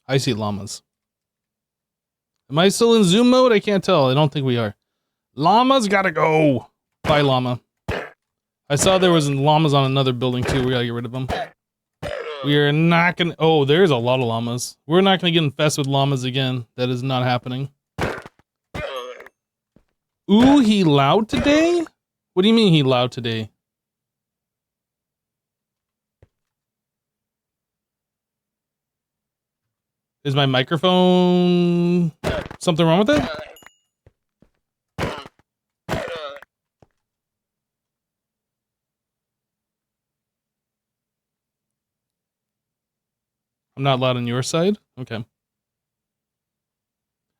I see llamas. Am I still in zoom mode? I can't tell. I don't think we are. Llamas gotta go. Bye, llama. I saw there was llamas on another building too. We gotta get rid of them. We are not gonna... Oh, there's a lot of llamas. We're not gonna get infested with llamas again. That is not happening. Ooh, he loud today? What do you mean he loud today? Is my microphone... something wrong with it? I'm not loud on your side? Okay.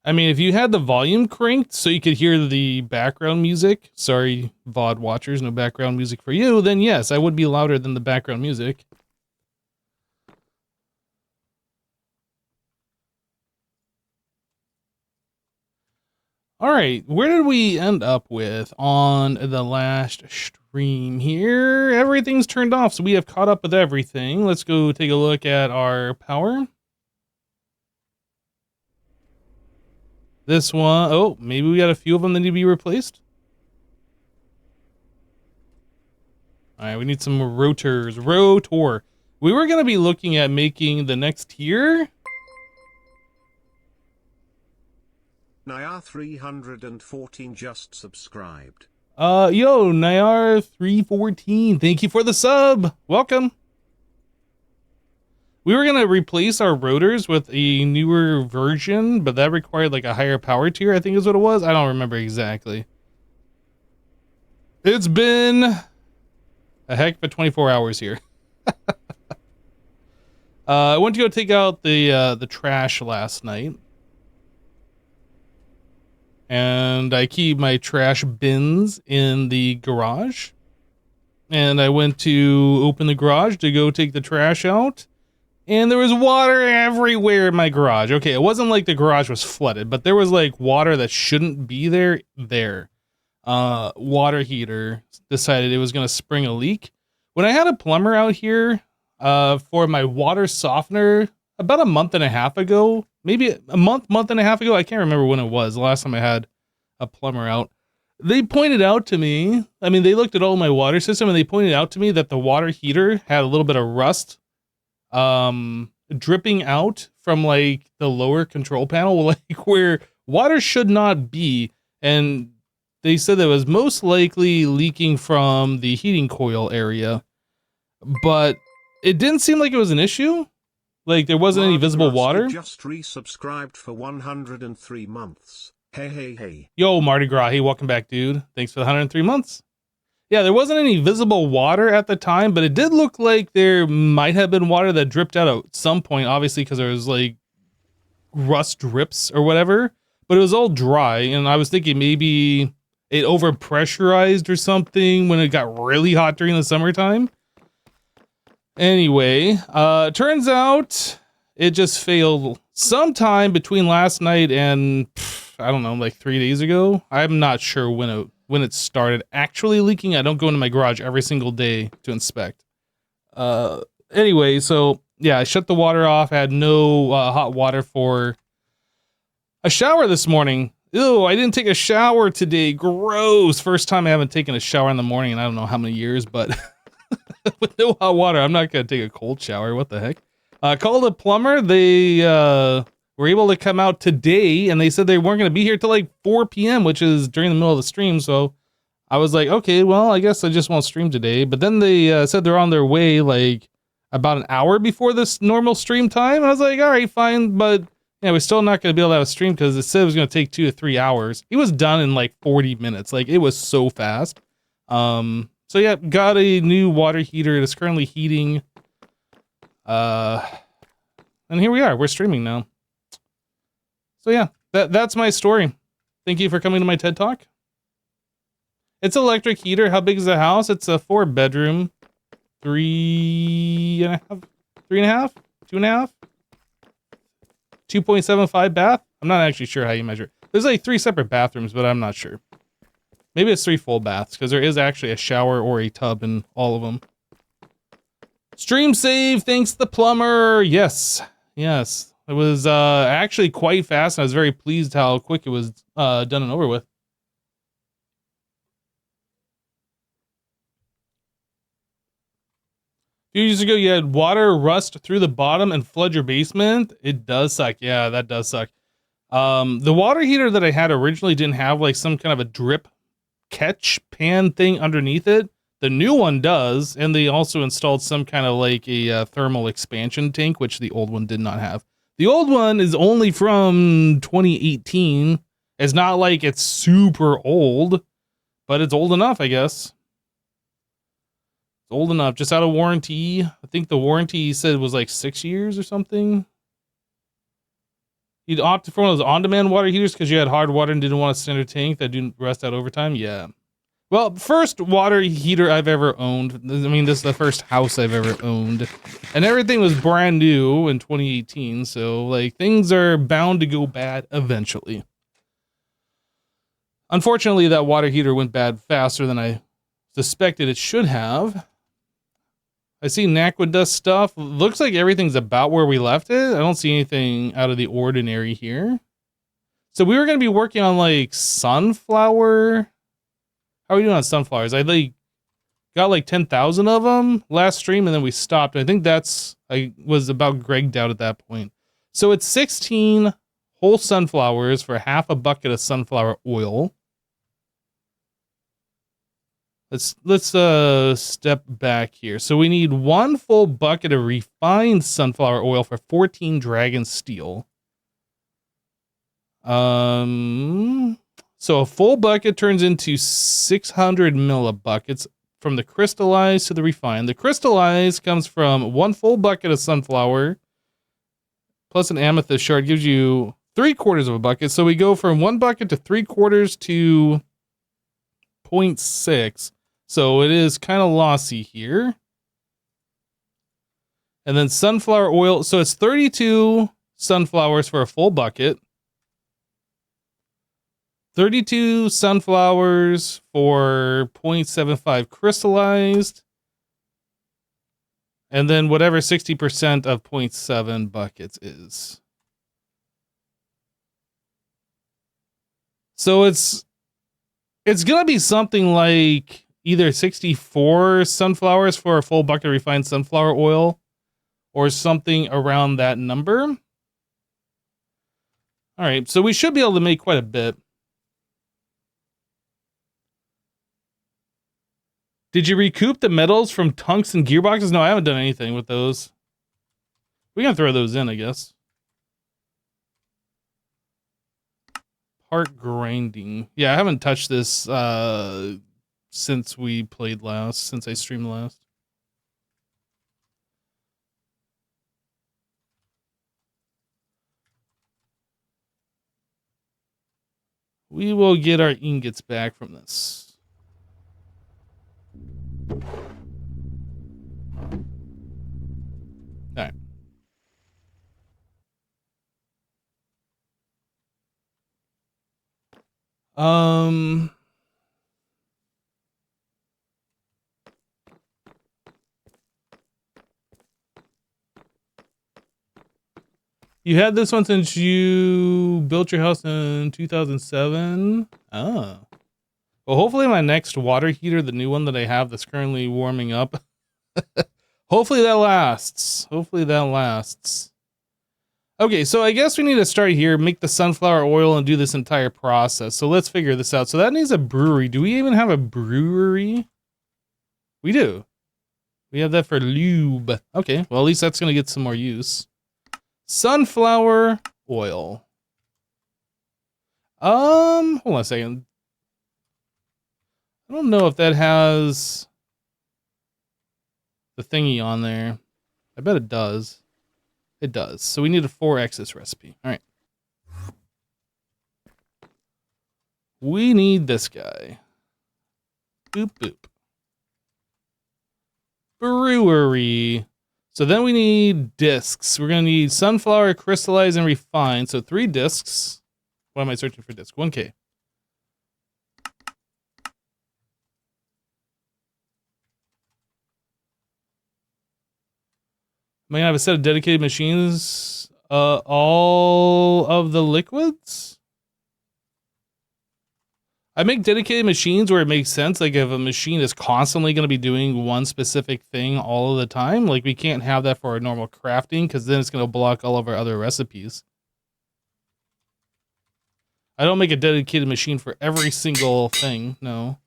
I mean, if you had the volume cranked so you could hear the background music, sorry, VOD watchers, no background music for you, then yes, I would be louder than the background music. All right, where did we end up with on the last stream here? Everything's turned off, so we have caught up with everything. Let's go take a look at our power. This one, oh, maybe we got a few of them that need to be replaced. All right, we need some rotors. Rotor. We were going to be looking at making the next tier. Nayar 314 just subscribed. Yo, Nayar 314. Thank you for the sub. Welcome. We were going to replace our rotors with a newer version, but that required like a higher power tier, I think is what it was. I don't remember exactly. It's been a heck of a 24 hours here. I went to go take out the trash last night. And I keep my trash bins in the garage. And I went to open the garage to go take the trash out. And there was water everywhere in my garage. Okay, it wasn't like the garage was flooded, but there was like water that shouldn't be there. Water heater decided it was going to spring a leak. When I had a plumber out here for my water softener about a month and a half ago, maybe a month and a half ago, I can't remember when it was, the last time I had a plumber out. They pointed out to me, I mean, they looked at all my water system and they pointed out to me that the water heater had a little bit of rust dripping out from like the lower control panel, like where water should not be. And they said that it was most likely leaking from the heating coil area, but it didn't seem like it was an issue. Like there wasn't any visible water. Just resubscribed for 103 months. Hey. Yo, Mardi Gras. Hey, welcome back, dude. Thanks for the 103 months. Yeah, there wasn't any visible water at the time, but it did look like there might have been water that dripped out at some point, obviously, because there was like rust drips or whatever, but it was all dry. And I was thinking maybe it overpressurized or something when it got really hot during the summertime. Anyway, turns out it just failed sometime between last night and I don't know, like 3 days ago. I'm not sure when it started actually leaking. I don't go into my garage every single day to inspect. Anyway, so yeah, I shut the water off. I had no hot water for a shower this morning. Ew, I didn't take a shower today. Gross. First time I haven't taken a shower in the morning in I don't know how many years, but with no hot water, I'm not going to take a cold shower. What the heck? Called a plumber. They were able to come out today, and they said they weren't going to be here till like 4 p.m., which is during the middle of the stream. So I was like, okay, well, I guess I just won't stream today. But then they said they're on their way like about an hour before this normal stream time. And I was like, all right, fine. But yeah, we're still not going to be able to have a stream because it said it was going to take 2 to 3 hours. It was done in like 40 minutes. Like it was so fast. So yeah, got a new water heater. It is currently heating. And here we are. We're streaming now. So yeah, that's my story. Thank you for coming to my TED Talk. It's an electric heater. How big is the house? It's a 4-bedroom, 3.5, 2.5, 2.75 bath. I'm not actually sure how you measure it. There's like 3 separate bathrooms, but I'm not sure. Maybe it's 3 full baths because there is actually a shower or a tub in all of them. Stream save, thanks the plumber. Yes. It was actually quite fast, and I was very pleased how quick it was done and over with. A few years ago, you had water rust through the bottom and flood your basement. It does suck. Yeah, that does suck. The water heater that I had originally didn't have like some kind of a drip catch pan thing underneath it. The new one does, and they also installed some kind of like a thermal expansion tank, which the old one did not have. The old one is only from 2018. It's not like it's super old, but it's old enough, I guess. It's old enough, just out of warranty. I think the warranty said was like 6 years or something. You'd opt for one of those on-demand water heaters because you had hard water and didn't want a standard tank that didn't rust out over time? Yeah. Well, first water heater I've ever owned. I mean, this is the first house I've ever owned. And everything was brand new in 2018, so, like, things are bound to go bad eventually. Unfortunately, that water heater went bad faster than I suspected it should have. I see Naquadust stuff. Looks like everything's about where we left it. I don't see anything out of the ordinary here. So we were going to be working on, like, sunflower. How are we doing on sunflowers? I got like 10,000 of them last stream, and then we stopped. I think I was about Gregged out at that point. So it's 16 whole sunflowers for half a bucket of sunflower oil. Let's step back here. So we need 1 full bucket of refined sunflower oil for 14 dragon steel. So a full bucket turns into 600 millibuckets from the crystallized to the refined. The crystallized comes from 1 full bucket of sunflower plus an amethyst shard gives you 3/4 of a bucket. So we go from 1 bucket to 3/4 to 0.6. So it is kind of lossy here. And then sunflower oil. So it's 32 sunflowers for a full bucket. 32 sunflowers for 0.75 crystallized. And then whatever 60% of 0.7 buckets is. So it's going to be something like either 64 sunflowers for a full bucket of refined sunflower oil or something around that number. All right, so we should be able to make quite a bit. Did you recoup the metals from tungsten gearboxes? No, I haven't done anything with those. We can throw those in, I guess. Part grinding. Yeah, I haven't touched this since we played last, since I streamed last. We will get our ingots back from this. All right. You had this one since you built your house in 2007. Oh. Well, hopefully my next water heater, the new one that I have that's currently warming up, hopefully that lasts. Hopefully that lasts. Okay, so I guess we need to start here, make the sunflower oil, and do this entire process. So let's figure this out. So that needs a brewery. Do we even have a brewery? We do. We have that for lube. Okay, well, at least that's going to get some more use. Sunflower oil. Hold on a second. I don't know if that has the thingy on there. I bet it does. It does. So we need a 4X's recipe. All right. We need this guy. Boop, boop. Brewery. So then we need discs. We're going to need sunflower, crystallized, and refined. So 3 discs. Why am I searching for disc? 1K. Am I going to have a set of dedicated machines? All of the liquids? I make dedicated machines where it makes sense. Like if a machine is constantly going to be doing one specific thing all of the time, like we can't have that for our normal crafting because then it's going to block all of our other recipes. I don't make a dedicated machine for every single thing. No.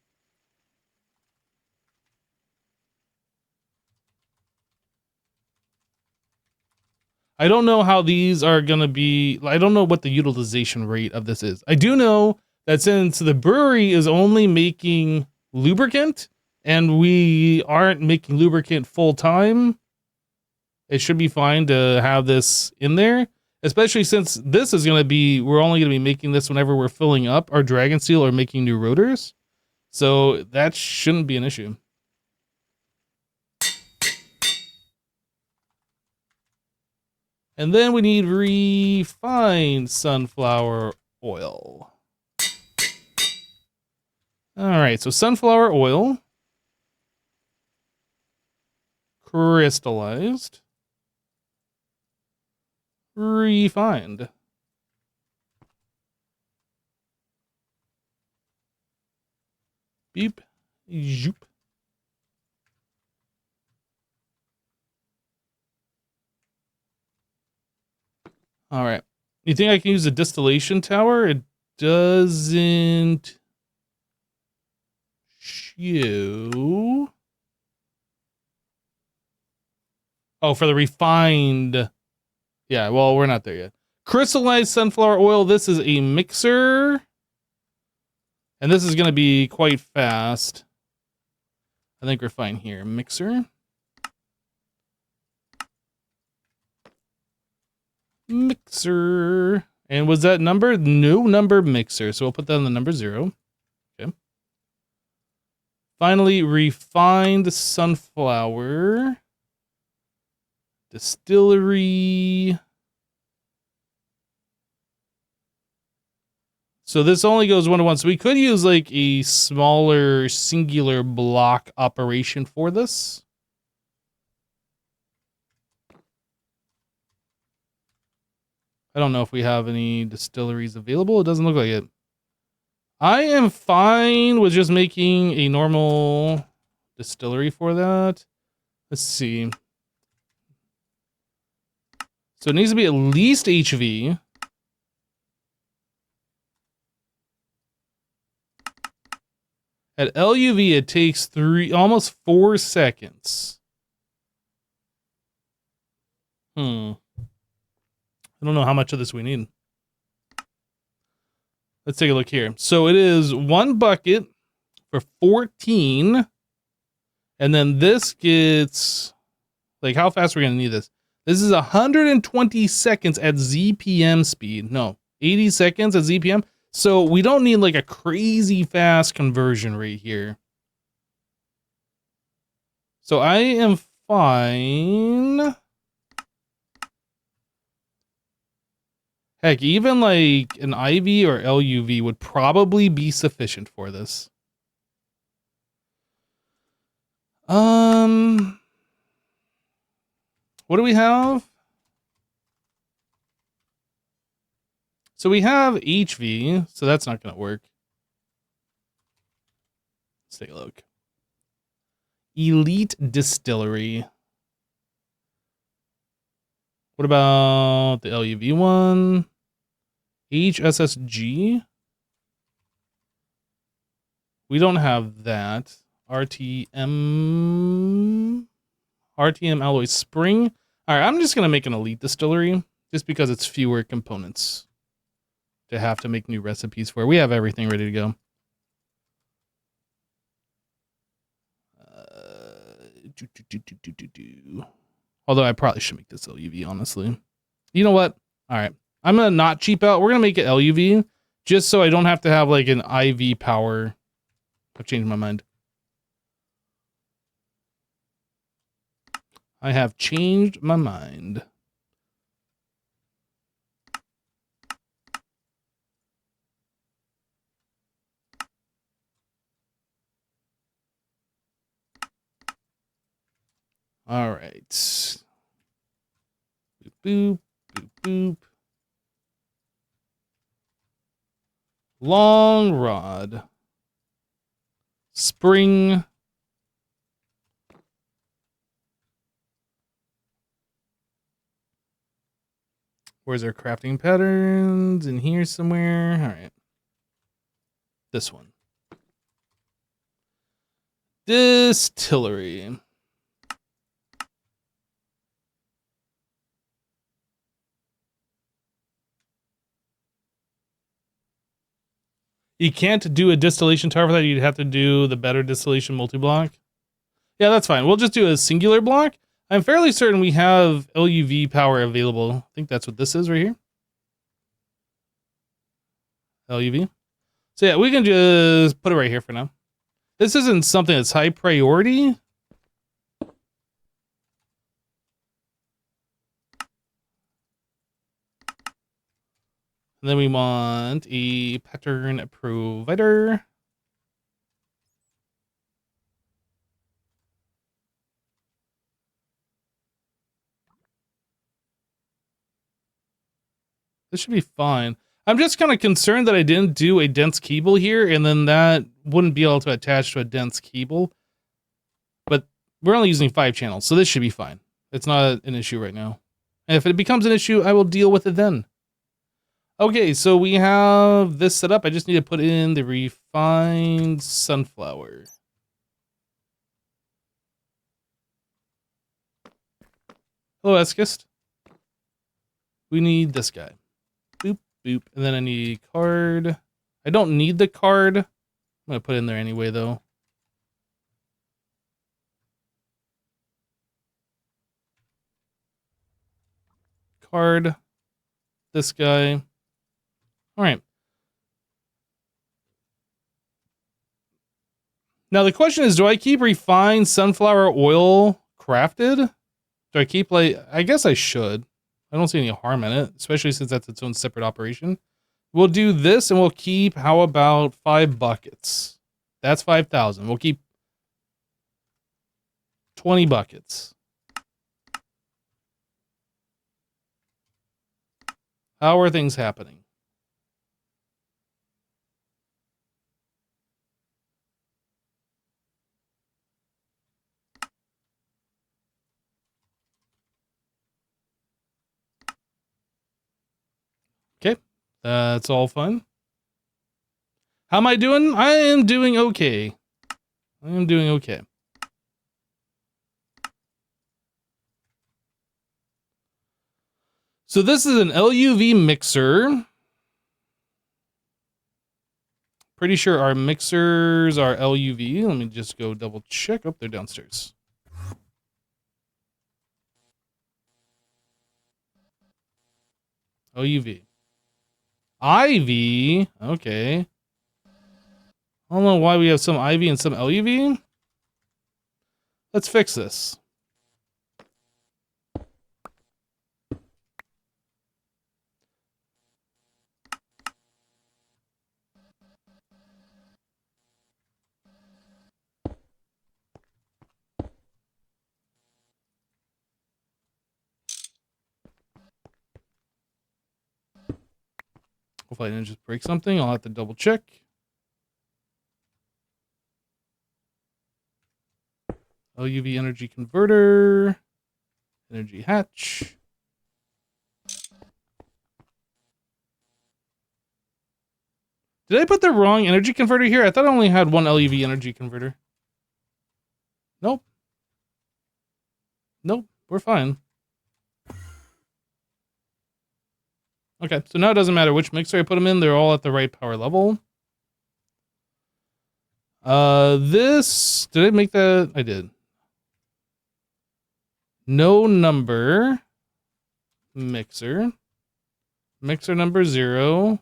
I don't know how these are going to be. I don't know what the utilization rate of this is. I do know that since the brewery is only making lubricant and we aren't making lubricant full time, it should be fine to have this in there, especially since this is going to be, we're only going to be making this whenever we're filling up our Dragon Steel or making new rotors. So that shouldn't be an issue. And then we need refined sunflower oil. All right, so sunflower oil, crystallized, refined. Beep, zoop. All right. You think I can use a distillation tower? It doesn't show. Oh, for the refined. Yeah, well, we're not there yet. Crystallized sunflower oil. This is a mixer. And this is going to be quite fast. I think we're fine here. Mixer. Mixer. And was that number? No number mixer. So we'll put that on the number 0. Okay. Finally, refined sunflower. Distillery. So this only goes 1 to 1. So we could use like a smaller singular block operation for this. I don't know if we have any distilleries available. It doesn't look like it. I am fine with just making a normal distillery for that. Let's see. So it needs to be at least HV. At LUV, it takes almost 4 seconds. I don't know how much of this we need. Let's take a look here. So it is 1 bucket for 14. And then this gets, like, how fast are we going to need this? This is 120 seconds at ZPM speed. No, 80 seconds at ZPM. So we don't need like a crazy fast conversion rate here. So I am fine. Heck, even like an IV or LUV would probably be sufficient for this. What do we have? So we have HV, so that's not going to work. Let's take a look. Elite Distillery. What about the LUV one? HSSG? We don't have that. RTM Alloy Spring. All right, I'm just going to make an Elite Distillery just because it's fewer components to have to make new recipes for. We have everything ready to go. Although I probably should make this LUV, honestly. You know what? All right. I'm going to not cheap out. We're going to make it LUV just so I don't have to have like an IV power. I've changed my mind. I have changed my mind. All right. Boop, boop, boop, boop. Long rod. Spring. Where's our crafting patterns? In here somewhere. All right. This one. Distillery. You can't do a distillation tower for that. You'd have to do the better distillation multi-block. Yeah, that's fine. We'll just do a singular block. I'm fairly certain we have LUV power available. I think that's what this is right here. LUV. So yeah, we can just put it right here for now. This isn't something that's high priority. And then we want a pattern provider. This should be fine. I'm just kind of concerned that I didn't do a dense cable here, and then that wouldn't be able to attach to a dense cable. But we're only using 5 channels, so this should be fine. It's not an issue right now. And if it becomes an issue, I will deal with it then. Okay, so we have this set up. I just need to put in the refined sunflower. Hello, Eskist. We need this guy. Boop, boop. And then I need card. I don't need the card. I'm going to put it in there anyway, though. Card. This guy. All right. Now the question is, do I keep refined sunflower oil crafted? Do I keep I guess I should. I don't see any harm in it, especially since that's its own separate operation. We'll do this and we'll keep, how about 5 buckets? That's 5,000. We'll keep 20 buckets. How are things happening? Okay, that's all fun. How am I doing? I am doing okay. I am doing okay. So this is an LUV mixer. Pretty sure our mixers are LUV. Let me just go double check. Oh, they're downstairs. LUV. IV. Okay. I don't know why we have some IV and some LUV. Let's fix this. Hopefully I didn't just break something. I'll have to double check. LUV energy converter. Energy hatch. Did I put the wrong energy converter here? I thought I only had one LUV energy converter. Nope. Nope, we're fine. Okay, so now it doesn't matter which mixer I put them in. They're all at the right power level. This... Did I make that? I did. No number. Mixer. Mixer number 0.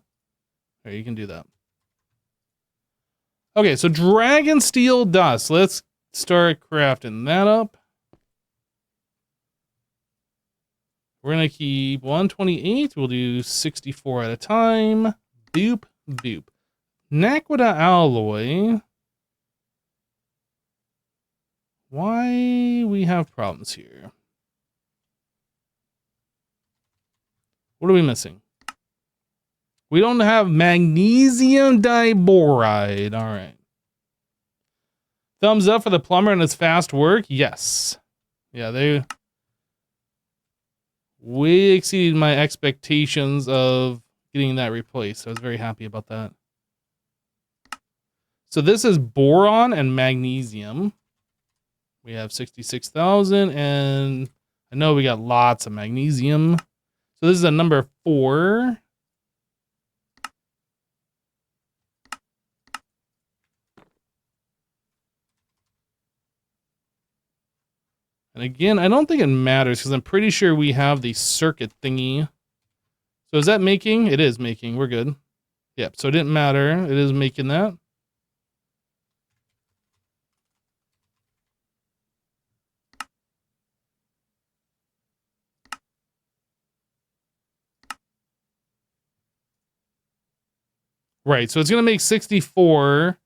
There, you can do that. Okay, so Dragon Steel Dust. Let's start crafting that up. We're going to keep 128. We'll do 64 at a time. Boop, boop. Naquita alloy. Why we have problems here? What are we missing? We don't have magnesium diboride. All right. Thumbs up for the plumber and his fast work. Yes. Yeah, they way exceeded my expectations of getting that replaced. I was very happy about that. So this is boron and magnesium. We have 66,000, and I know we got lots of magnesium. So this is a number 4. And again, I don't think it matters because I'm pretty sure we have the circuit thingy. So is that making? It is making. We're good. Yep, so it didn't matter. It is making that. Right, so it's going to make 64.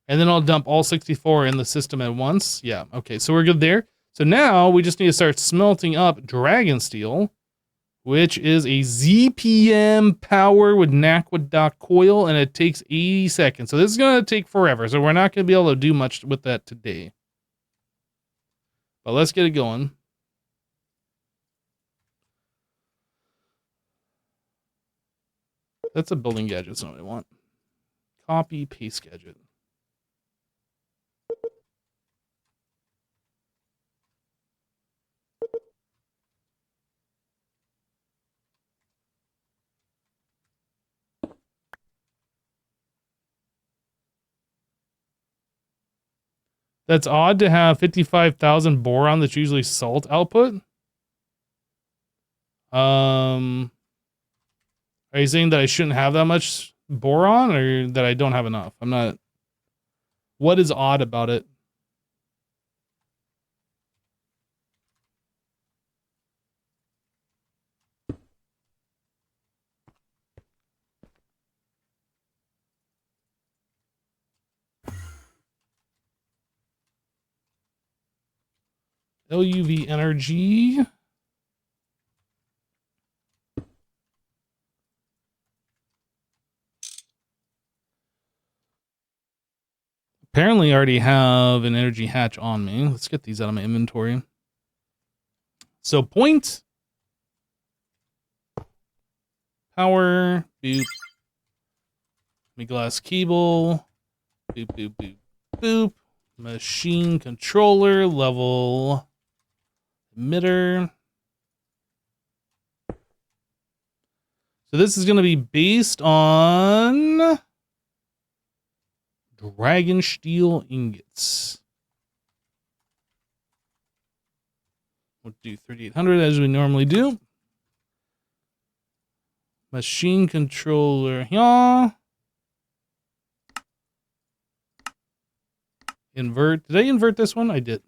And then I'll dump all 64 in the system at once. Yeah, okay, so we're good there. So now we just need to start smelting up Dragon Steel, which is a ZPM power with Naquadoc coil, and it takes 80 seconds. So this is going to take forever, so we're not going to be able to do much with that today. But let's get it going. That's a building gadget, that's not what I want. Copy, paste gadget. That's odd to have 55,000 boron that's usually salt output. Are you saying that I shouldn't have that much boron or that I don't have enough? I'm not. What is odd about it? LUV energy. Apparently I already have an energy hatch on me. Let's get these out of my inventory. So point. Power. Boop. Glass cable. Boop, boop, boop, boop. Machine controller level. Emitter. So this is going to be based on Dragon Steel ingots. We'll do 3,800 as we normally do. Machine controller here. Invert. Did I invert this one? I did.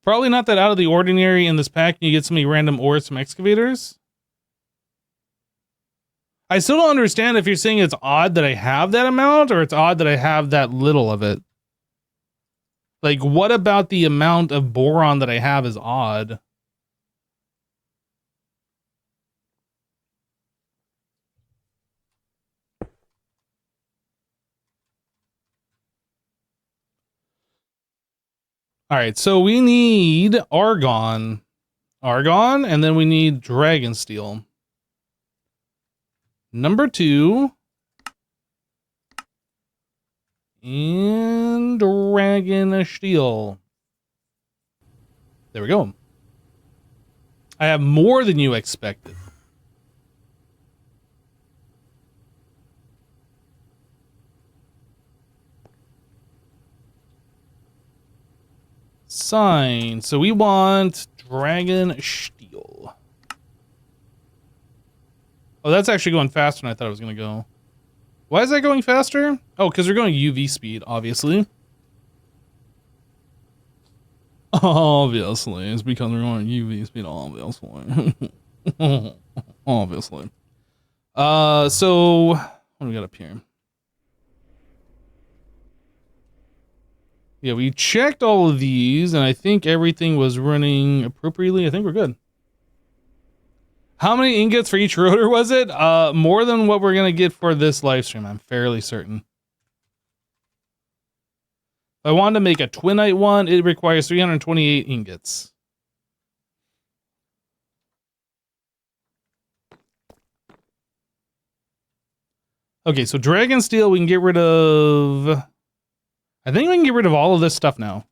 Probably not that out of the ordinary in this pack. You get so many random ores from excavators. I still don't understand if you're saying it's odd that I have that amount or it's odd that I have that little of it. Like, what about the amount of boron that I have is odd? All right, so we need argon. Argon, and then we need dragon steel. Number 2. And dragon steel. There we go. I have more than you expected. Sign. So we want dragon steel. Oh, that's actually going faster than I thought it was going to go. Why is that going faster? Oh, because we're going UV speed, obviously. Obviously. It's because we're going UV speed, obviously. Obviously. So, what do we got up here? Yeah, we checked all of these, and I think everything was running appropriately. I think we're good. How many ingots for each rotor was it? More than what we're going to get for this live stream, I'm fairly certain. If I wanted to make a Twinite one, it requires 328 ingots. Okay, so Dragon Steel we can get rid of... I think we can get rid of all of this stuff now.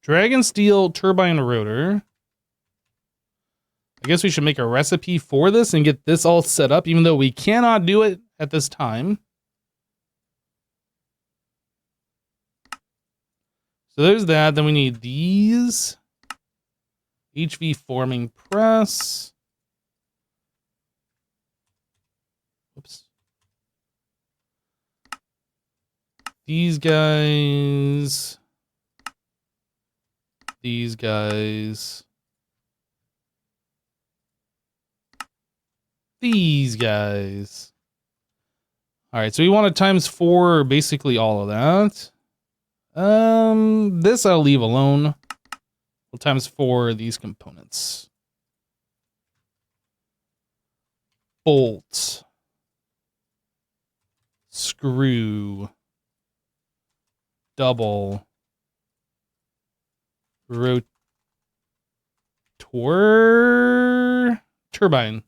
Dragon Steel Turbine Rotor. I guess we should make a recipe for this and get this all set up, even though we cannot do it at this time. So there's that. Then we need these. HV forming press. Oops. These guys. These guys. These guys. All right, so we want to ×4 basically all of that. This I'll leave alone. We'll ×4 these components. Bolt. Screw. Double. Rotor. Turbine.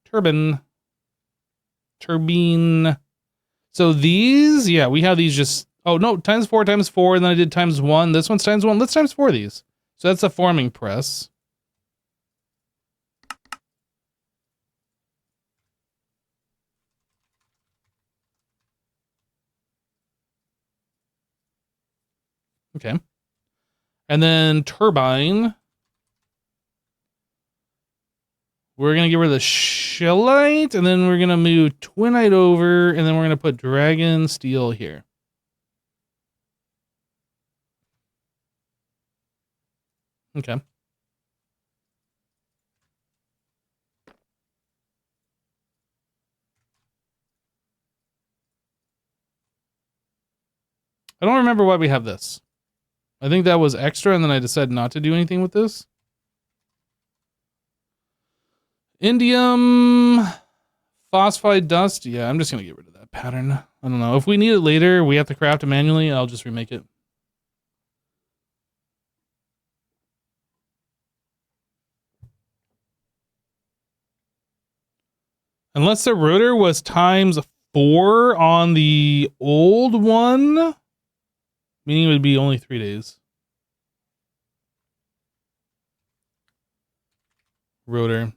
Turbine. So these, yeah, we have these just, oh no, ×4, and then I did ×1. This one's ×1. Let's ×4 these. So that's a forming press. Okay. And then turbine. We're going to get rid of the Shellite, and then we're going to move Twinite over, and then we're going to put Dragon Steel here. Okay. I don't remember why we have this. I think that was extra, and then I decided not to do anything with this. Indium phosphide dust. Yeah, I'm just going to get rid of that pattern. I don't know. If we need it later, we have to craft it manually. I'll just remake it. Unless the rotor was ×4 on the old one, meaning it would be only 3 days. Rotor.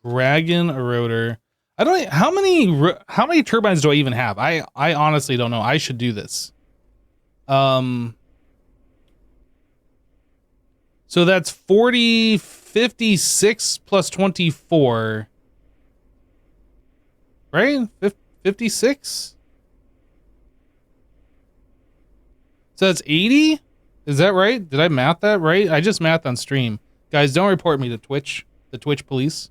Dragon rotor. I don't. How many turbines do I even have? I honestly don't know. I should do this. So that's 40, 56 plus 24. Right? 56? So that's 80? Is that right? Did I math that right? I just mathed on stream. Guys, don't report me to Twitch. The Twitch police.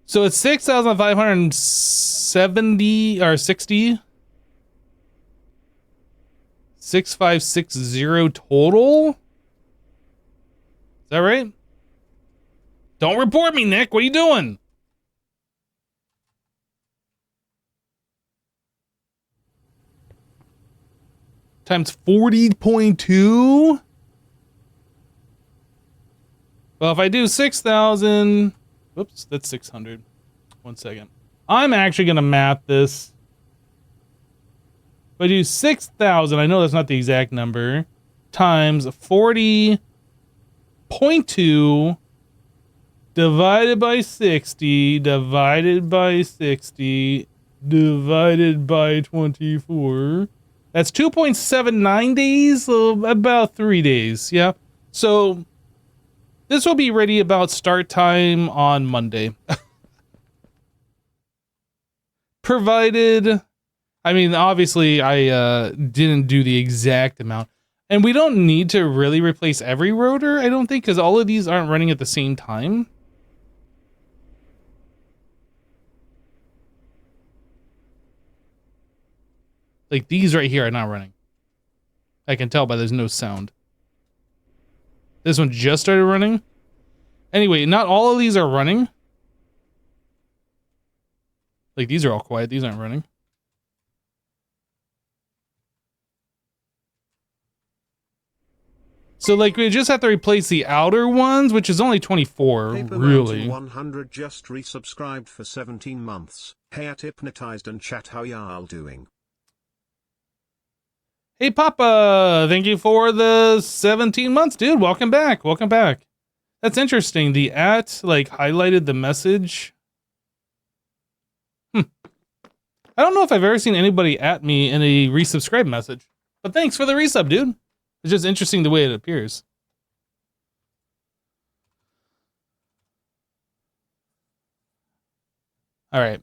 So it's 6,570 or 60. 6560 total? Is that right? Don't report me, Nick. What are you doing? Times 40.2? Well, if I do 6,000... Whoops, that's 600. 1 second. I'm actually going to math this. If I do 6,000, I know that's not the exact number, times 40.2 divided by 60 divided by 60 divided by 24. That's 2.79 days, so about 3 days, yeah. So this will be ready about start time on Monday. Provided, I mean, obviously I didn't do the exact amount. And we don't need to really replace every rotor, I don't think, because all of these aren't running at the same time. Like these right here are not running. I can tell by there's no sound. This one just started running. Anyway, not all of these are running. Like these are all quiet. These aren't running. So like we just have to replace the outer ones, which is only 24, Paper really. Mountain 100 just resubscribed for 17 months. Hey at Hypnotized and chat, how y'all doing? Hey Papa, thank you for the 17 months, dude. Welcome back. Welcome back. That's interesting. The at like highlighted the message. I don't know if I've ever seen anybody at me in a resubscribe message. But thanks for the resub, dude. It's just interesting the way it appears. All right.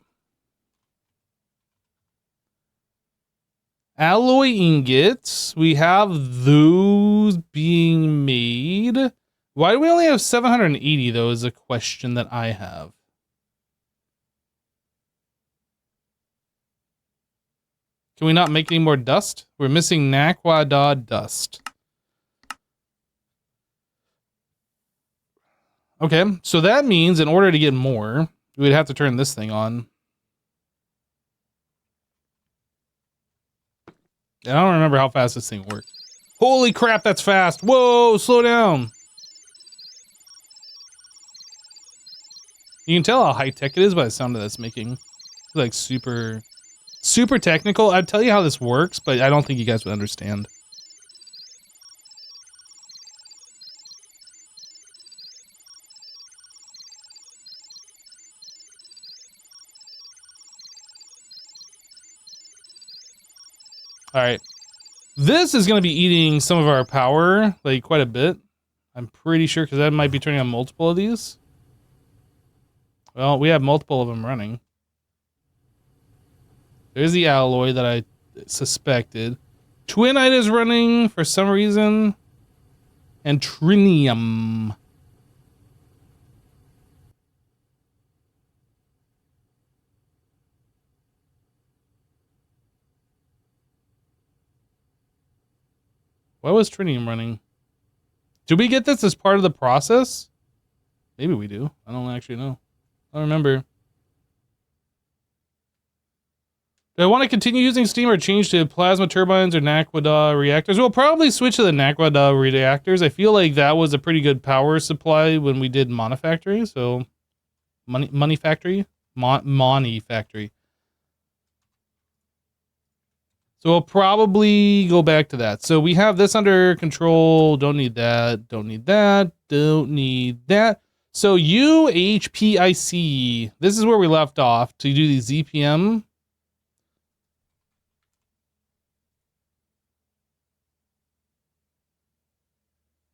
Alloy ingots. We have those being made. Why do we only have 780 though is a question that I have. Can we not make any more dust? We're missing Naquadah dust. Okay, so that means in order to get more, we'd have to turn this thing on. I don't remember how fast this thing works. Holy crap, that's fast. Whoa, slow down. You can tell how high-tech it is by the sound that it's making. It's like super technical. I'd tell you how this works, but I don't think you guys would understand. All right. This is going to be eating some of our power, like quite a bit. I'm pretty sure because that might be turning on multiple of these. Well, we have multiple of them running. There's the alloy that I suspected. Twinite is running for some reason. And trinium. Why was trinium running? Did we get this as part of the process? Maybe we do. I don't actually know. I don't remember. Do I want to continue using steam or change to plasma turbines or Naquadah reactors? We'll probably switch to the Naquadah reactors. I feel like that was a pretty good power supply when we did Monifactory. So, Money Factory? Money Factory. So we'll probably go back to that. So we have this under control. Don't need that. Don't need that. Don't need that. So UHPIC. This is where we left off to do the ZPM.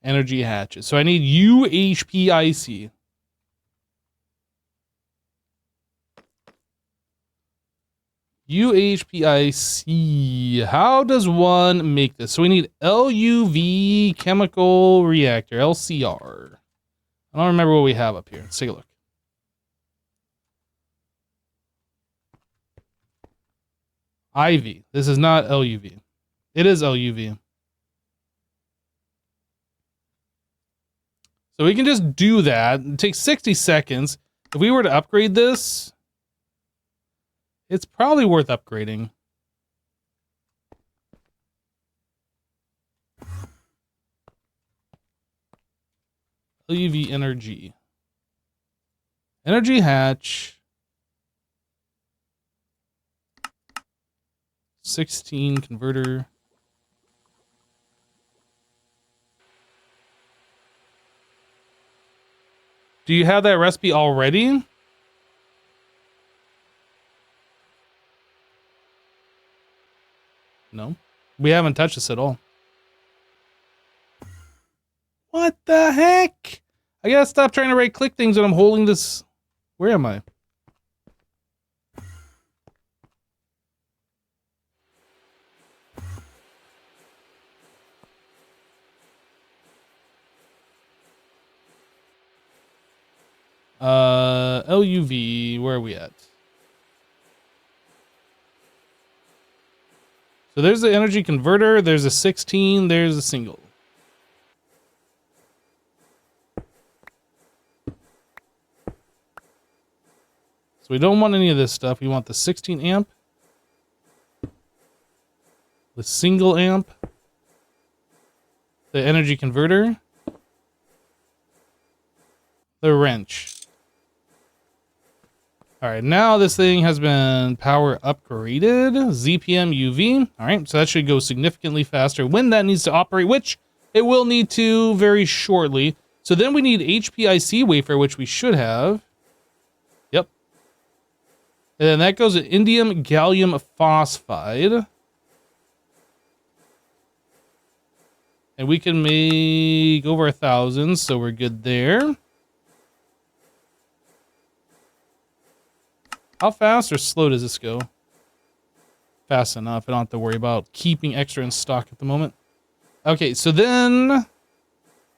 Energy hatches. So I need UHPIC. UHPIC. How does one make this? So we need LUV chemical reactor, LCR. I don't remember what we have up here. Let's take a look. IV. This is not LUV. It is LUV. So we can just do that. It takes 60 seconds. If we were to upgrade this, it's probably worth upgrading. LUV energy. Energy hatch. 16 converter. Do you have that recipe already? No. We haven't touched this at all. What the heck? I gotta stop trying to right click things when I'm holding this. Where am I? LUV, where are we at? So there's the energy converter. There's a 16. There's a single. So we don't want any of this stuff. We want the 16 amp. The single amp. The energy converter. The wrench. All right, now this thing has been power upgraded. ZPM UV. All right, so that should go significantly faster when that needs to operate, which it will need to very shortly. So then we need HPIC wafer, which we should have. Yep. And then that goes to indium gallium phosphide. And we can make over 1,000, so we're good there. How fast or slow does this go? Fast enough. I don't have to worry about keeping extra in stock at the moment. Okay, so then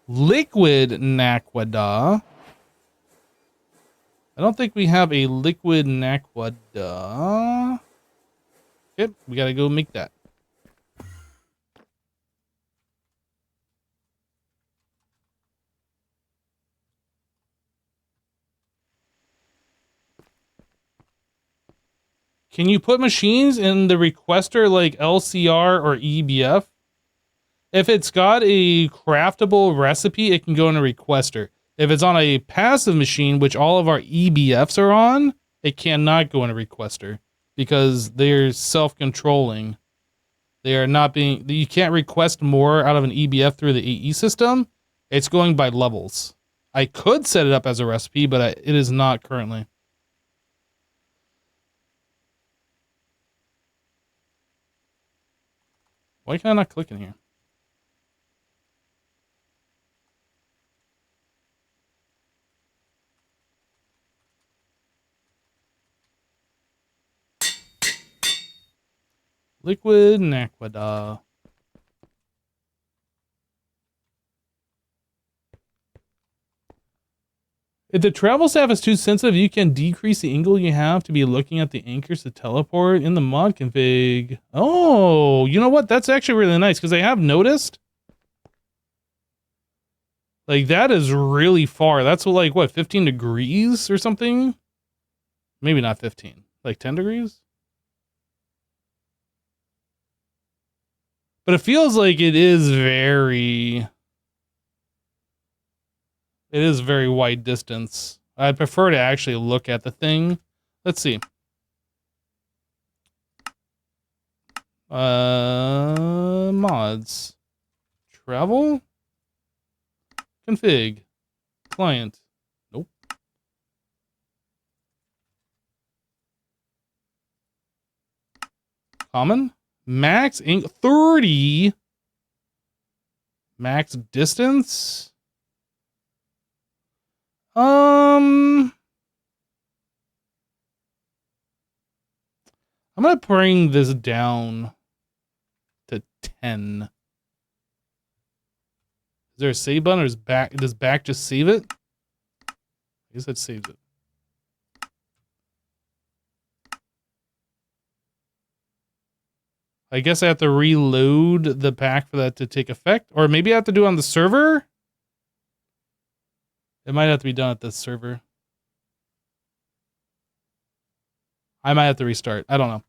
liquid naquadah. I don't think we have a liquid naquadah. Okay, we gotta go make that. Can you put machines in the requester like LCR or EBF? If it's got a craftable recipe, it can go in a requester. If it's on a passive machine, which all of our EBFs are on, it cannot go in a requester because they're self-controlling. They are not being, you can't request more out of an EBF through the AE system. It's going by levels. I could set it up as a recipe, but it is not currently. Why can I not click in here? Liquid naquadah. If the travel staff is too sensitive, you can decrease the angle you have to be looking at the anchors to teleport in the mod config. Oh, you know what? That's actually really nice because I have noticed. Like, that is really far. That's like, what, 15 degrees or something? Maybe not 15. Like 10 degrees? But it feels like it is very wide distance. I'd prefer to actually look at the thing. Let's see. Mods. Travel? Config. Client. Nope. Common? Max ink 30. Max distance? I'm gonna bring this down to 10. Is there a save button or does back just save it? I guess that saves it. I guess I have to reload the pack for that to take effect. Or maybe I have to do it on the server? It might have to be done at the server. I might have to restart. I don't know.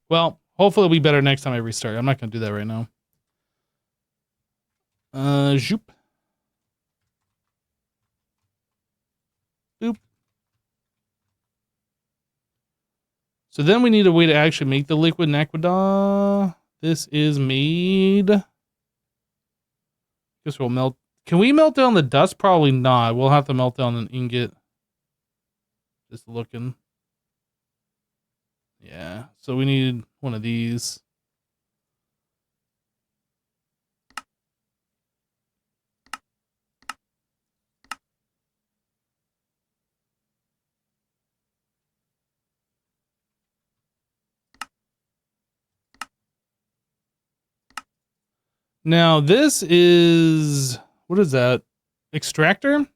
Well, hopefully it'll be better next time I restart. I'm not going to do that right now. Zoop. Boop. So then we need a way to actually make the liquid naquadah. This is made. Guess we'll melt. Can we melt down the dust? Probably not. We'll have to melt down an ingot. Just looking. Yeah. So we need one of these. Now this is, what is that? Extractor?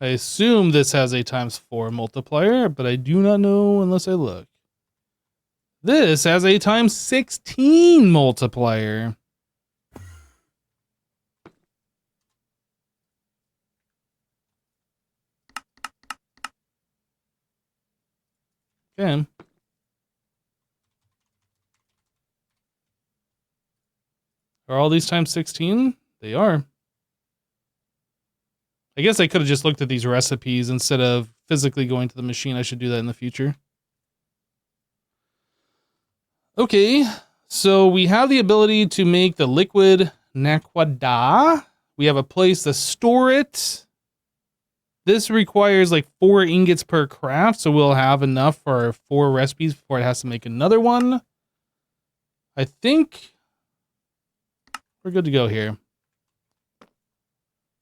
I assume this has a ×4 multiplier, but I do not know unless I look. This has a ×16 multiplier. Okay. Are all these ×16? They are. I guess I could have just looked at these recipes instead of physically going to the machine. I should do that in the future. Okay, so we have the ability to make the liquid naquadah. We have a place to store it. This requires like 4 ingots per craft, so we'll have enough for 4 recipes before it has to make another one. I think we're good to go here.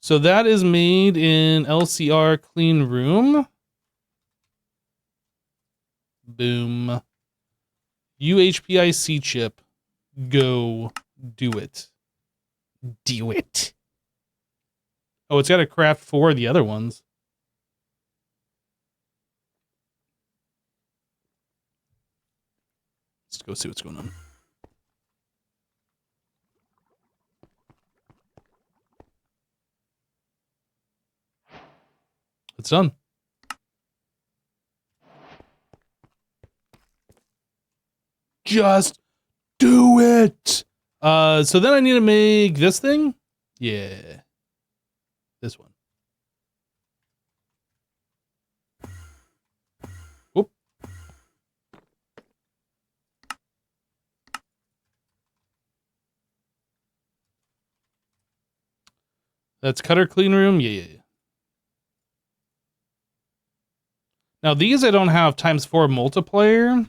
So that is made in LCR clean room. Boom. UHPIC chip. Go do it. Do it. Oh, it's got to craft 4 of the other ones. Let's go see what's going on. It's done. Just do it. So then I need to make this thing. Yeah. This one. Whoop. That's cutter clean room. Yeah. Now these I don't have ×4 multiplier,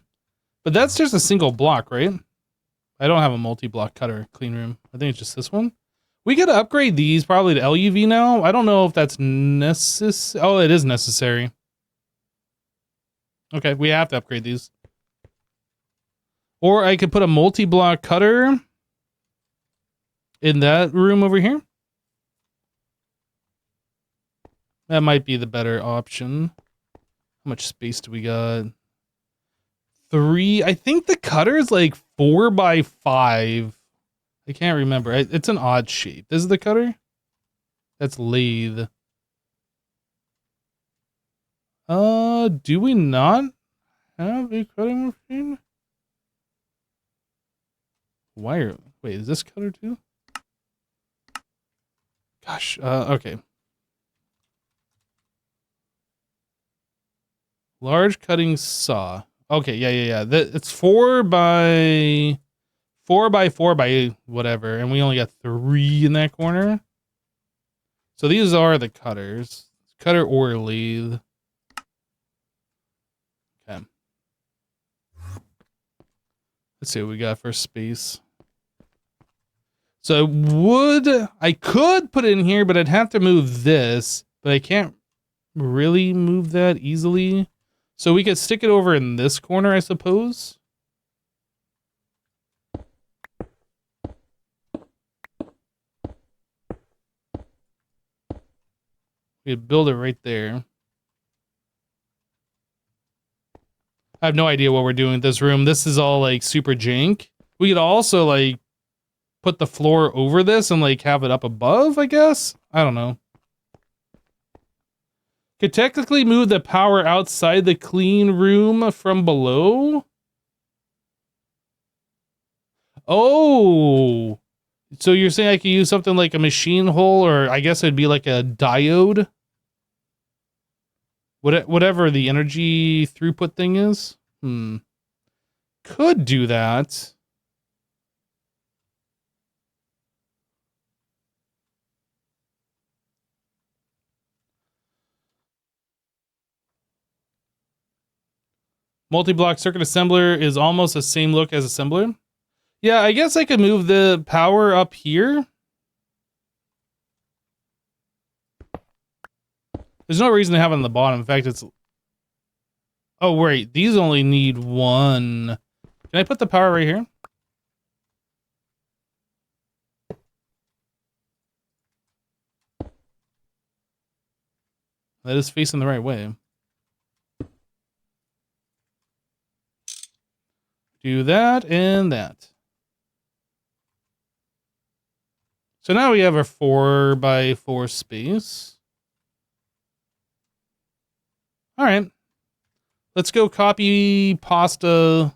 but that's just a single block, right? I don't have a multi-block cutter clean room. I think it's just this one. We gotta upgrade these probably to LUV now. I don't know if that's necessary. Oh, it is necessary. Okay, we have to upgrade these. Or I could put a multi-block cutter in that room over here. That might be the better option. How much space do we got? 3. I think the cutter is like 4 by 5. I can't remember. It's an odd shape. This is the cutter? That's lathe. Do we not have a cutting machine? Wire. Wait, is this cutter too? Gosh, okay. Large cutting saw. Okay, yeah. It's 4 by 4 by whatever, and we only got 3 in that corner. So these are the cutters. Cutter or lathe. Okay. Let's see what we got for space. So I could put it in here, but I'd have to move this, but I can't really move that easily. So we could stick it over in this corner, I suppose. We could build it right there. I have no idea what we're doing with this room. This is all like super jank. We could also like put the floor over this and like have it up above, I guess. I don't know. Could technically move the power outside the clean room from below. Oh, so you're saying I could use something like a machine hole, or I guess it'd be like a diode? Whatever the energy throughput thing is. Could do that. Multi-block circuit assembler is almost the same look as assembler. Yeah, I guess I could move the power up here. There's no reason to have it on the bottom. In fact, it's... Oh, wait. These only need 1. Can I put the power right here? That is facing the right way. Do that and that. So now we have our 4x4 space. All right. Let's go copy pasta.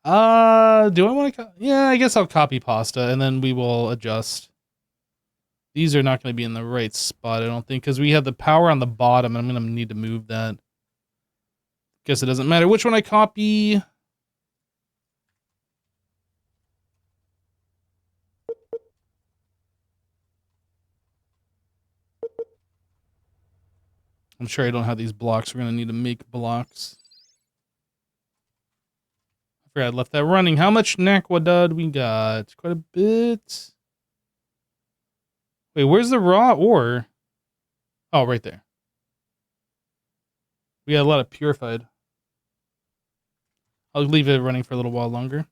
Do I want to? Yeah, I guess I'll copy pasta and then we will adjust. These are not going to be in the right spot, I don't think, because we have the power on the bottom and I'm going to need to move that. Guess it doesn't matter which one I copy. I'm sure I don't have these blocks. We're going to need to make blocks. I forgot I left that running. How much Naquadud we got? Quite a bit. Wait, where's the raw ore? Oh, right there. We got a lot of purified. I'll leave it running for a little while longer.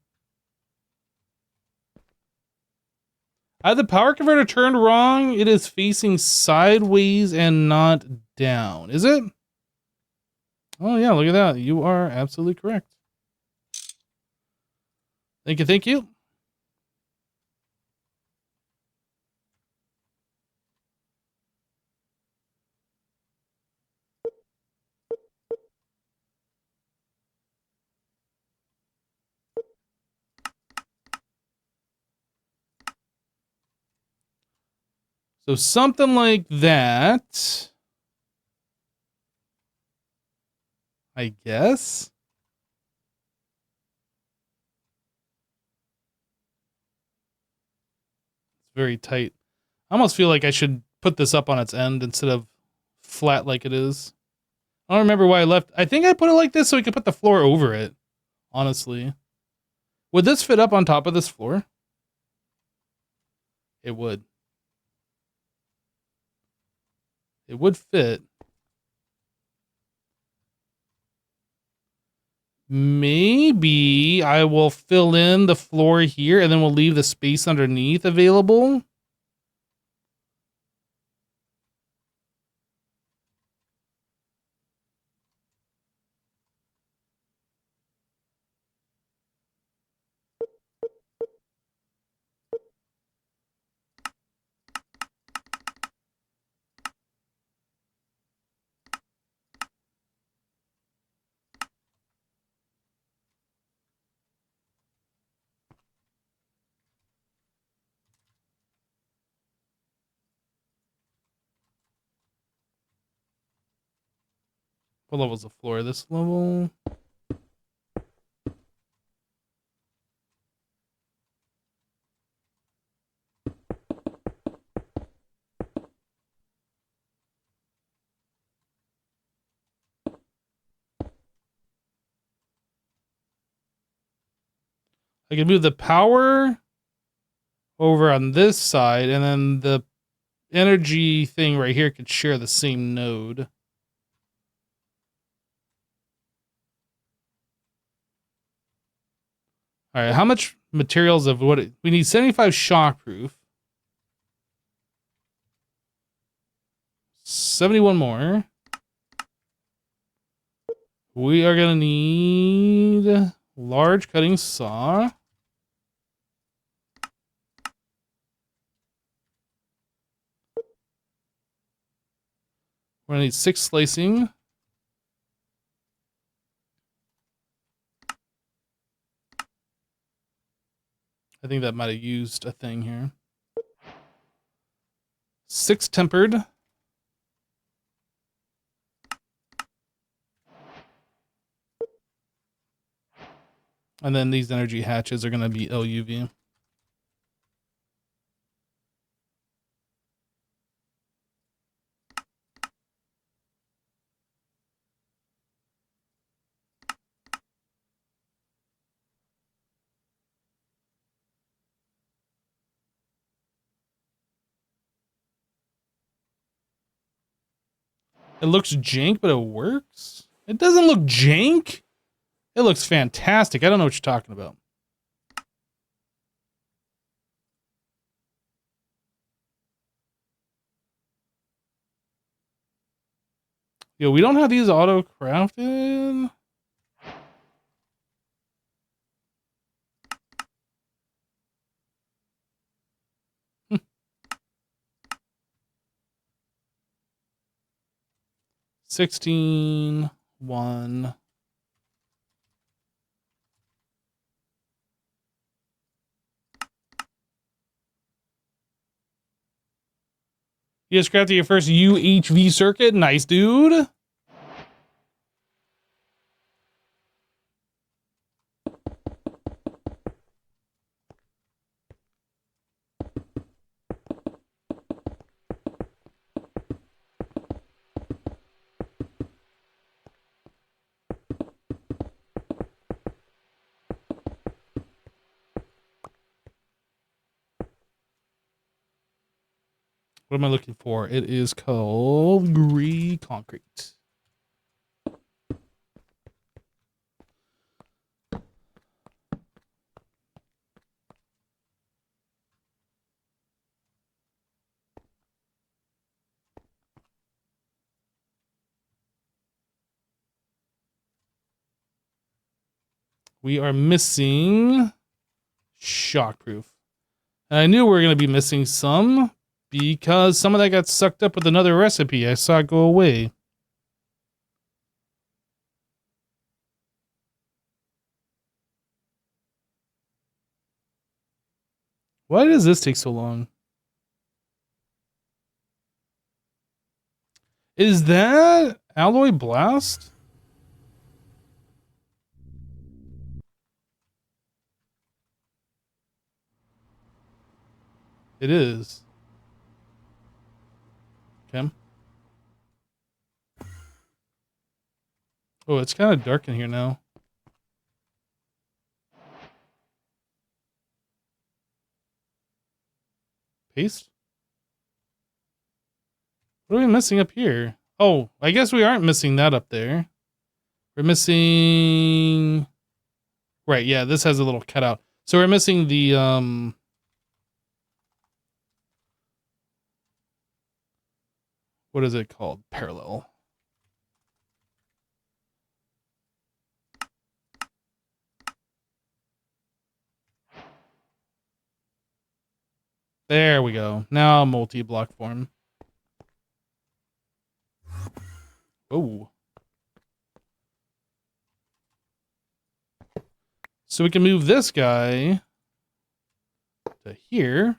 I had the power converter turned wrong. It is facing sideways and not down. Is it? Oh, yeah, look at that. You are absolutely correct. Thank you, thank you. So something like that, I guess. It's very tight. I almost feel like I should put this up on its end instead of flat like it is. I don't remember why I left. I think I put it like this so we could put the floor over it, honestly. Would this fit up on top of this floor? It would. It would fit. Maybe I will fill in the floor here and then we'll leave the space underneath available. What level's the floor? This level? I can move the power over on this side, and then the energy thing right here could share the same node. All right, how much materials of what we need? 75 shockproof. 71 more. We are gonna need large cutting saw. We're gonna need 6 slicing. I think that might have used a thing here. 6 tempered. And then these energy hatches are going to be LUV. It looks jank, but it works? It doesn't look jank. It looks fantastic. I don't know what you're talking about. Yo, we don't have these auto crafted. $16, $1. You just crafted your first UHV circuit. Nice, dude. What am I looking for? It is called Gree Concrete. We are missing shockproof. And I knew we were going to be missing some because some of that got sucked up with another recipe. I saw it go away. Why does this take so long? Is that Alloy Blast? It is. Okay. Oh, it's kind of dark in here now. Paste? What are we missing up here? Oh, I guess we aren't missing that up there. We're missing... Right, yeah, this has a little cutout. So we're missing the, what is it called? Parallel. There we go. Now multi-block form. Oh. So we can move this guy to here.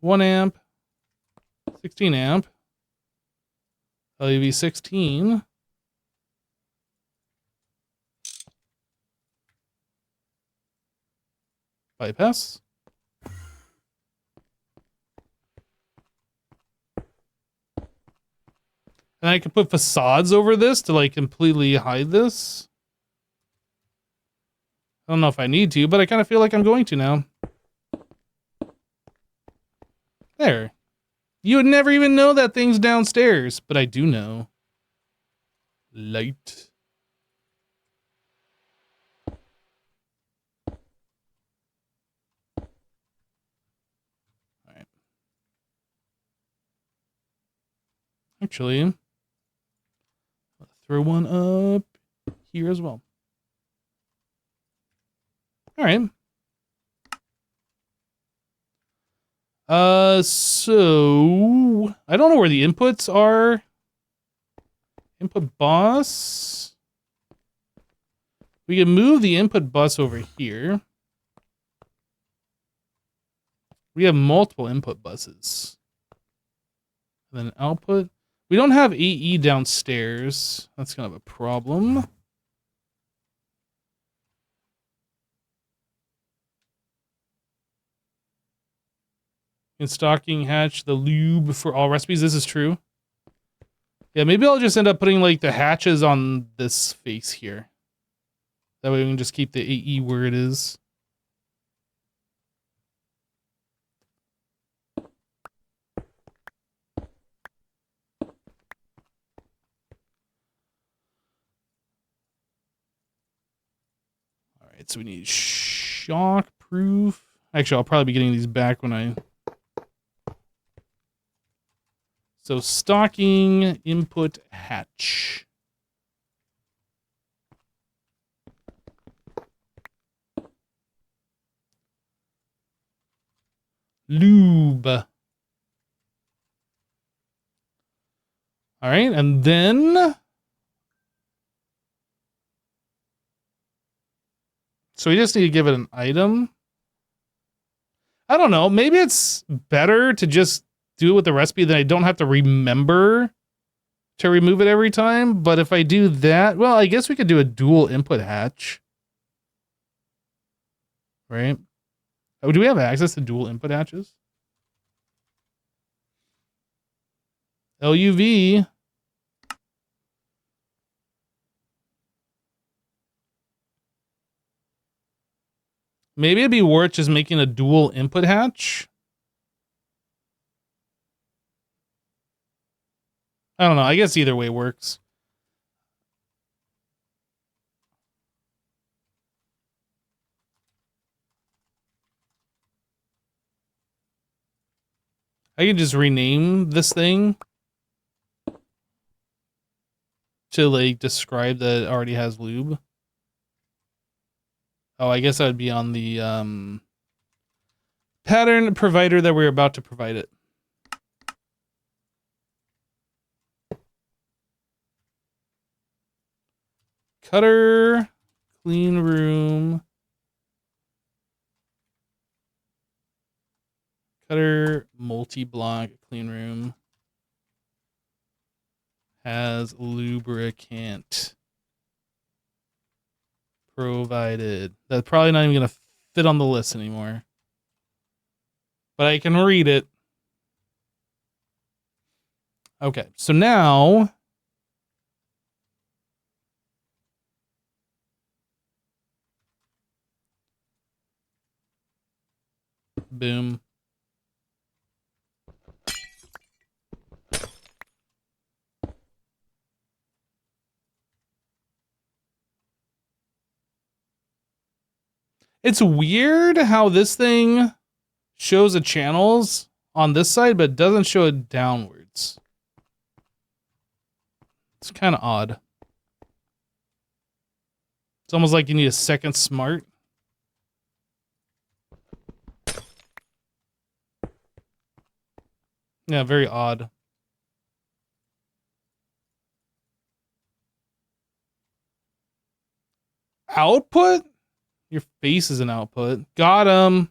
One amp, 16 amp, LUV 16. Bypass. And I can put facades over this to like completely hide this. I don't know if I need to, but I kind of feel like I'm going to now. There. You would never even know that thing's downstairs, but I do know. Light. Alright. Actually, I'll throw one up here as well. Alright. So I don't know where the inputs are. Input bus. We can move the input bus over here. We have multiple input buses. And then output. We don't have AE downstairs. That's kind of a problem. In stocking hatch the lube for all recipes. This is true. Yeah, maybe I'll just end up putting like the hatches on this face here. That way we can just keep the AE where it is. Alright, so we need shockproof. Actually, I'll probably be getting these back when I... So stocking input hatch. Lube. All right, and then... So we just need to give it an item. I don't know. Maybe it's better to just do it with the recipe than I don't have to remember to remove it every time. But if I do that, well, I guess we could do a dual input hatch. Right? Oh, do we have access to dual input hatches? LUV. Maybe it'd be worth just making a dual input hatch. I don't know. I guess either way works. I can just rename this thing to like describe that it already has lube. Oh, I guess that would be on the pattern provider that we're about to provide it. Cutter, clean room. Cutter, multi-block, clean room. Has lubricant provided. That's probably not even going to fit on the list anymore. But I can read it. Okay, so now... Boom. It's weird how this thing shows the channels on this side, but doesn't show it downwards. It's kind of odd. It's almost like you need a second smart. Yeah, very odd. Output? Your face is an output. Got him.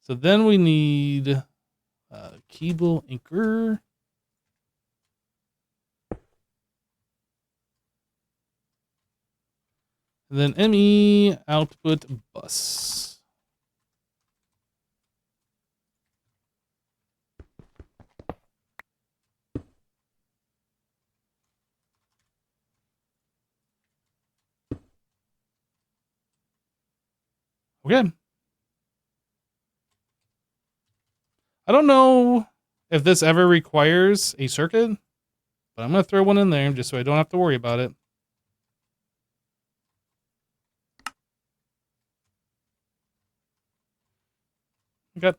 So then we need Keeble Inker. And then ME output bus. Okay. I don't know if this ever requires a circuit, but I'm going to throw one in there just so I don't have to worry about it. Okay.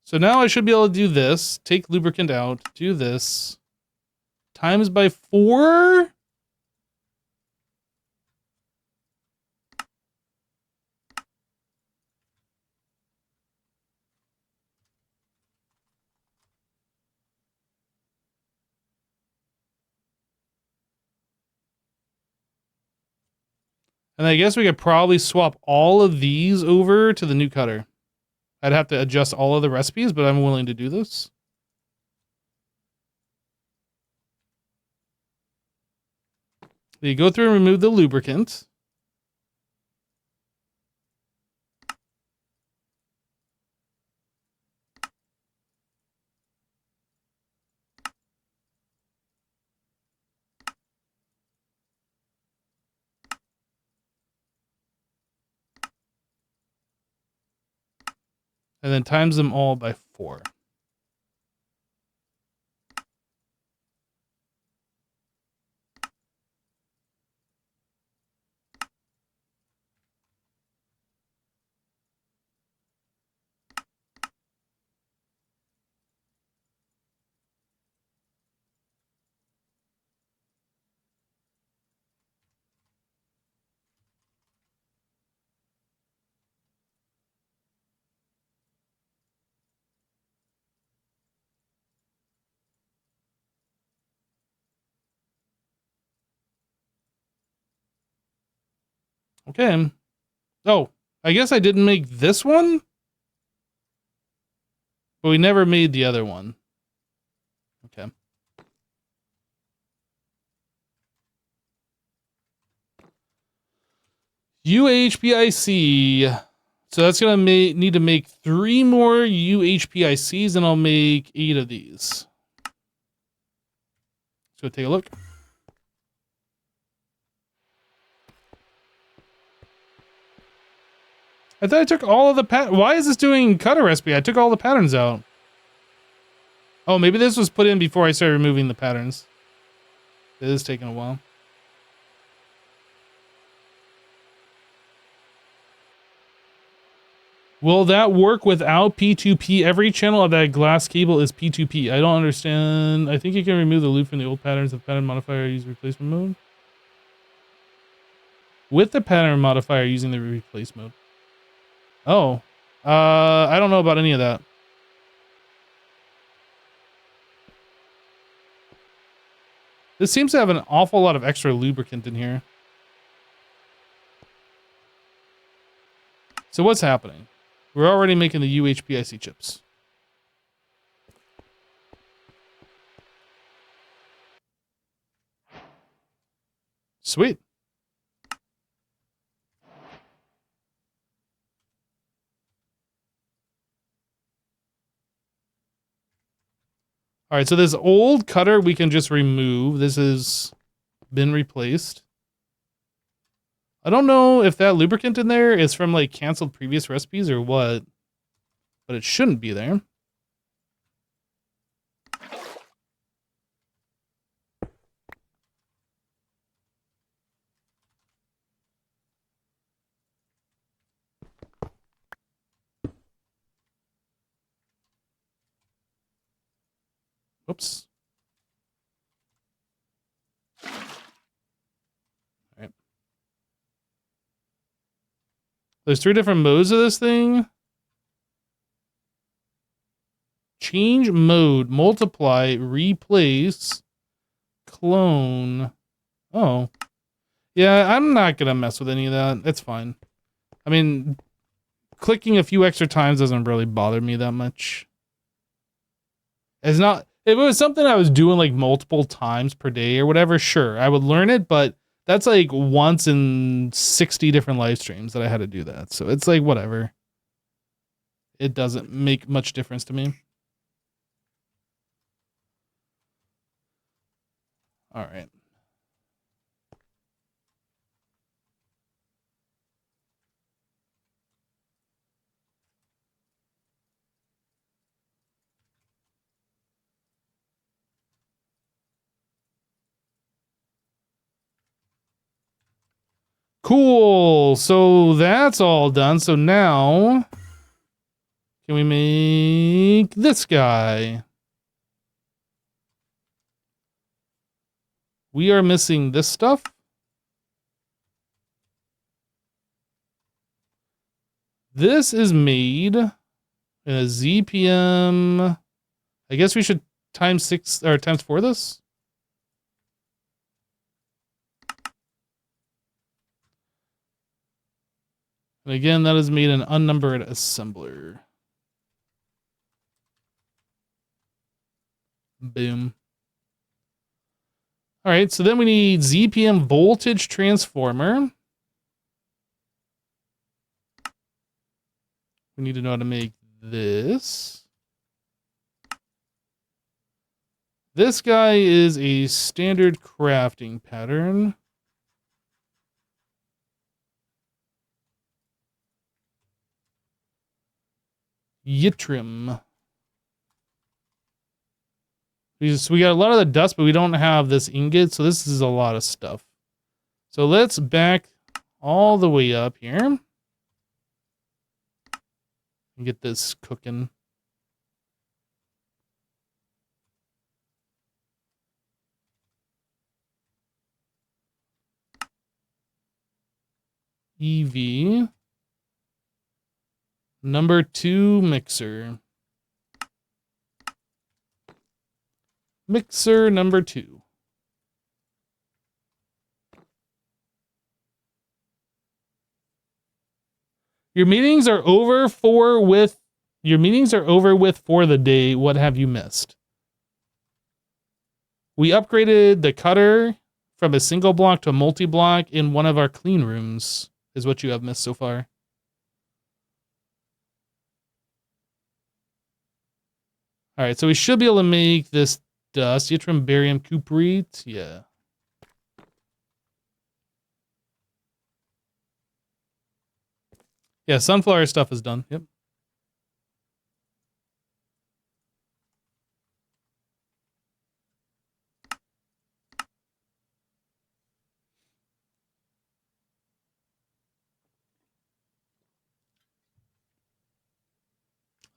So now I should be able to do this. Take lubricant out. Do this. Times by 4? And I guess we could probably swap all of these over to the new cutter. I'd have to adjust all of the recipes, but I'm willing to do this. You go through and remove the lubricant. And then times them all by 4. Okay. Oh, I guess I didn't make this one? But we never made the other one. Okay. UHPIC. So that's going to need to make 3 more UHPICs, and I'll make 8 of these. Let's go take a look. I thought I took all of the Why is this doing cutter recipe? I took all the patterns out. Oh, maybe this was put in before I started removing the patterns. It is taking a while. Will that work without P2P? Every channel of that glass cable is P2P. I don't understand. I think you can remove the loop from the old patterns of pattern modifier use replacement mode. With the pattern modifier using the replace mode. Oh. I don't know about any of that. This seems to have an awful lot of extra lubricant in here. So what's happening? We're already making the UHPIC chips. Sweet. All right, so this old cutter we can just remove. This has been replaced. I don't know if that lubricant in there is from like canceled previous recipes or what, but it shouldn't be there. Oops. All right. There's 3 different modes of this thing. Change mode, multiply, replace, clone. Oh. Yeah, I'm not going to mess with any of that. It's fine. I mean, clicking a few extra times doesn't really bother me that much. It's not... If it was something I was doing like multiple times per day or whatever, sure, I would learn it, but that's like once in 60 different live streams that I had to do that. So it's like, whatever. It doesn't make much difference to me. All right. Cool. So that's all done. So now, can we make this guy? We are missing this stuff. This is made in a ZPM. I guess we should times 6 or times 4 this. And again, that is made in unnumbered assembler. Boom. All right, so then we need ZPM voltage transformer. We need to know how to make this. This guy is a standard crafting pattern. Yttrium. We got a lot of the dust, but we don't have this ingot, so this is a lot of stuff. So let's back all the way up here and get this cooking. EV. Number 2 mixer. Mixer number 2. 2. Your meetings are over for the day. What have you missed? We upgraded the cutter from a single block to a multi-block in one of our clean rooms, is what you have missed so far. All right, so we should be able to make this dust. Yttrium, barium, cuprite. Yeah. Yeah, sunflower stuff is done. Yep.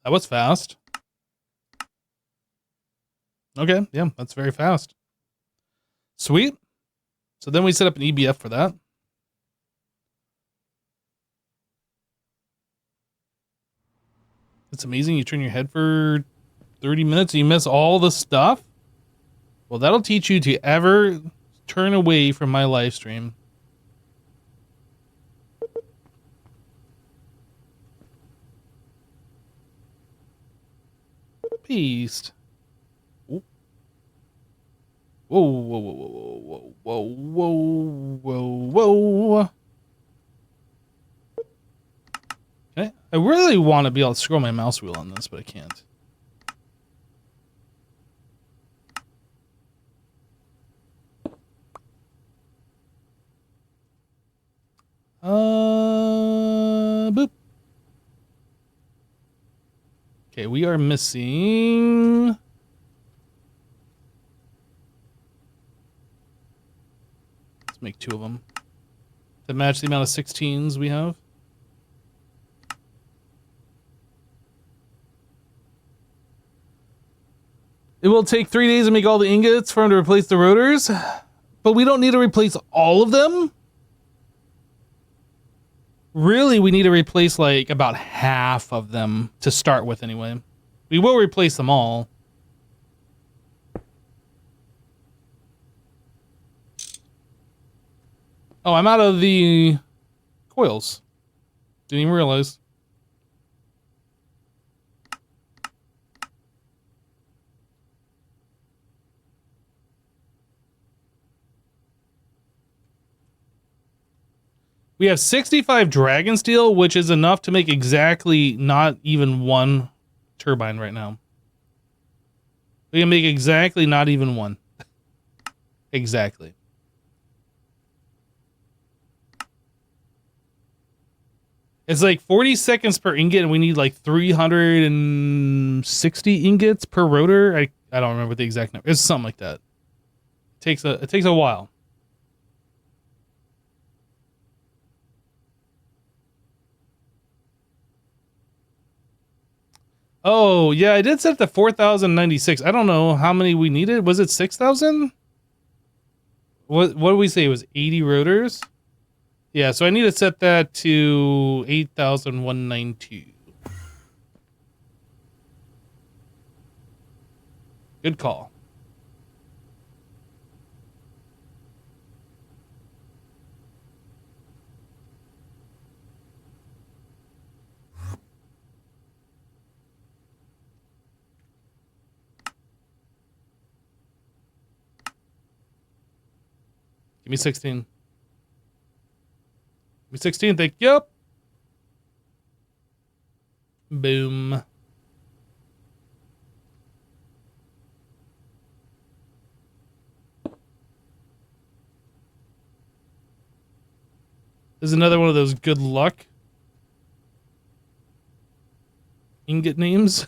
That was fast. Okay, yeah, that's very fast. Sweet. So then we set up an EBF for that. It's amazing. You turn your head for 30 minutes and you miss all the stuff. Well, that'll teach you to ever turn away from my live stream. Beast. Whoa, whoa, whoa, whoa, whoa, whoa, whoa, whoa. Okay. I really want to be able to scroll my mouse wheel on this, but I can't. Boop. Okay, we are missing... Let's make 2 of them to match the amount of 16s we have. It will take 3 days to make all the ingots for him to replace the rotors, but we don't need to replace all of them. Really, we need to replace like about half of them to start with anyway. We will replace them all. Oh, I'm out of the coils. Didn't even realize. We have 65 dragon steel, which is enough to make exactly not even 1 turbine right now. We can make exactly not even 1. Exactly. It's like 40 seconds per ingot, and we need like 360 ingots per rotor. I don't remember the exact number. It's something like that. It takes a while. Oh, yeah, I did set it to 4,096. I don't know how many we needed. Was it 6,000? What did we say? It was 80 rotors? Yeah, so I need to set that to 8,192. Good call. Give me 16. Give me 16, thank you. Yep. Boom. This is another one of those good luck ingot names.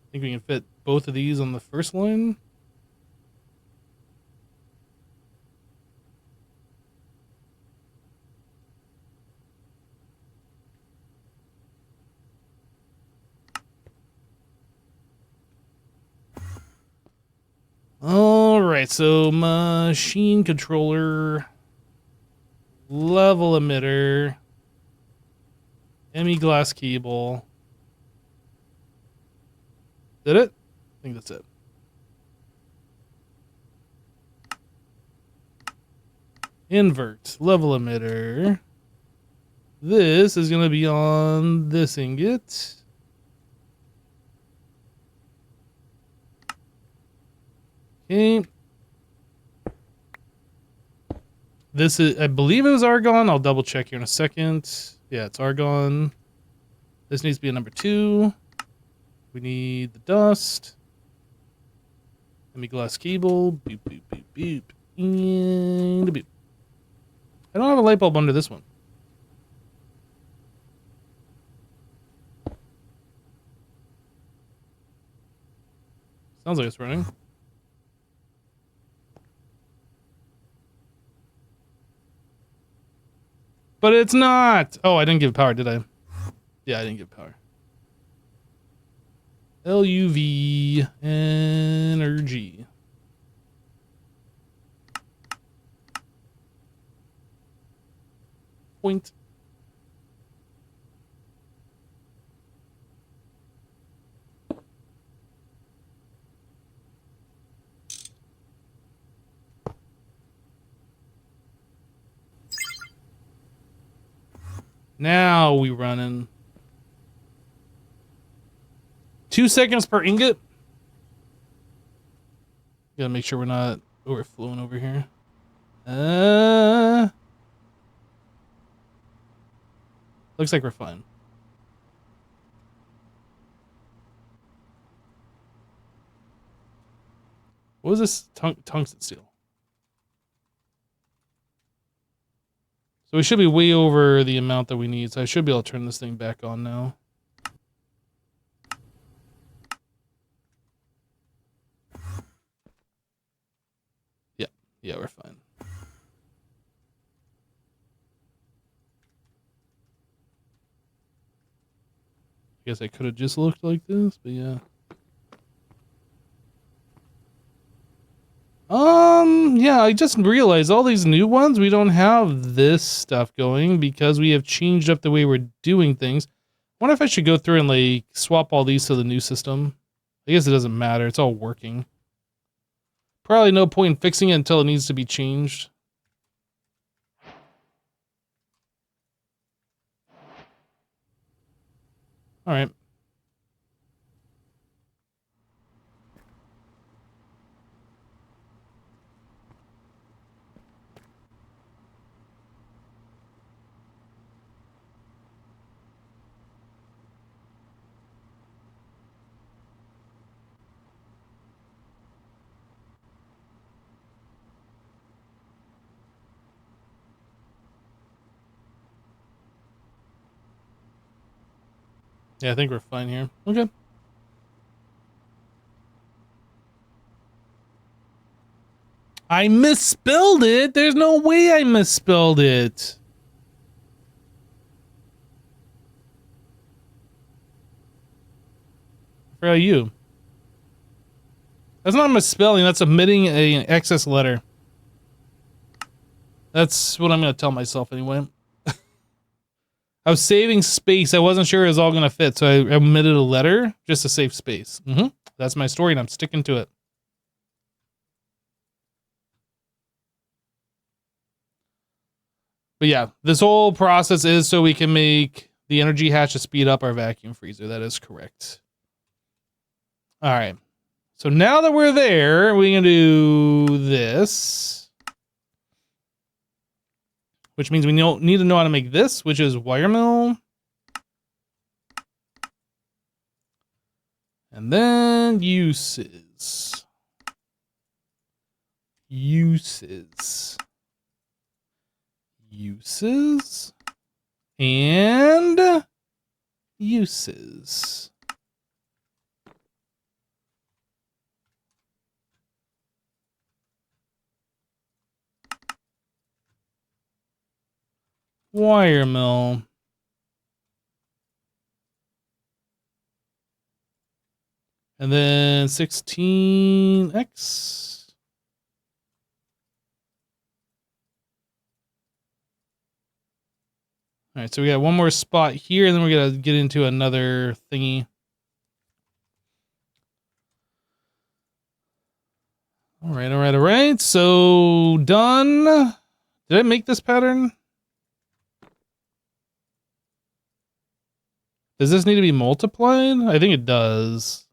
I think we can fit both of these on the first line. All right, so machine controller, level emitter, ME glass cable. Did it? I think that's it. Invert, level emitter. This is going to be on this ingot. Okay. This is, I believe it was argon. I'll double check here in a second. Yeah, it's argon. This needs to be a number 2. We need the dust. Let me glass cable. Boop, boop, boop, boop. And a boop. I don't have a light bulb under this one. Sounds like it's running. But it's not. Oh, I didn't give power, did I? Yeah, I didn't give power. LUV energy. Point. Now we running. 2 seconds per ingot. Gotta make sure we're not overflowing over here. Looks like we're fine. What was this tungsten steel? So we should be way over the amount that we need. So I should be able to turn this thing back on now. Yeah, we're fine. I guess I could have just looked like this, but yeah. Yeah, I just realized all these new ones, we don't have this stuff going because we have changed up the way we're doing things. I wonder if I should go through and like swap all these to the new system. I guess it doesn't matter. It's all working. Probably no point in fixing it until it needs to be changed. All right. Yeah, I think we're fine here. Okay. I misspelled it. There's no way I misspelled it. For you. That's not misspelling. That's omitting an excess letter. That's what I'm going to tell myself anyway. I was saving space. I wasn't sure it was all going to fit, so I omitted a letter just to save space. That's my story, and I'm sticking to it. But yeah, this whole process is so we can make the energy hatch to speed up our vacuum freezer. That is correct. All right. So now that we're there, we're going to do this. Which means we need to know how to make this, which is wire mill. And then uses. Uses. Uses. And uses. Wire mill. And then 16x. All right, so we got one more spot here, and then we're going to get into another thingy. All right. So done. Did I make this pattern? Does this need to be multiplied? I think it does.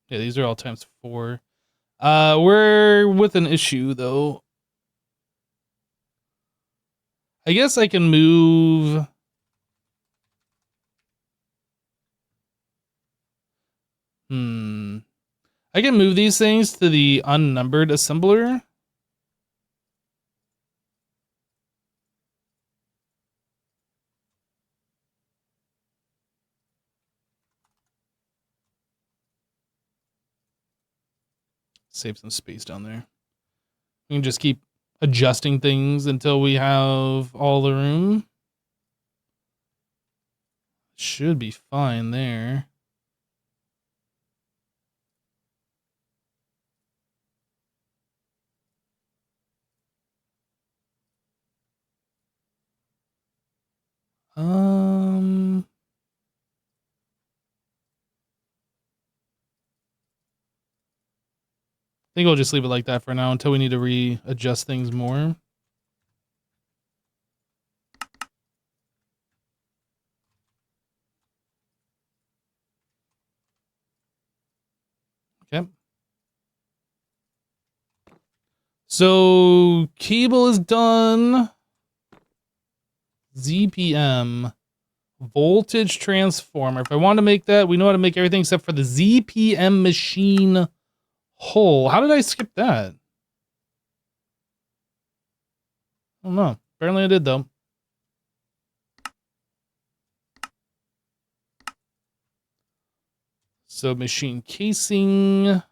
Yeah, these are all times 4. We're with an issue, though. I guess I can move... I can move these things to the unnumbered assembler. Save some space down there. We can just keep adjusting things until we have all the room. Should be fine there. I think we'll just leave it like that for now until we need to readjust things more. Okay. So cable is done. ZPM. Voltage transformer. If I want to make that, we know how to make everything except for the ZPM machine hull. How did I skip that? I don't know. Apparently I did, though. So machine casing.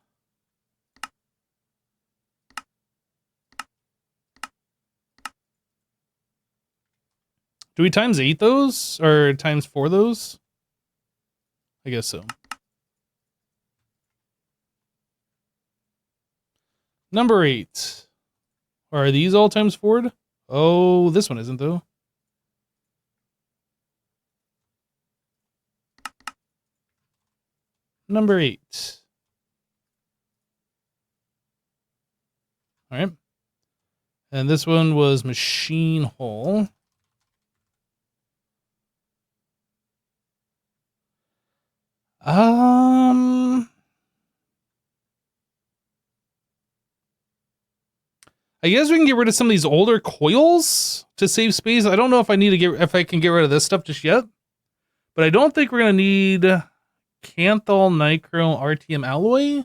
Do we times 8 those? Or times 4 those? I guess so. Number 8. Are these all times 4'd? Oh, this one isn't, though. Number 8. All right. And this one was machine hull. I guess we can get rid of some of these older coils to save space. I don't know if I can get rid of this stuff just yet. But I don't think we're gonna need Kanthal Nichrome RTM alloy.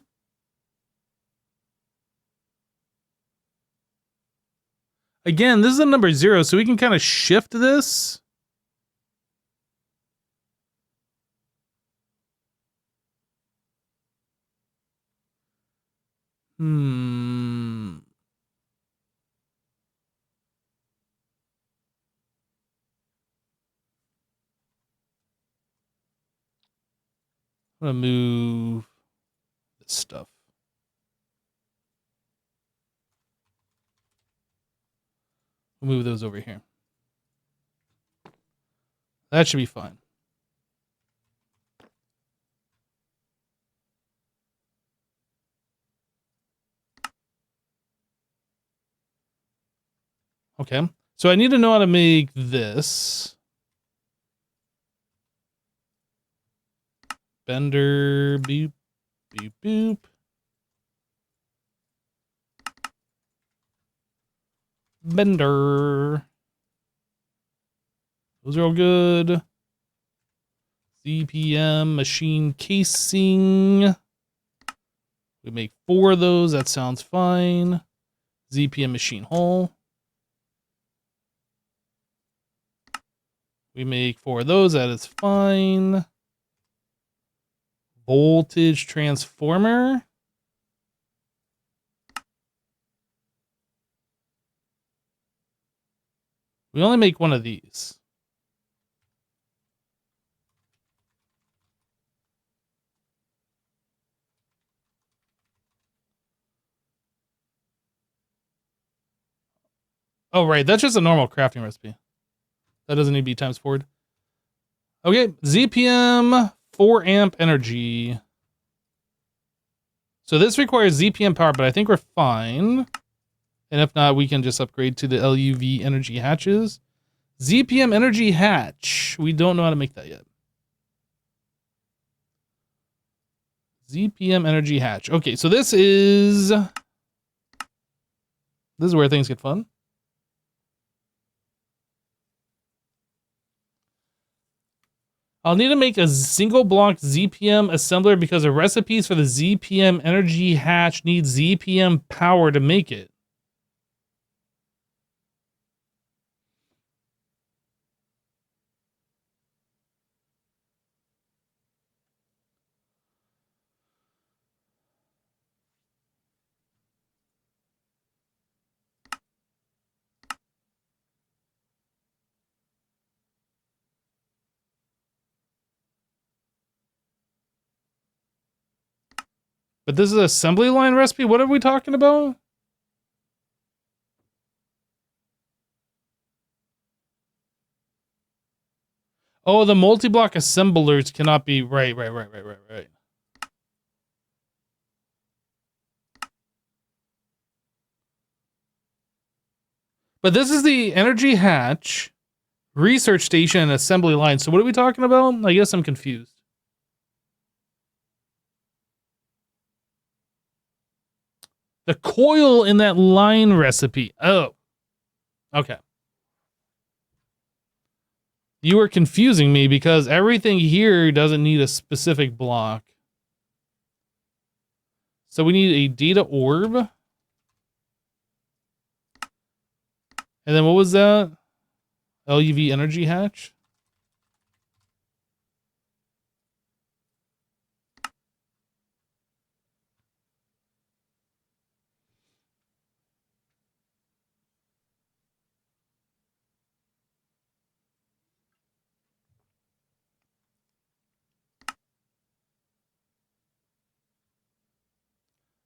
Again, this is a number 0, so we can kind of shift this. I'm gonna move this stuff. We'll move those over here. That should be fine. Okay, so I need to know how to make this. Bender, boop, boop, boop. Bender. Those are all good. ZPM machine casing. We make 4 of those. That sounds fine. ZPM machine hull. We make 4 of those. That is fine. Voltage transformer. We only make 1 of these. Oh, right. That's just a normal crafting recipe. That doesn't need to be times 4'd. Okay. ZPM 4 amp energy. So this requires ZPM power, but I think we're fine. And if not, we can just upgrade to the LUV energy hatches. ZPM energy hatch. We don't know how to make that yet. ZPM energy hatch. Okay, so this is where things get fun. I'll need to make a single block ZPM assembler because the recipes for the ZPM energy hatch need ZPM power to make it. But this is an assembly line recipe? What are we talking about? Oh, the multi-block assemblers cannot be... Right. But this is the energy hatch, research station, and assembly line. So what are we talking about? I guess I'm confused. The coil in that line recipe. Oh. Okay. You are confusing me because everything here doesn't need a specific block. So we need a data orb. And then what was that? LUV energy hatch?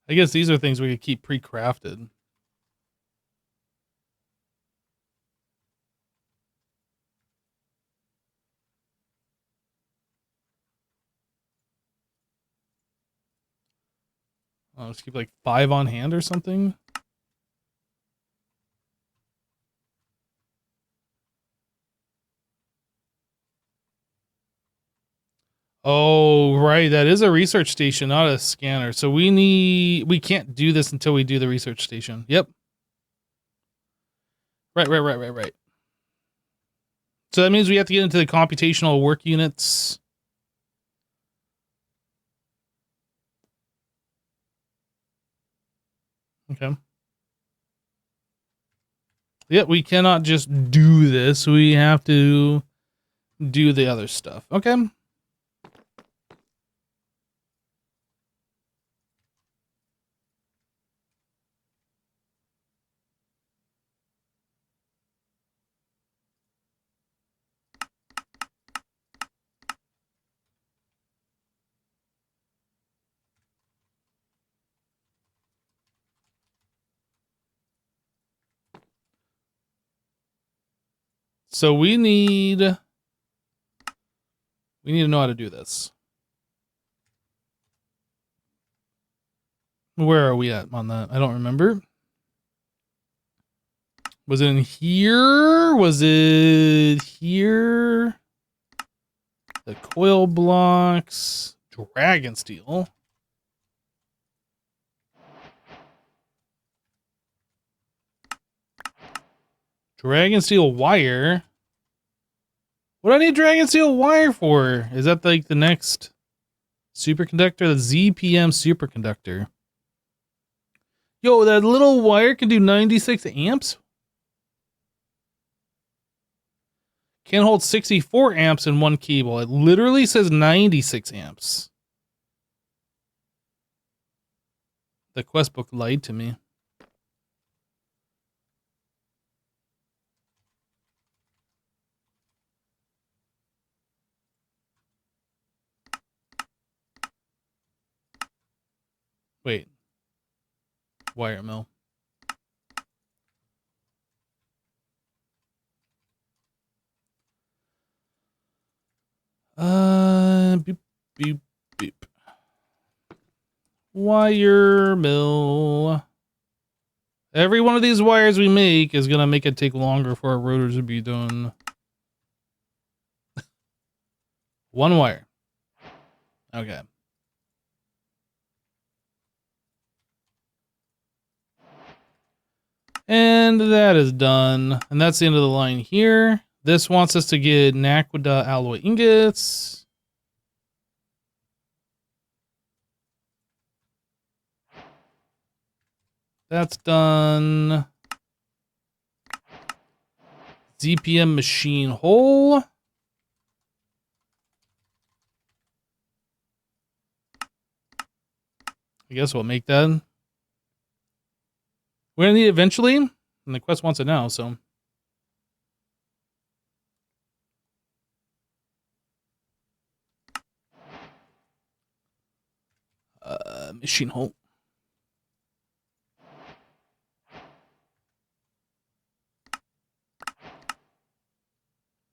I guess these are things we could keep pre-crafted. Let's keep like 5 on hand or something. Oh, right. That is a research station, not a scanner. So we can't do this until we do the research station. Yep. Right. So that means we have to get into the computational work units. Okay. Yep, we cannot just do this. We have to do the other stuff. Okay. So we need to know how to do this. Where are we at on that? I don't remember. Was it in here? Was it here? The coil blocks. Dragon steel. Dragon steel wire. What do I need dragon steel wire for? Is that like the next superconductor? The ZPM superconductor. Yo, that little wire can do 96 amps? Can hold 64 amps in one cable. It literally says 96 amps. The quest book lied to me. Wait. Wire mill. Beep, beep, beep. Wire mill. Every one of these wires we make is gonna make it take longer for our rotors to be done. One wire. Okay. And that is done. And that's the end of the line here. This wants us to get Naquadah alloy ingots. That's done. ZPM machine hole. I guess we'll make that. We're gonna need it eventually, and the quest wants it now, so. Machine hole.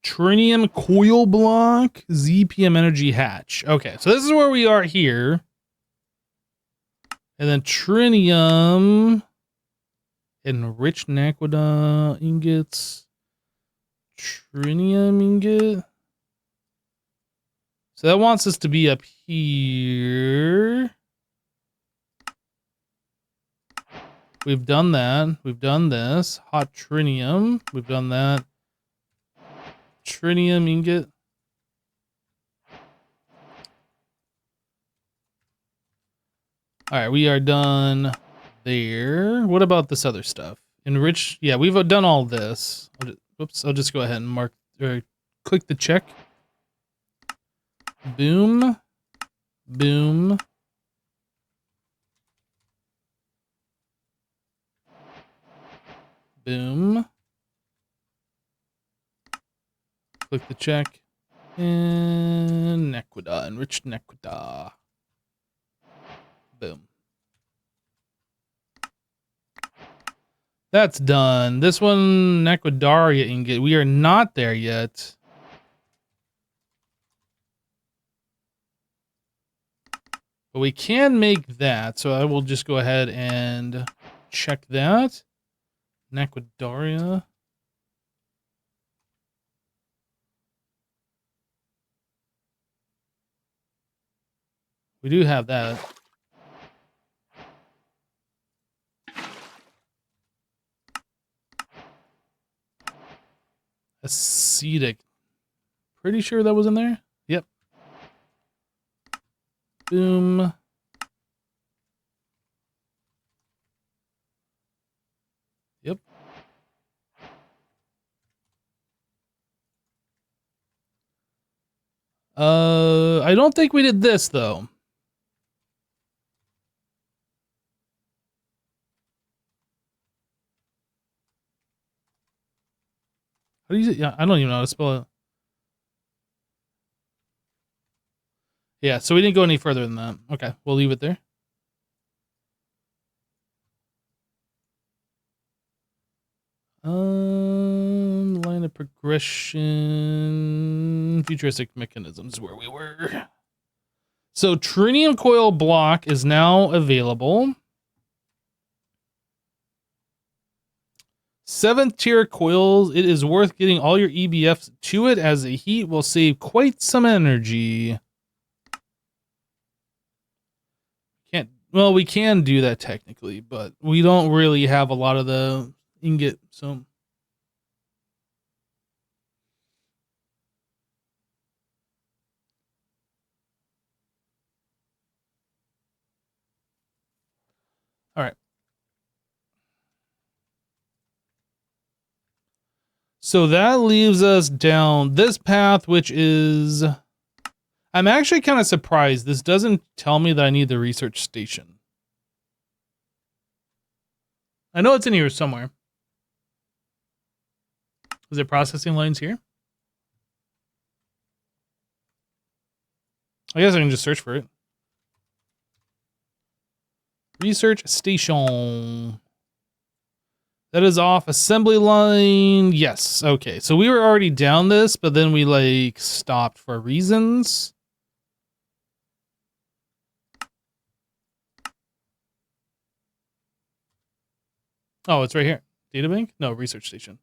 Trinium coil block, ZPM energy hatch. Okay, so this is where we are here. And then trinium, enriched Naquadah ingots, trinium ingot. So that wants us to be up here. We've done that. We've done this. Hot trinium. We've done that. Trinium ingot. All right, we are done there. What about this other stuff? Enrich. Yeah, we've done all this. I'll just go ahead and mark or click the check. Boom. Boom. Boom. Click the check. And Naquadah, enriched Naquadah. Boom. That's done. This one, Naquadaria ingot. We are not there yet. But we can make that. So I will just go ahead and check that. Naquadaria. We do have that. Acetic. Pretty sure that was in there. Yep. Boom. Yep. I don't think we did this though. How do you? Yeah, I don't even know how to spell it. Yeah, so we didn't go any further than that. Okay, we'll leave it there. Line of progression, futuristic mechanisms, where we were. So trinium coil block is now available. 7th tier coils. It is worth getting all your EBFs to it, as the heat will save quite some energy. Well, we can do that technically, but we don't really have a lot of the ingot, so. All right. So that leaves us down this path, which is... I'm actually kind of surprised. This doesn't tell me that I need the research station. I know it's in here somewhere. Is there processing lines here? I guess I can just search for it. Research station. That is off assembly line. Yes. Okay. So we were already down this, but then we like stopped for reasons. Oh, it's right here. Data bank? No, research station.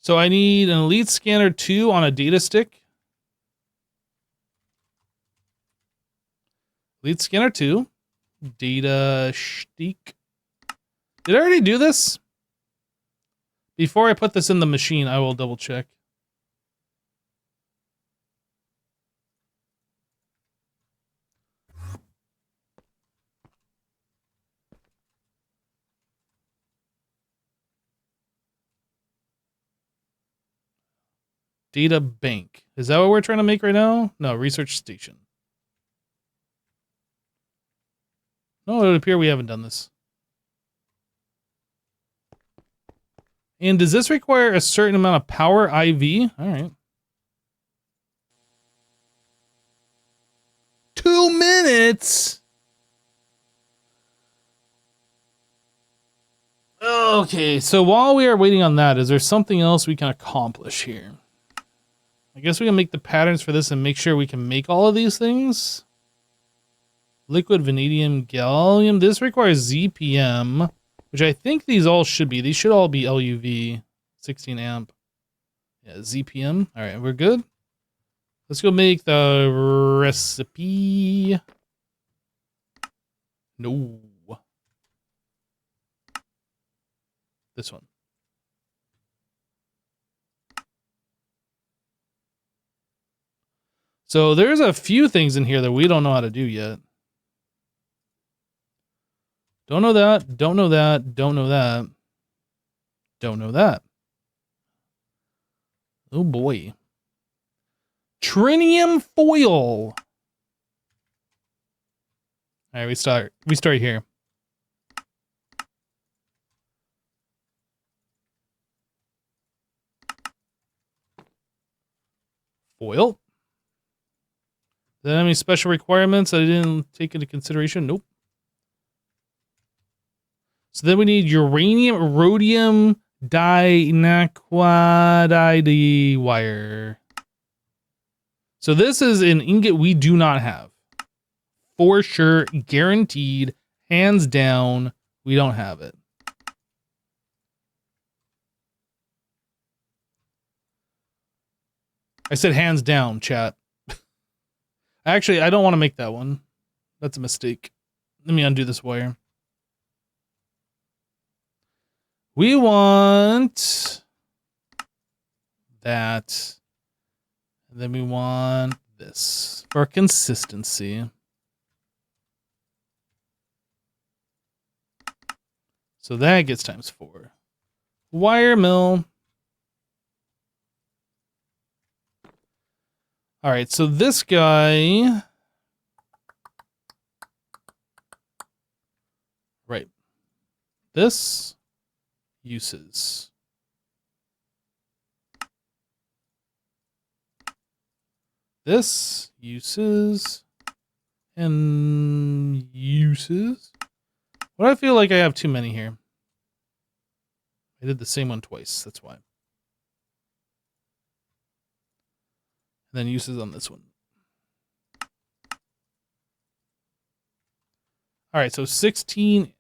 So I need an Elite Scanner 2 on a data stick. Elite Scanner 2. Data stick. Did I already do this? Before I put this in the machine, I will double check. Data bank. Is that what we're trying to make right now? No, research station. No, it would appear we haven't done this. And does this require a certain amount of power IV? All right. 2 minutes? Okay, so while we are waiting on that, is there something else we can accomplish here? I guess we can make the patterns for this and make sure we can make all of these things. Liquid vanadium gallium. This requires ZPM, which I think these all should be. These should all be LUV, 16 amp. Yeah, ZPM. All right, we're good. Let's go make the recipe. No. This one. So there's a few things in here that we don't know how to do yet. Don't know that, don't know that, don't know that. Don't know that. Oh boy. Trinium foil. All right, we start here. Foil. Do they have any special requirements that I didn't take into consideration? Nope. So then we need uranium, rhodium, dinaquadide wire. So this is an ingot we do not have. For sure, guaranteed, hands down, we don't have it. I said hands down, chat. Actually, I don't want to make that one. That's a mistake. Let me undo this wire. We want that. And then we want this for consistency. So that gets times 4. Wire mill. All right, so this guy. Right. This uses. This uses and uses. But I feel like I have too many here. I did the same one twice, that's why. And then uses on this one. All right, so 16x.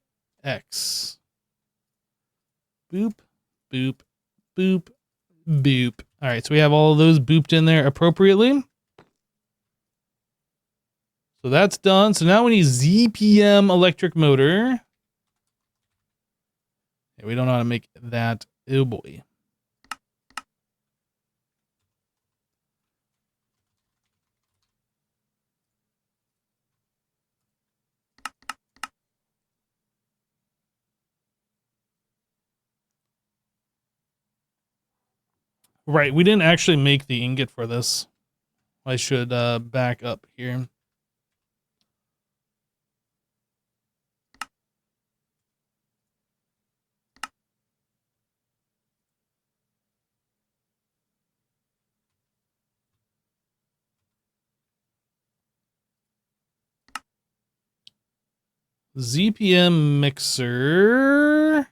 Boop, boop, boop, boop. All right, so we have all of those booped in there appropriately. So that's done. So now we need ZPM electric motor. Yeah, we don't know how to make that. Oh boy. Right, we didn't actually make the ingot for this. I should back up here. ZPM mixer.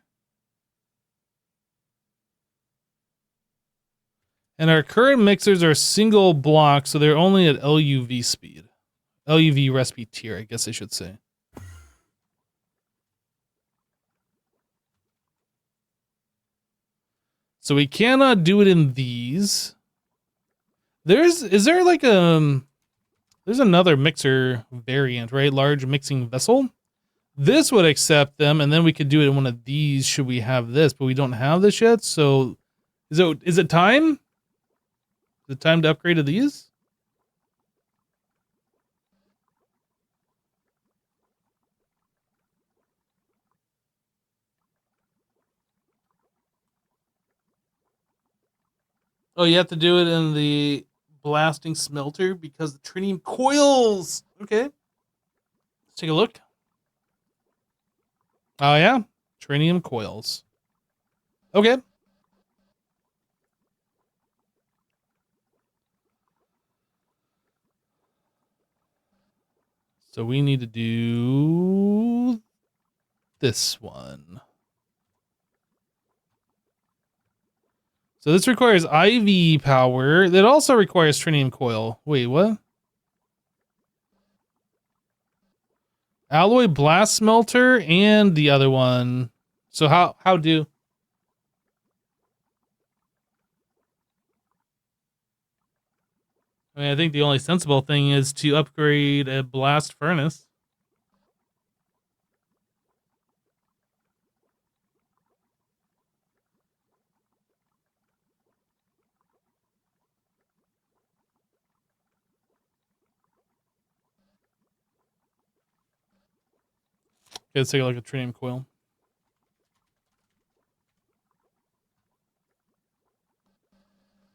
And our current mixers are single block, so they're only at LUV speed. LUV recipe tier, I guess I should say. So we cannot do it in these. Is there like there's another mixer variant, right? Large mixing vessel. This would accept them, and then we could do it in one of these should we have this, but we don't have this yet. So is it time? Is it time to upgrade to these? Oh, you have to do it in the blasting smelter because the tritium coils. Okay. Let's take a look. Oh, yeah. Tritium coils. Okay. So we need to do this one. So this requires IV power. That also requires tritium coil. Wait, what? Alloy blast smelter and the other one. So how do? I mean, I think the only sensible thing is to upgrade a blast furnace. Okay, let's take a look at tritium coil.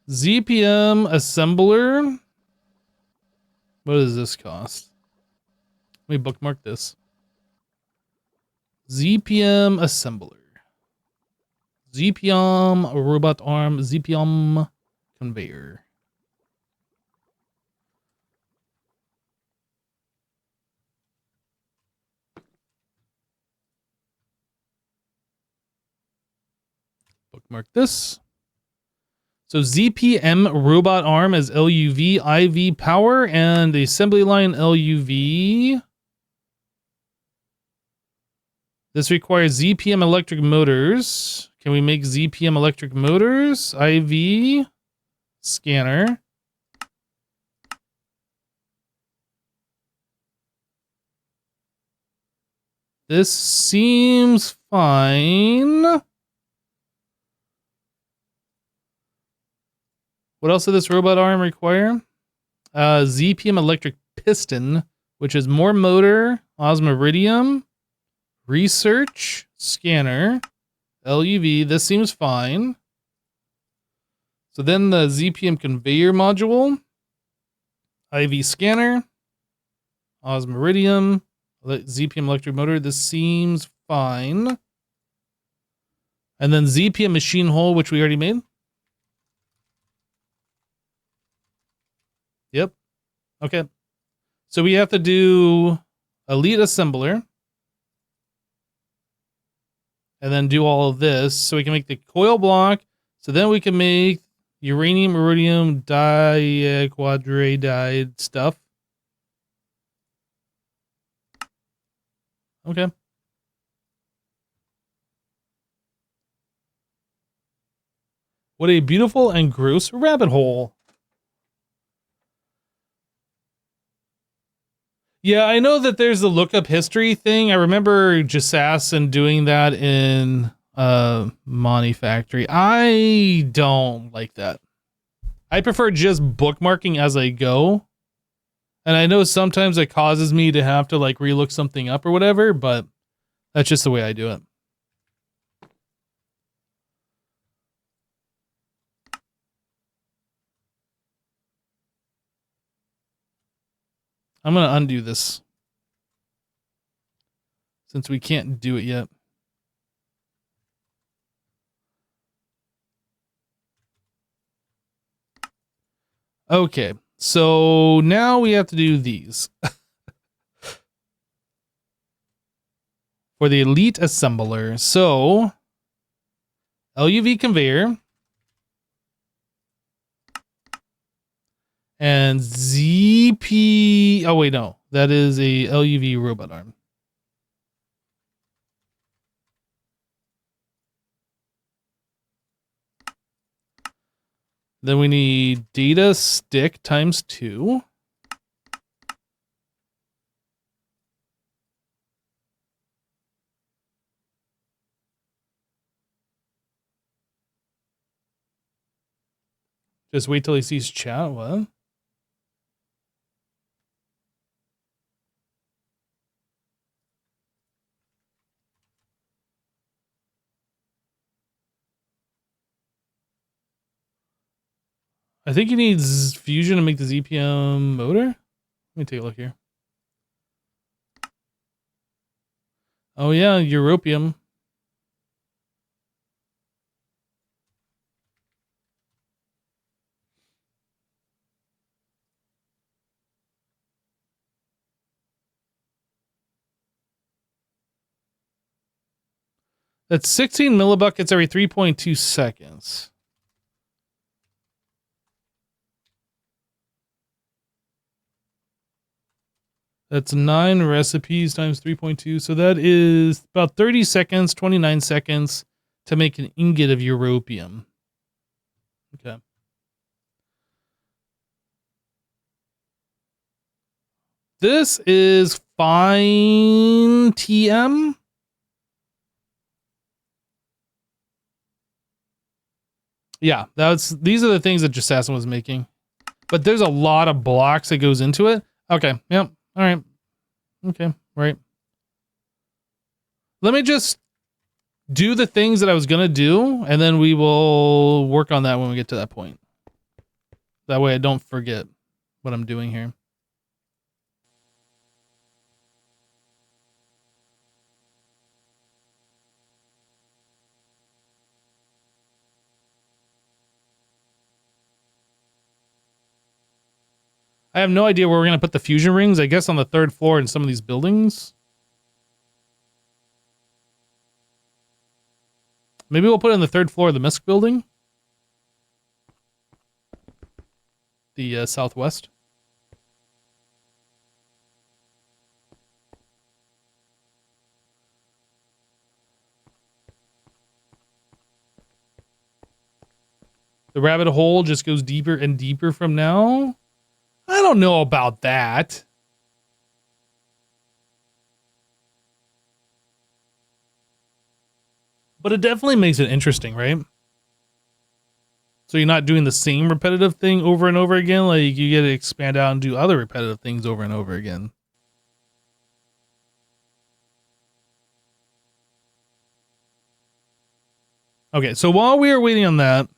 ZPM assembler. What does this cost? Let me bookmark this. ZPM assembler. ZPM robot arm. ZPM conveyor. Bookmark this. So ZPM robot arm is LUV, IV power, and the assembly line LUV. This requires ZPM electric motors. Can we make ZPM electric motors? IV scanner. This seems fine. What else did this robot arm require? ZPM electric piston, which is more motor, osmiridium, research, scanner, LUV. This seems fine. So then the ZPM conveyor module, IV scanner, osmiridium, ZPM electric motor. This seems fine. And then ZPM machine hole, which we already made. Yep. Okay. So we have to do elite assembler. And then do all of this. So we can make the coil block. So then we can make uranium, iridium, diquadradide stuff. Okay. What a beautiful and gross rabbit hole. Yeah, I know that there's the lookup history thing. I remember Jasassin doing that in Monty Factory. I don't like that. I prefer just bookmarking as I go. And I know sometimes it causes me to have to like relook something up or whatever, but that's just the way I do it. I'm going to undo this since we can't do it yet. Okay, so now we have to do these. For the elite assembler. So, LUV conveyor. And ZP... Oh, wait, no. That is a LUV robot arm. Then we need data stick times 2. Just wait till he sees chat. What? I think he needs fusion to make the ZPM motor. Let me take a look here. Oh yeah, europium. That's 16 millibuckets every 3.2 seconds. That's 9 recipes times 3.2. So that is about 30 seconds, 29 seconds to make an ingot of europium. Okay. This is fine TM. Yeah, these are the things that Jassassin was making. But there's a lot of blocks that goes into it. Okay, yep. All right. Okay, right. Let me just do the things that I was going to do, and then we will work on that when we get to that point. That way I don't forget what I'm doing here. I have no idea where we're going to put the fusion rings. I guess on the 3rd floor in some of these buildings. Maybe we'll put it on the 3rd floor of the MISC building. The southwest. The rabbit hole just goes deeper and deeper from now. I don't know about that. But it definitely makes it interesting, right? So you're not doing the same repetitive thing over and over again. Like you get to expand out and do other repetitive things over and over again. Okay, so while we are waiting on that,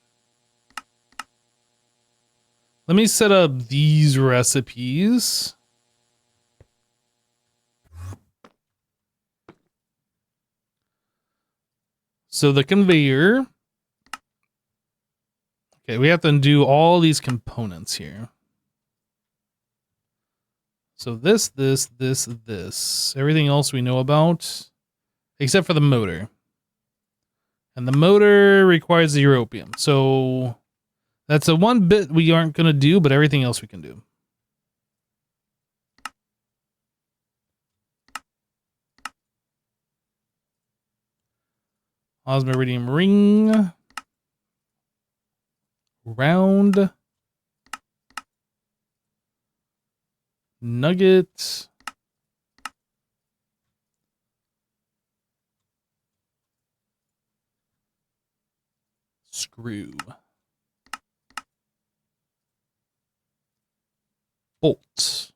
let me set up these recipes. So the conveyor. Okay, we have to undo all these components here. So this. Everything else we know about, except for the motor. And the motor requires the europium. So that's the one bit we aren't going to do, but everything else we can do. Osmiridium ring. Round. Nugget. Screw. Bolt.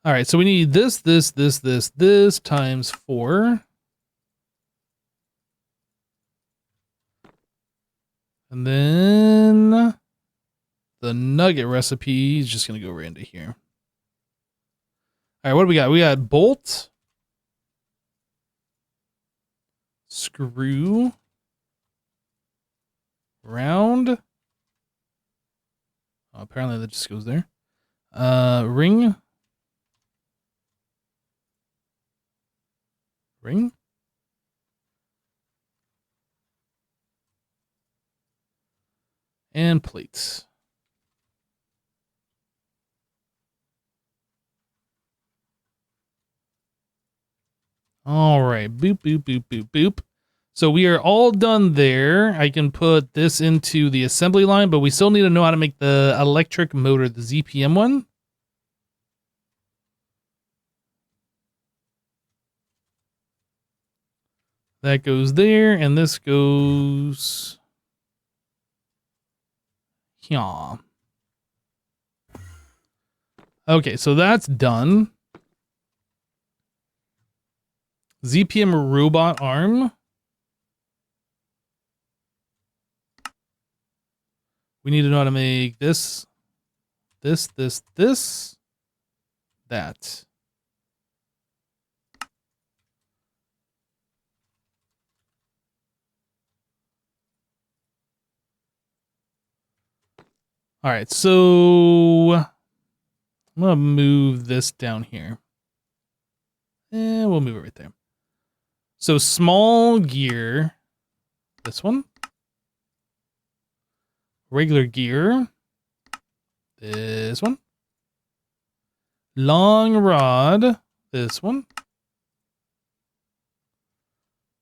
All right, so we need this times 4. And then the nugget recipe is just going to go right into here. All right, what do we got? We got bolt, screw, round. Oh, apparently that just goes there. Ring. Ring. And plates. All right, boop, boop, boop, boop, boop. So we are all done there. I can put this into the assembly line, but we still need to know how to make the electric motor, the ZPM one. That goes there, and this goes here. Okay, so that's done. ZPM robot arm. We need to know how to make this, that. All right, so I'm gonna move this down here. We'll move it right there. So small gear, this one. Regular gear, this one. Long rod, this one.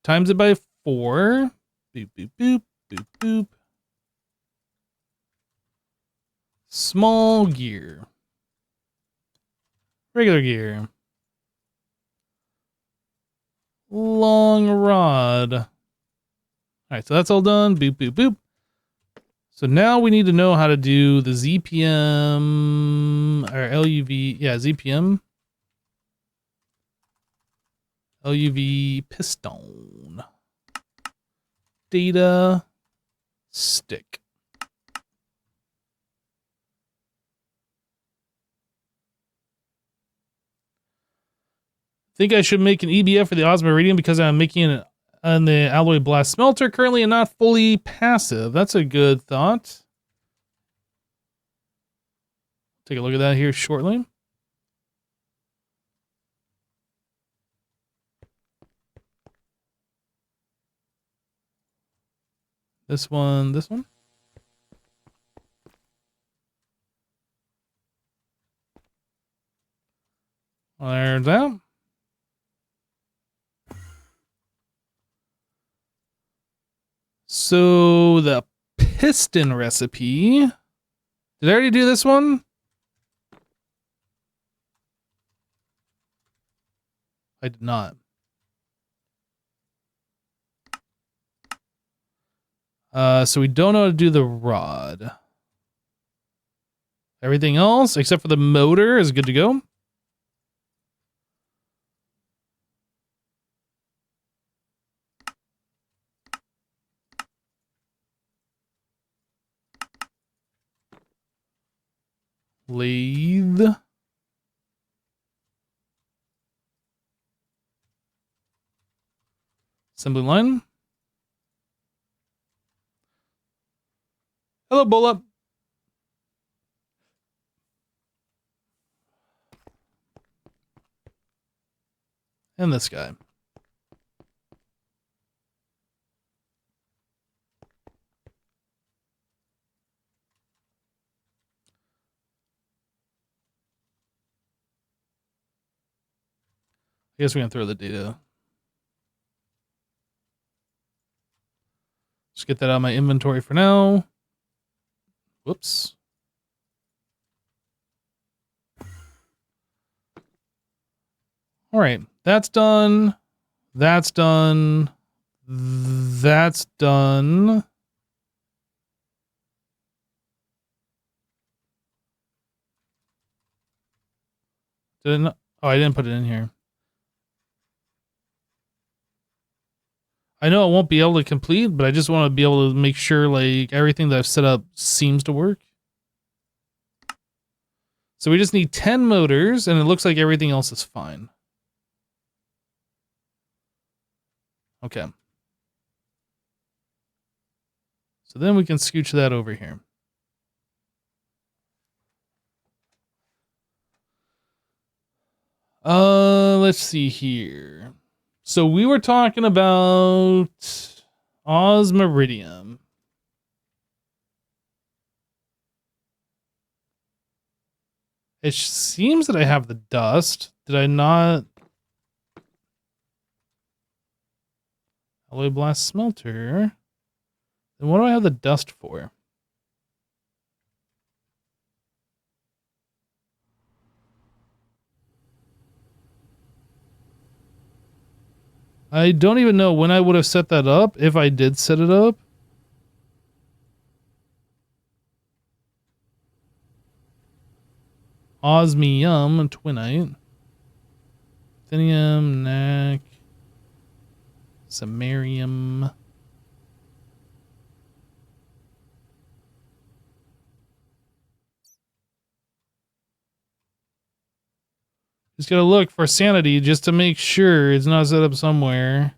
Times it by 4. Boop, boop, boop, boop, boop. Small gear. Regular gear. Long rod. All right, so that's all done. Boop, boop, boop. So now we need to know how to do the ZPM or LUV. Yeah, ZPM. LUV piston. Data stick. Think I should make an EBF for the Osmo Iridium because I'm making it on the alloy blast smelter currently and not fully passive. That's a good thought. Take a look at that here shortly. This one, this one. There's that. So the piston recipe. Did I already do this one? I did not. So we don't know how to do the rod. Everything else, except for the motor, is good to go. Lathe. Assembly line. Hello, Bola. And this guy. I guess we're going to throw the data. Just get that out of my inventory for now. Whoops. All right, that's done. That's done. That's done. Did I not? Oh, I didn't put it in here. I know I won't be able to complete, but I just want to be able to make sure like everything that I've set up seems to work. So we just need 10 motors, and it looks like everything else is fine. Okay. So then we can scooch that over here. Let's see here. So we were talking about Osmiridium. It seems that I have the dust. Did I not? Alloy blast smelter. Then what do I have the dust for? I don't even know when I would have set that up, if I did set it up. Osmium, Twinite. Athenium, Knack. Samarium. Just gotta look for sanity just to make sure it's not set up somewhere.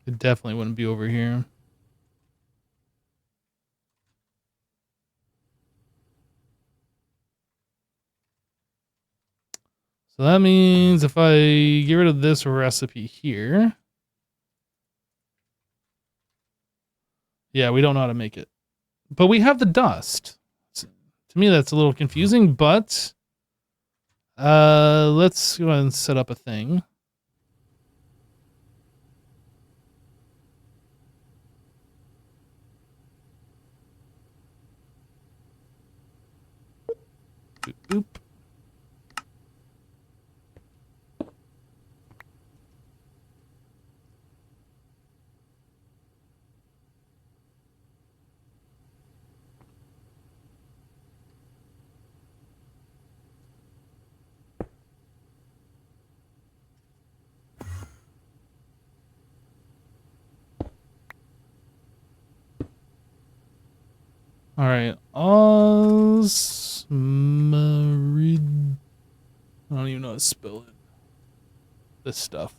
It definitely wouldn't be over here. So that means if I get rid of this recipe here. Yeah, we don't know how to make it. But we have the dust. To me, that's a little confusing, but let's go ahead and set up a thing. Boop, boop. All right, Osmarid. I don't even know how to spell it. This stuff.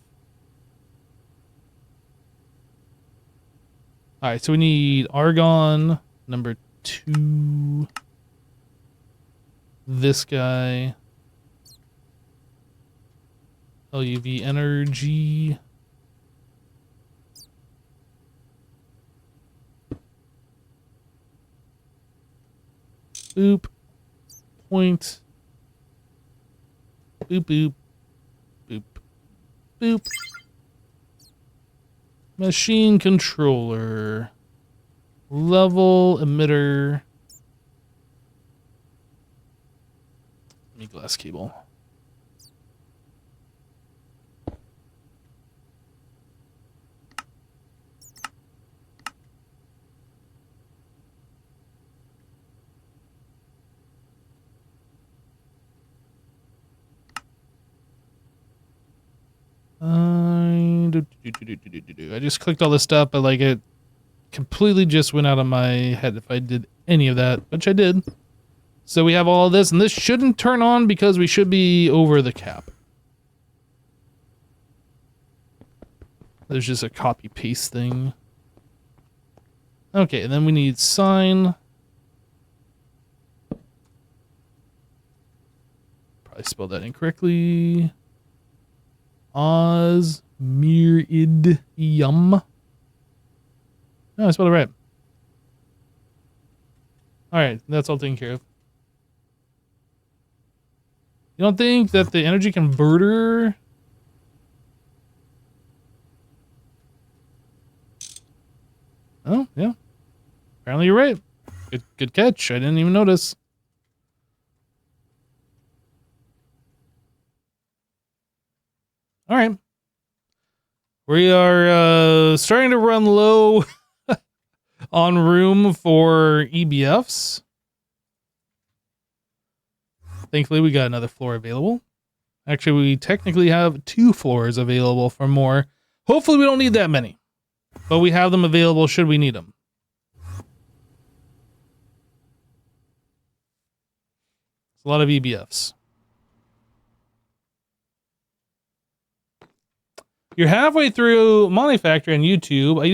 All right, so we need argon number 2. This guy. LUV energy. Boop. Point. Boop, boop. Boop. Boop. Machine controller. Level emitter. Let me glass cable. I just clicked all this stuff, but like it completely just went out of my head if I did any of that, which I did. So we have all of this, and this shouldn't turn on because we should be over the cap. There's just a copy paste thing. Okay, and then we need sign. Probably spelled that incorrectly. Osmiridium. No, I spelled it right. Alright, that's all taken care of. You don't think that the energy converter... Oh, yeah. Apparently you're right. Good catch. I didn't even notice. All right. We are starting to run low on room for EBFs. Thankfully, we got another floor available. Actually, we technically have 2 floors available for more. Hopefully, we don't need that many. But we have them available should we need them. It's a lot of EBFs. You're halfway through Money Factory on YouTube. I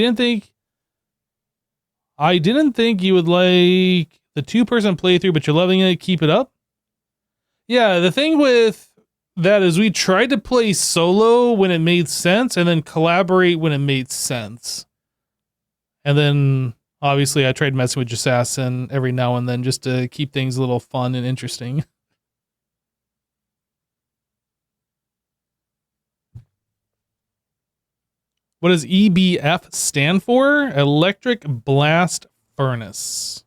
didn't think you would like the 2-person playthrough, but you're loving it. Keep it up. Yeah, the thing with that is we tried to play solo when it made sense and then collaborate when it made sense. And then Obviously, I tried messing with Assassin every now and then just to keep things a little fun and interesting. What does EBF stand for? Electric Blast Furnace.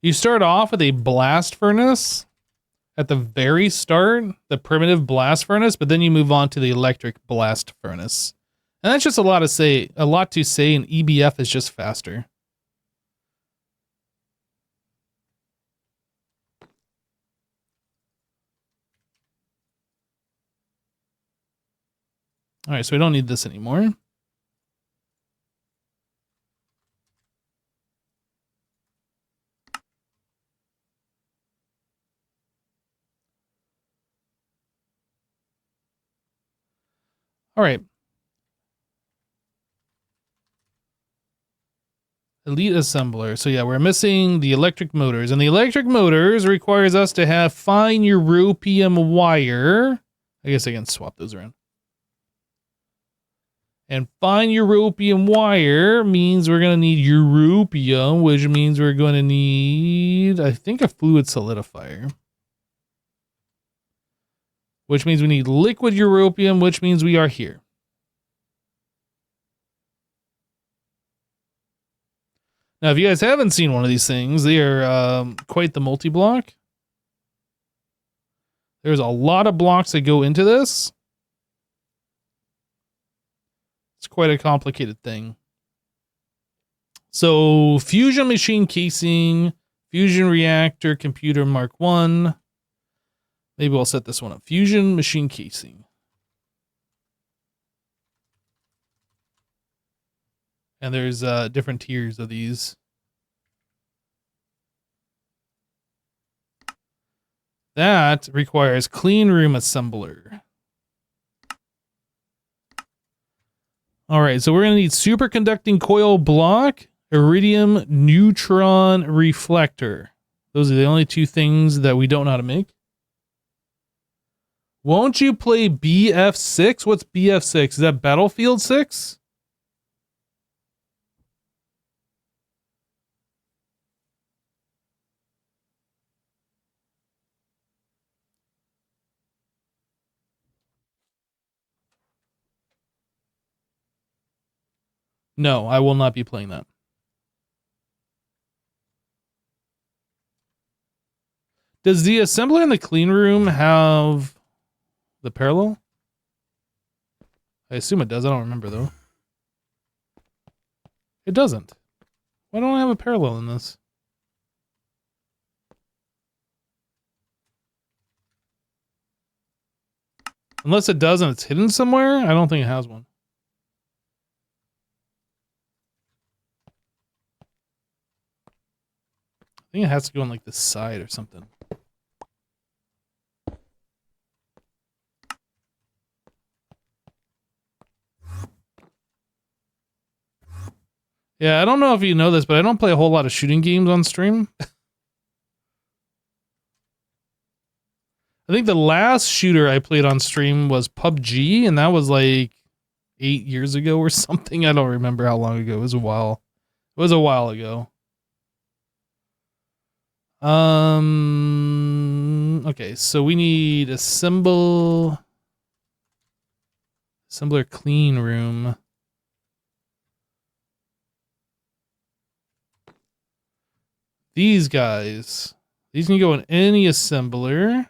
You start off with a blast furnace at the very start, the primitive blast furnace, but then you move on to the electric blast furnace. And that's just a lot to say, and EBF is just faster. All right, so we don't need this anymore. All right. Elite assembler. So yeah, we're missing the electric motors, and the electric motors requires us to have fine europium wire. I guess I can swap those around. And fine europium wire means we're going to need europium, which means we're going to need, I think, a fluid solidifier. Which means we need liquid europium, which means we are here. Now, if you guys haven't seen one of these things, they are quite the multi-block. There's a lot of blocks that go into this. It's quite a complicated thing. So, fusion machine casing, fusion reactor, computer Mark 1. Maybe I'll set this one up. Fusion machine casing. And there's different tiers of these. That requires clean room assembler. All right, so we're going to need superconducting coil block, iridium neutron reflector. Those are the only two things that we don't know how to make. Won't you play BF6? What's BF6? Is that Battlefield 6? No, I will not be playing that. Does the assembler in the clean room have the parallel? I assume it does. I don't remember, though. It doesn't. Why don't I have a parallel in this? Unless it does and it's hidden somewhere, I don't think it has one. I think it has to go on like this side or something. Yeah, I don't know if you know this, but I don't play a whole lot of shooting games on stream. I think the last shooter I played on stream was PUBG, and that was like 8 years ago or something. I don't remember how long ago. It was a while. It was a while ago. Okay, so we need assembler clean room. These guys, these can go in any assembler.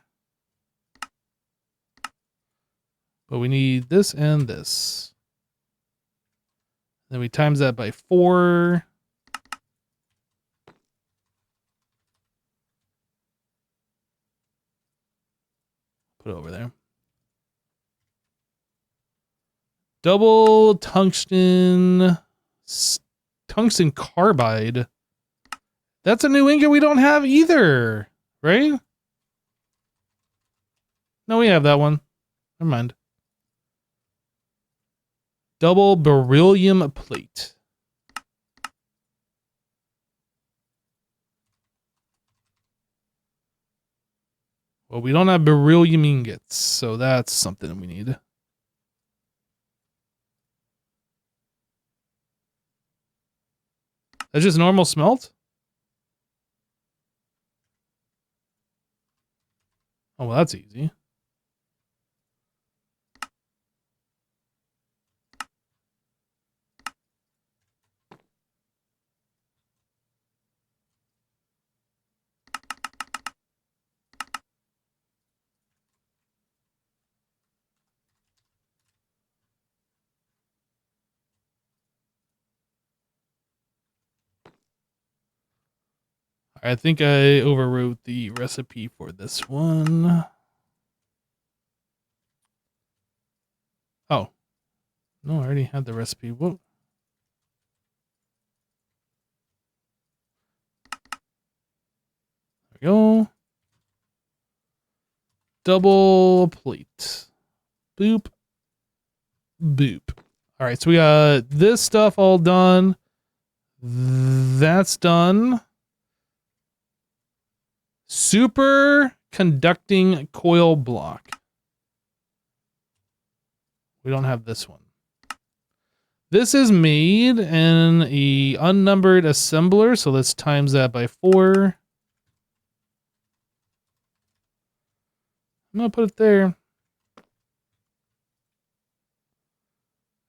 But we need this and this. Then we times that by 4. Put it over there. Double tungsten carbide. That's a new ingot we don't have either, right? No, we have that one. Never mind. Double beryllium plate. Well, we don't have beryllium ingots, so that's something we need. That's just normal smelt? Oh, well, that's easy. I think I overwrote the recipe for this one. Oh. No, I already had the recipe. Whoa. There we go. Double plate. Boop. Boop. All right, so we got this stuff all done. That's done. Super conducting coil block. We don't have this one. This is made in a unnumbered assembler, so let's times that by 4. I'm gonna put it there.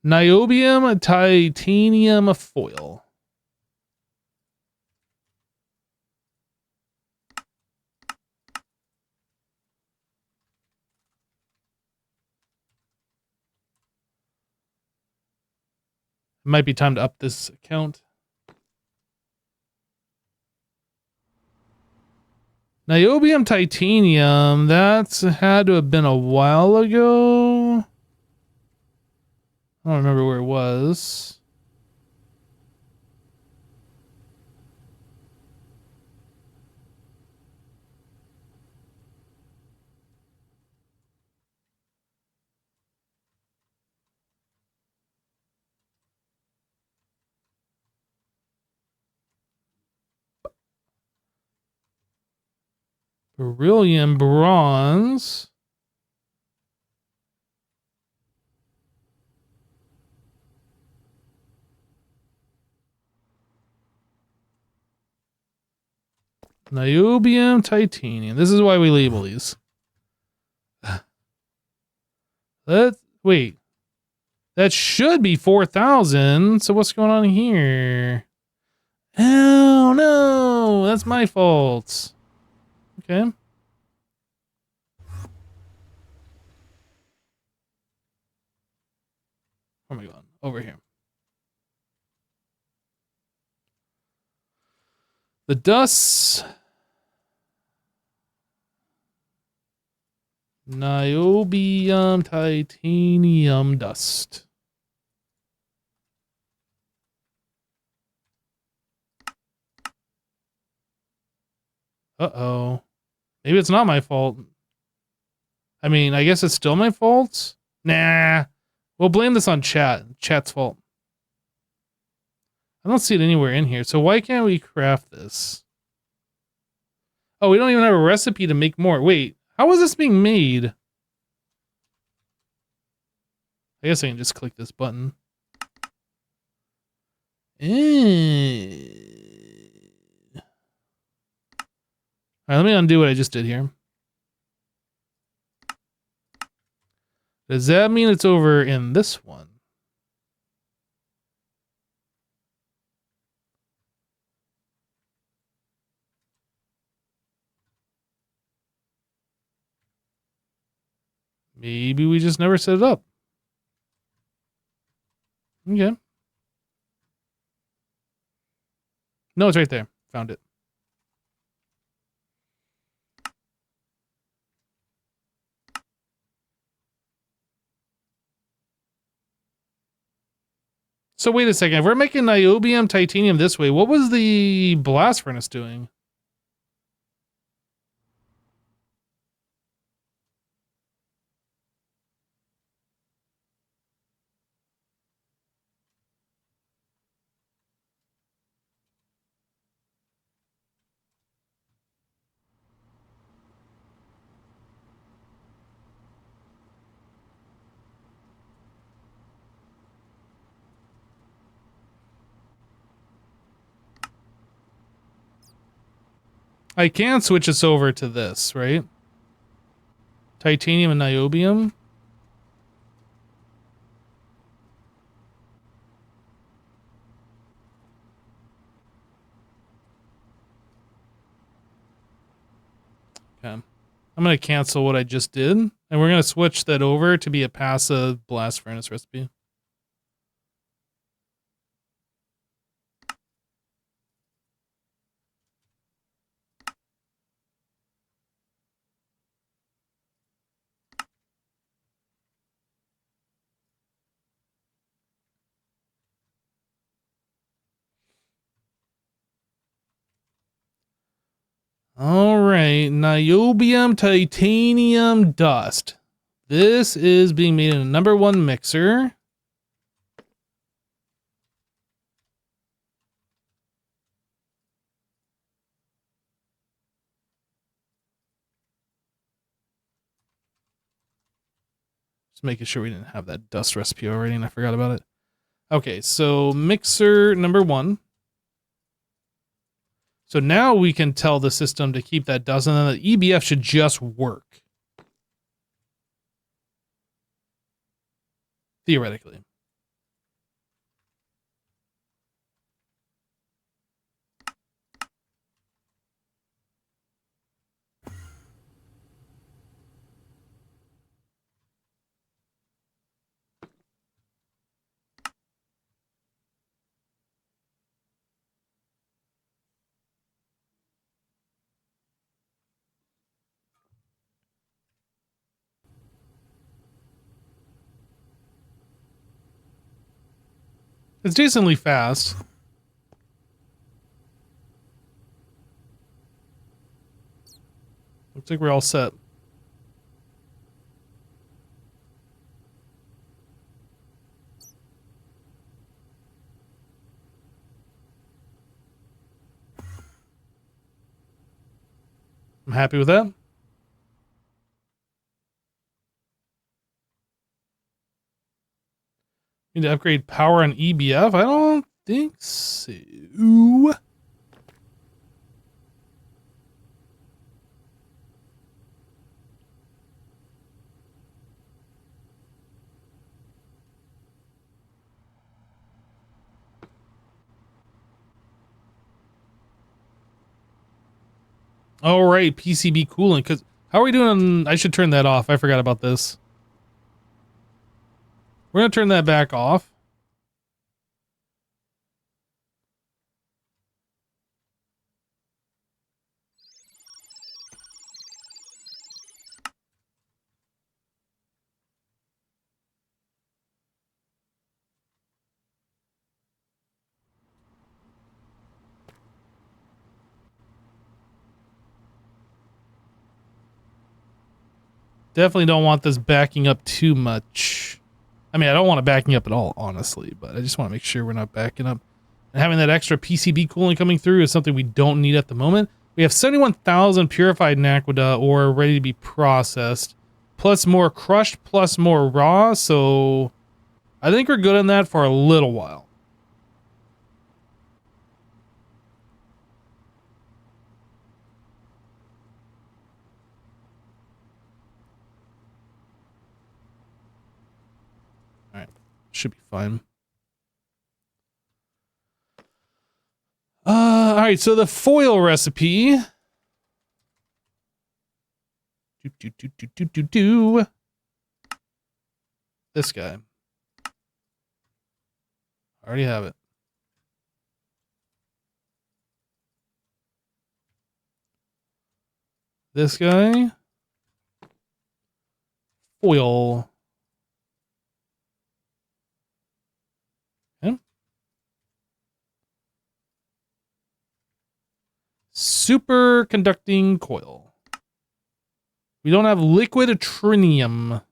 Niobium titanium foil. It might be time to up this account. Niobium titanium, that's had to have been a while ago. I don't remember where it was. Beryllium bronze. Niobium titanium. This is why we label these. Wait. That should be 4,000. So what's going on here? Oh no, that's my fault. Okay. Oh my god, over here. The dust. Niobium titanium dust. Uh-oh. Maybe it's not my fault. I mean, I guess it's still my fault? Nah. We'll blame this on chat. Chat's fault. I don't see it anywhere in here. So why can't we craft this? Oh, we don't even have a recipe to make more. Wait, how is this being made? I guess I can just click this button. All right, let me undo what I just did here. Does that mean it's over in this one? Maybe we just never set it up. Okay. No, it's right there. Found it. So wait a second. If we're making niobium titanium this way, what was the blast furnace doing? I can switch this over to this, right? Titanium and niobium. Okay. I'm going to cancel what I just did, and we're going to switch that over to be a passive blast furnace recipe. All right, niobium titanium dust. This is being made in a #1 mixer. Just making sure we didn't have that dust recipe already and I forgot about it. Okay, so mixer #1. So now we can tell the system to keep that dust, and then the EBF should just work. Theoretically. It's decently fast. Looks like we're all set. I'm happy with that. Need to upgrade power on EBF? I don't think so. All right, PCB cooling. Because how are we doing? I should turn that off. I forgot about this. We're going to turn that back off. Definitely don't want this backing up too much. I mean, I don't want it backing up at all, honestly, but I just want to make sure we're not backing up. And having that extra PCB cooling coming through is something we don't need at the moment. We have 71,000 purified Naquadah ore ready to be processed, plus more crushed, plus more raw, so I think we're good on that for a little while. All right, should be fine. All right, so the foil recipe. This guy. I already have it. This guy. Foil. Okay. Superconducting coil. We don't have liquid trinium.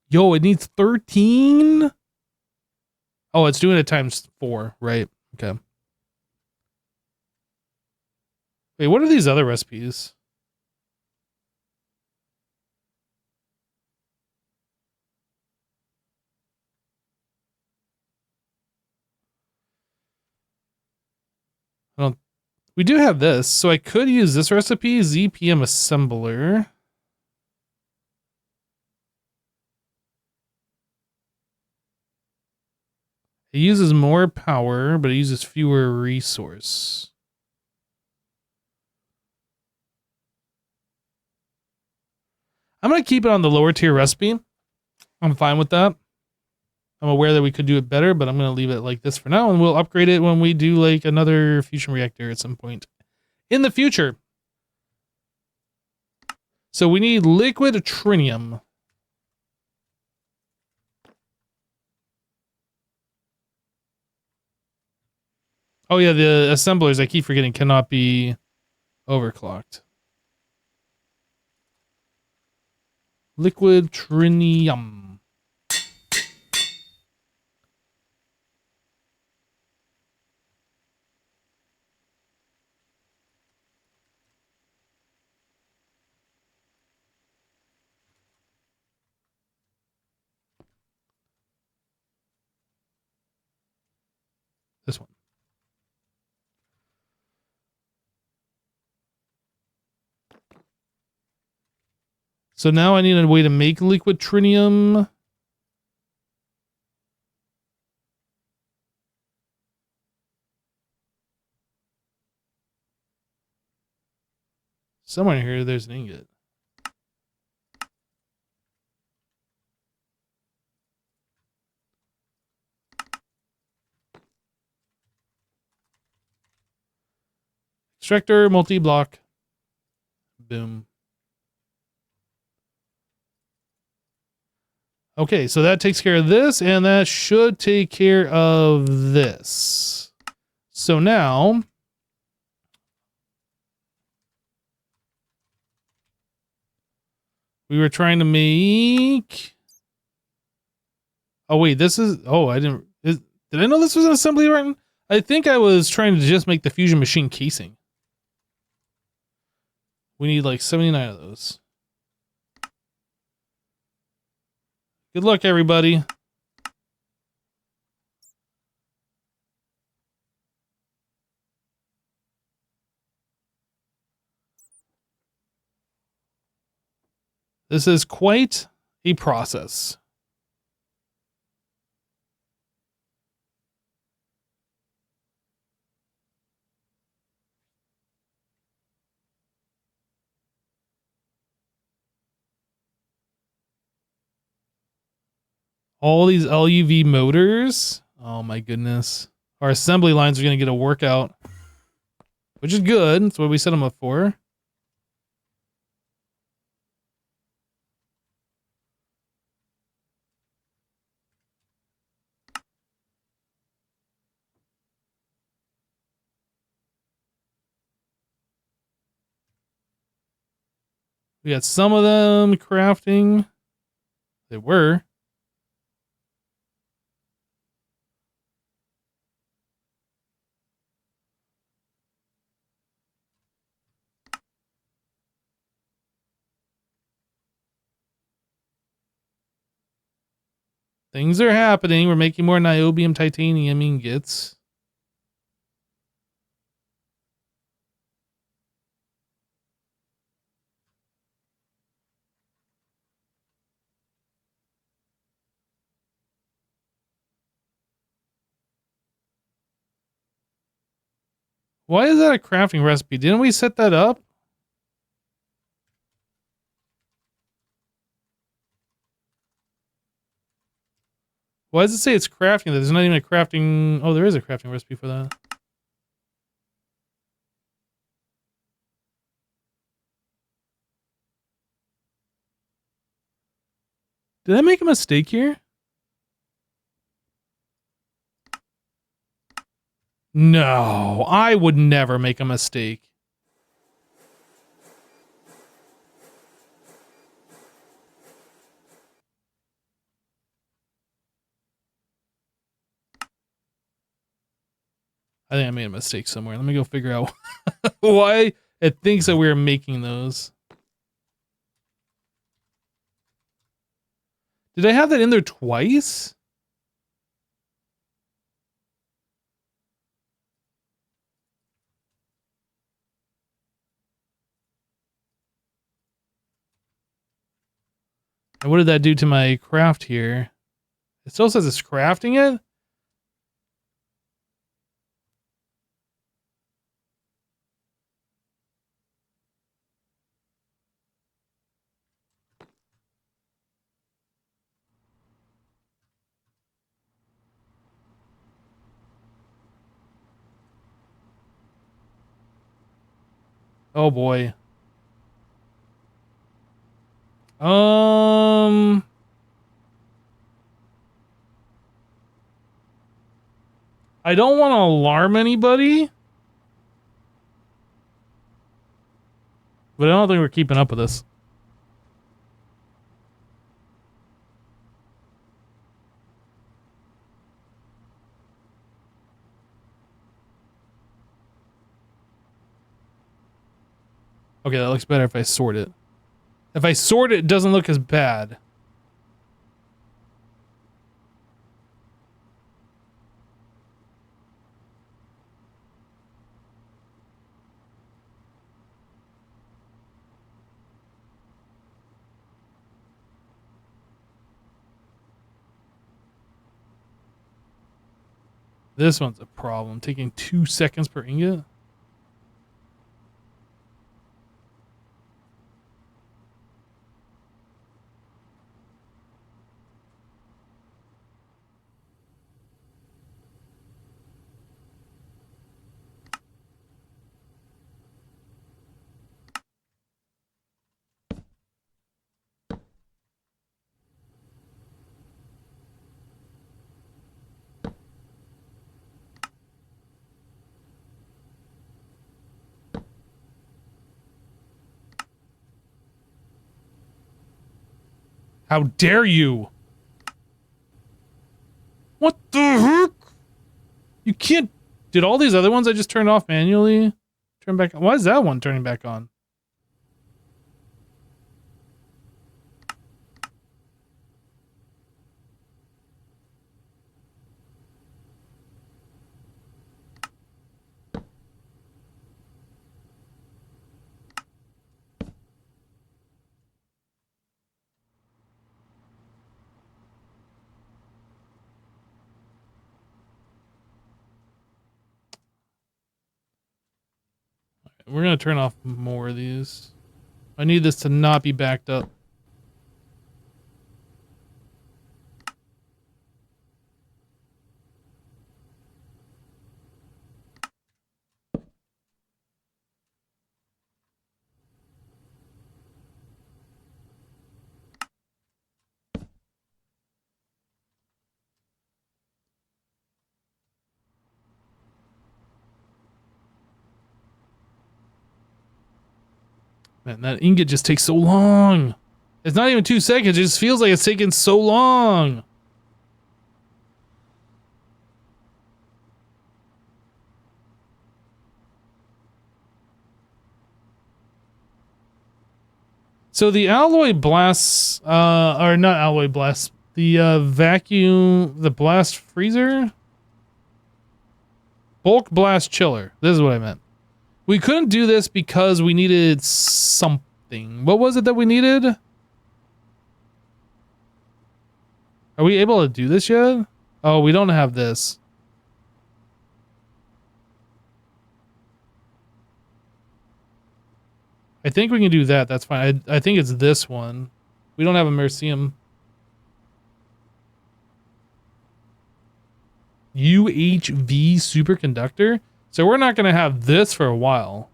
Yo, it needs 13? Oh, it's doing it times 4, right? Okay. Wait, what are these other recipes? I We do have this, so I could use this recipe, ZPM assembler. It uses more power, but it uses fewer resource. I'm going to keep it on the lower tier recipe. I'm fine with that. I'm aware that we could do it better, but I'm going to leave it like this for now, and we'll upgrade it when we do like another fusion reactor at some point in the future. So we need liquid tritium. Oh yeah, the assemblers, I keep forgetting, cannot be overclocked. Liquid tritium. This one. So now I need a way to make liquid tritium. Somewhere in here, there's an ingot. Extractor, multi-block. Boom. Okay, so that takes care of this, and that should take care of this. So now, we were trying to make... Oh, wait, this is... Oh, I didn't... Did I know this was an assembly run? I think I was trying to just make the fusion machine casing. We need like 79 of those. Good luck, everybody. This is quite a process. All these LUV motors. Oh my goodness. Our assembly lines are going to get a workout, which is good. That's what we set them up for. We got some of them crafting. They were. Things are happening. We're making more niobium titanium ingots. Why is that a crafting recipe? Didn't we set that up? Why does it say it's crafting? There's not even a crafting... Oh, there is a crafting recipe for that. Did I make a mistake here? No, I would never make a mistake. I think I made a mistake somewhere. Let me go figure out why it thinks that we're making those. Did I have that in there twice? And what did that do to my craft here? It still says it's crafting it? Oh boy. I don't want to alarm anybody, but I don't think we're keeping up with this. Okay, that looks better if I sort it. If I sort it, it doesn't look as bad. This one's a problem. Taking 2 seconds per ingot. How dare you? What the heck? You can't... Did all these other ones I just turned off manually turn back on? Why is that one turning back on? We're going to turn off more of these. I need this to not be backed up. Man, that ingot just takes so long. It's not even 2 seconds. It just feels like it's taking so long. So the alloy blasts, or not alloy blasts, the vacuum, the blast freezer? Bulk blast chiller. This is what I meant. We couldn't do this because we needed something. What was it that we needed? Are we able to do this yet? Oh, we don't have this. I think we can do that. That's fine. I think it's this one. We don't have a Mercium. UHV superconductor? So we're not going to have this for a while.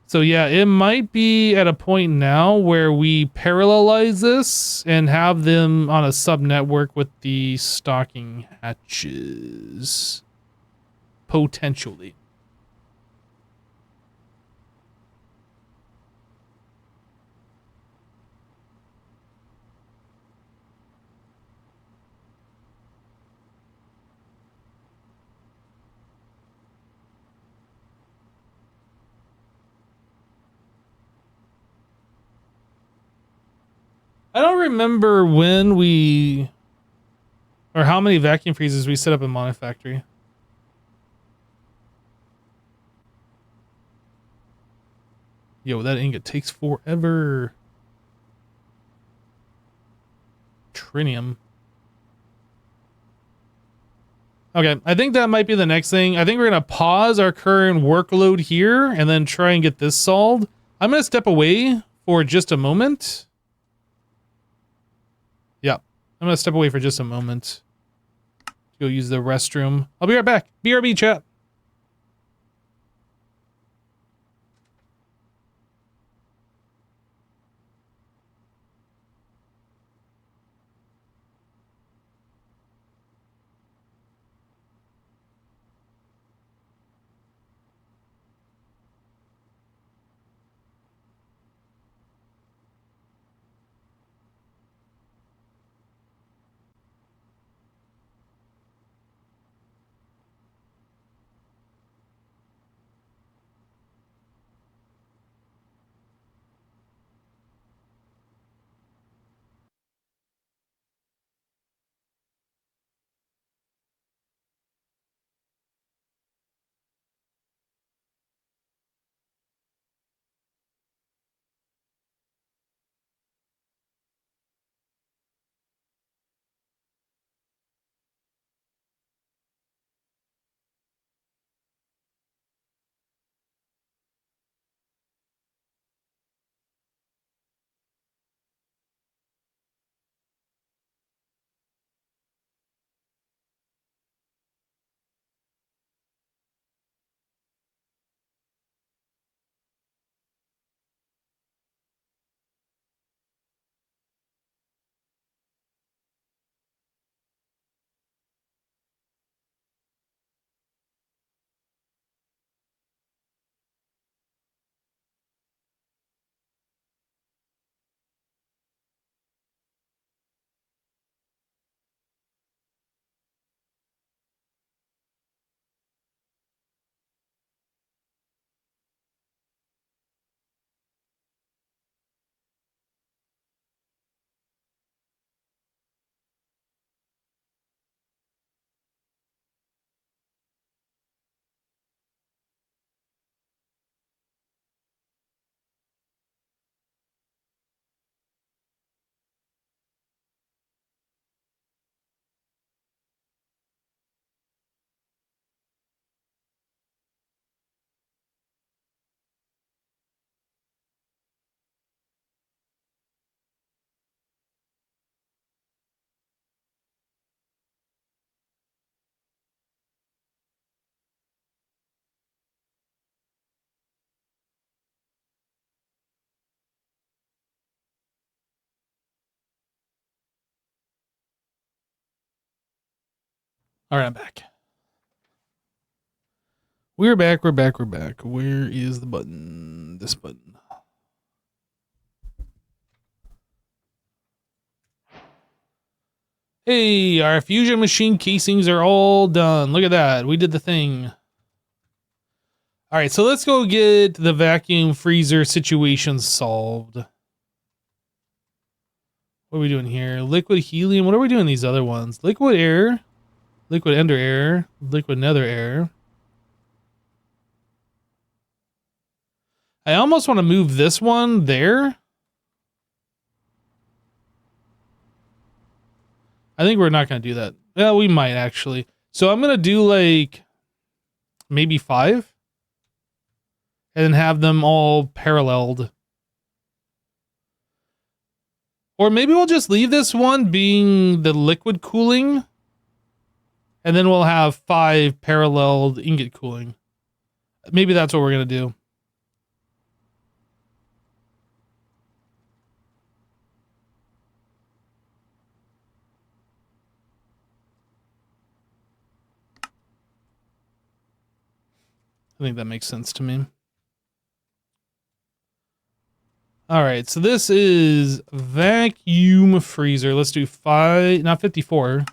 So yeah, it might be at a point now where we parallelize this and have them on a sub-network with the stocking hatches. Potentially. I don't remember when we... or how many vacuum freezers we set up in Monofactory. Yo, that ingot takes forever. trinium. Okay, I think that might be the next thing. I think we're going to pause our current workload here and then try and get this solved. I'm going to step away for just a moment. Yeah, I'm going to step away for just a moment. Go use the restroom. I'll be right back. BRB chat. All right, I'm back. We're back. Where is the button? This button. Hey, our fusion machine casings are all done. Look at that. We did the thing. All right, so let's go get the vacuum freezer situation solved. What are we doing here? Liquid helium. What are we doing these other ones? Liquid air, liquid ender air, liquid nether air. I almost want to move this one there. I think we're not going to do that. Well, we might actually. So I'm going to do like maybe 5 and then have them all paralleled. Or maybe we'll just leave this one being the liquid cooling and then we'll have 5 paralleled ingot cooling. Maybe that's what we're going to do. I think that makes sense to me. All right, so this is vacuum freezer. Let's do 5, not 54.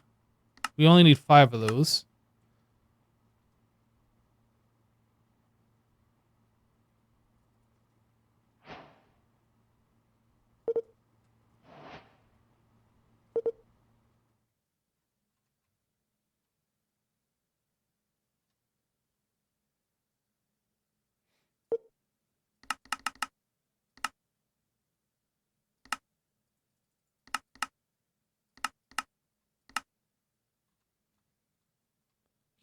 We only need 5 of those.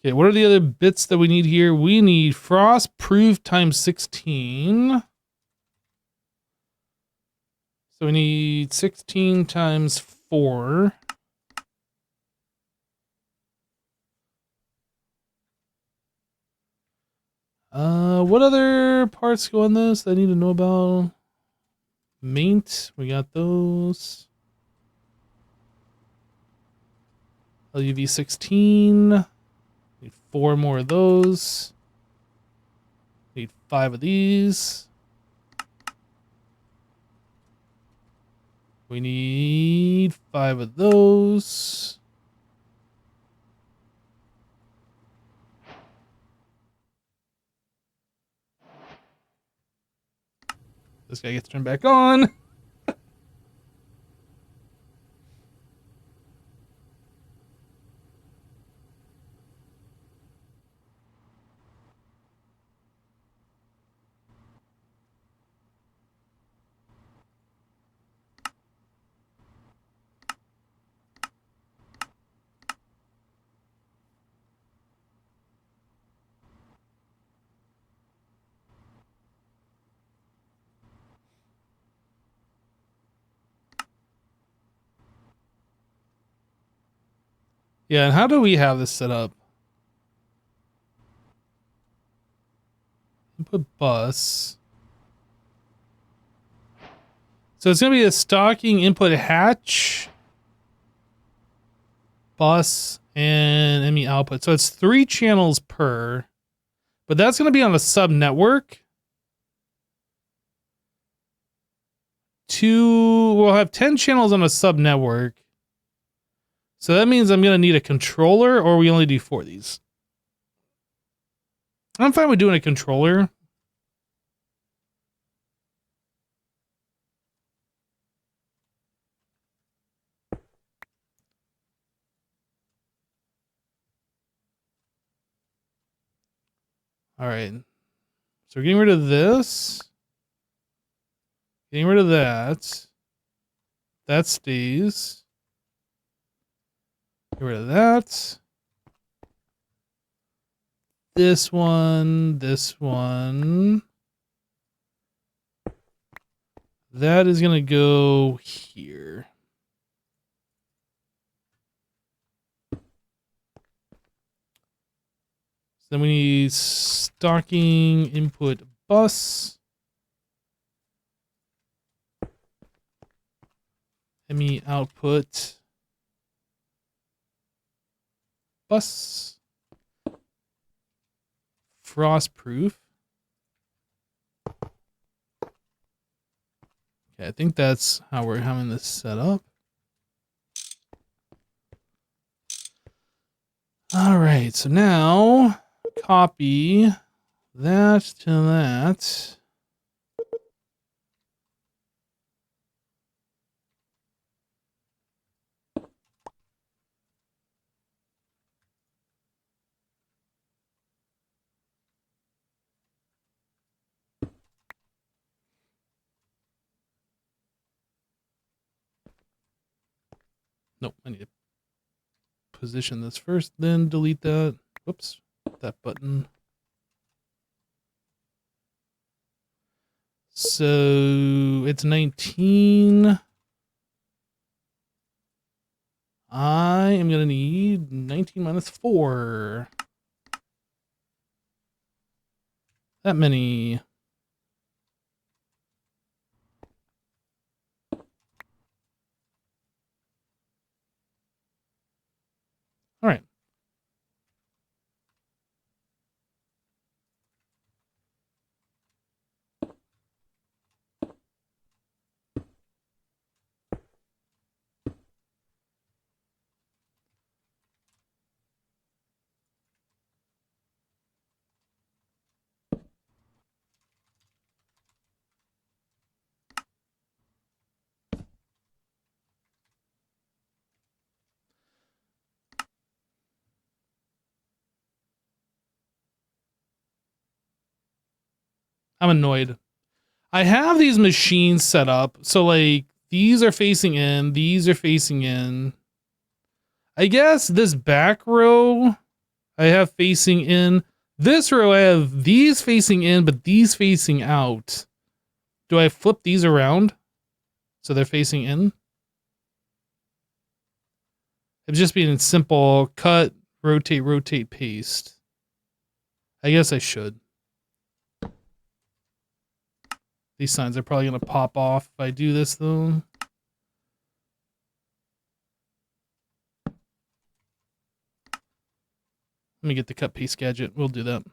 Okay, what are the other bits that we need here? We need frost proof times 16. So we need 16 times 4. What other parts go in this that I need to know about? Maint, we got those. LUV 16. Need 4 more of those. Need 5 of these. We need 5 of those. This guy gets turned back on. Yeah, and how do we have this set up? Input bus. So it's going to be a stocking input hatch, bus, and ME output. So it's 3 channels per, but that's going to be on a sub network. We'll have 10 channels on a sub network. So that means I'm going to need a controller, or we only do 4 of these. I'm fine with doing a controller. All right. So we're getting rid of this. Getting rid of that. That stays. Get rid of that. This one. This one. That is going to go here. Then we need stocking input bus. ME output bus. Frost proof. Okay, I think that's how we're having this set up. All right, so now copy that to that. Nope, I need to position this first, then delete that. Whoops, that button. So it's 19. I am going to need 19 minus 4. That many. All right. I'm annoyed. I have these machines set up. So like these are facing in, these are facing in. I guess this back row I have facing in. This row, I have these facing in, but these facing out. Do I flip these around so they're facing in? It's just being simple cut, rotate, rotate, paste. I guess I should. These signs are probably going to pop off if I do this, though. Let me get the cut paste gadget. We'll do that.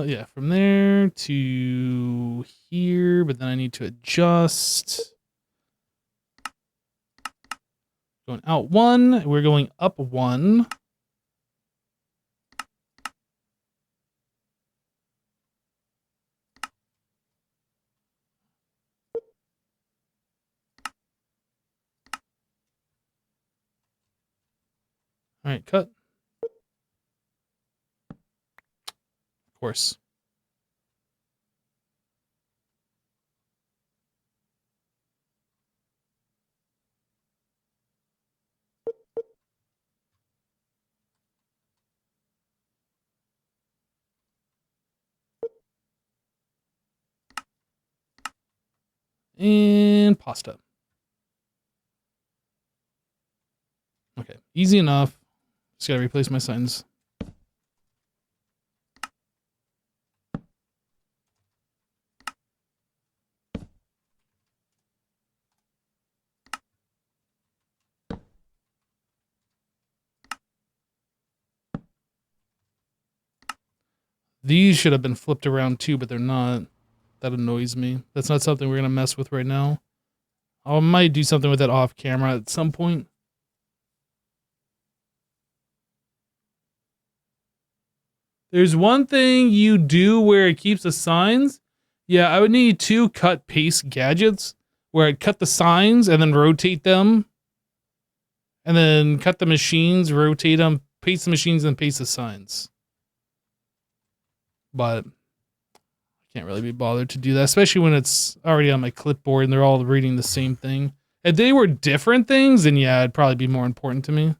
Yeah, from there to here, but then I need to adjust. Going out 1, we're going up 1. All right, cut. Of course. And pasta. Okay, easy enough. Just gotta replace my signs. These should have been flipped around too, but they're not. That annoys me. That's not something we're gonna mess with right now. I might do something with that off camera at some point. There's one thing you do where it keeps the signs. Yeah, I would need 2 cut paste gadgets where I'd cut the signs and then rotate them. And then cut the machines, rotate them, paste the machines, and paste the signs. But I can't really be bothered to do that, especially when it's already on my clipboard and they're all reading the same thing. If they were different things, then yeah, it'd probably be more important to me.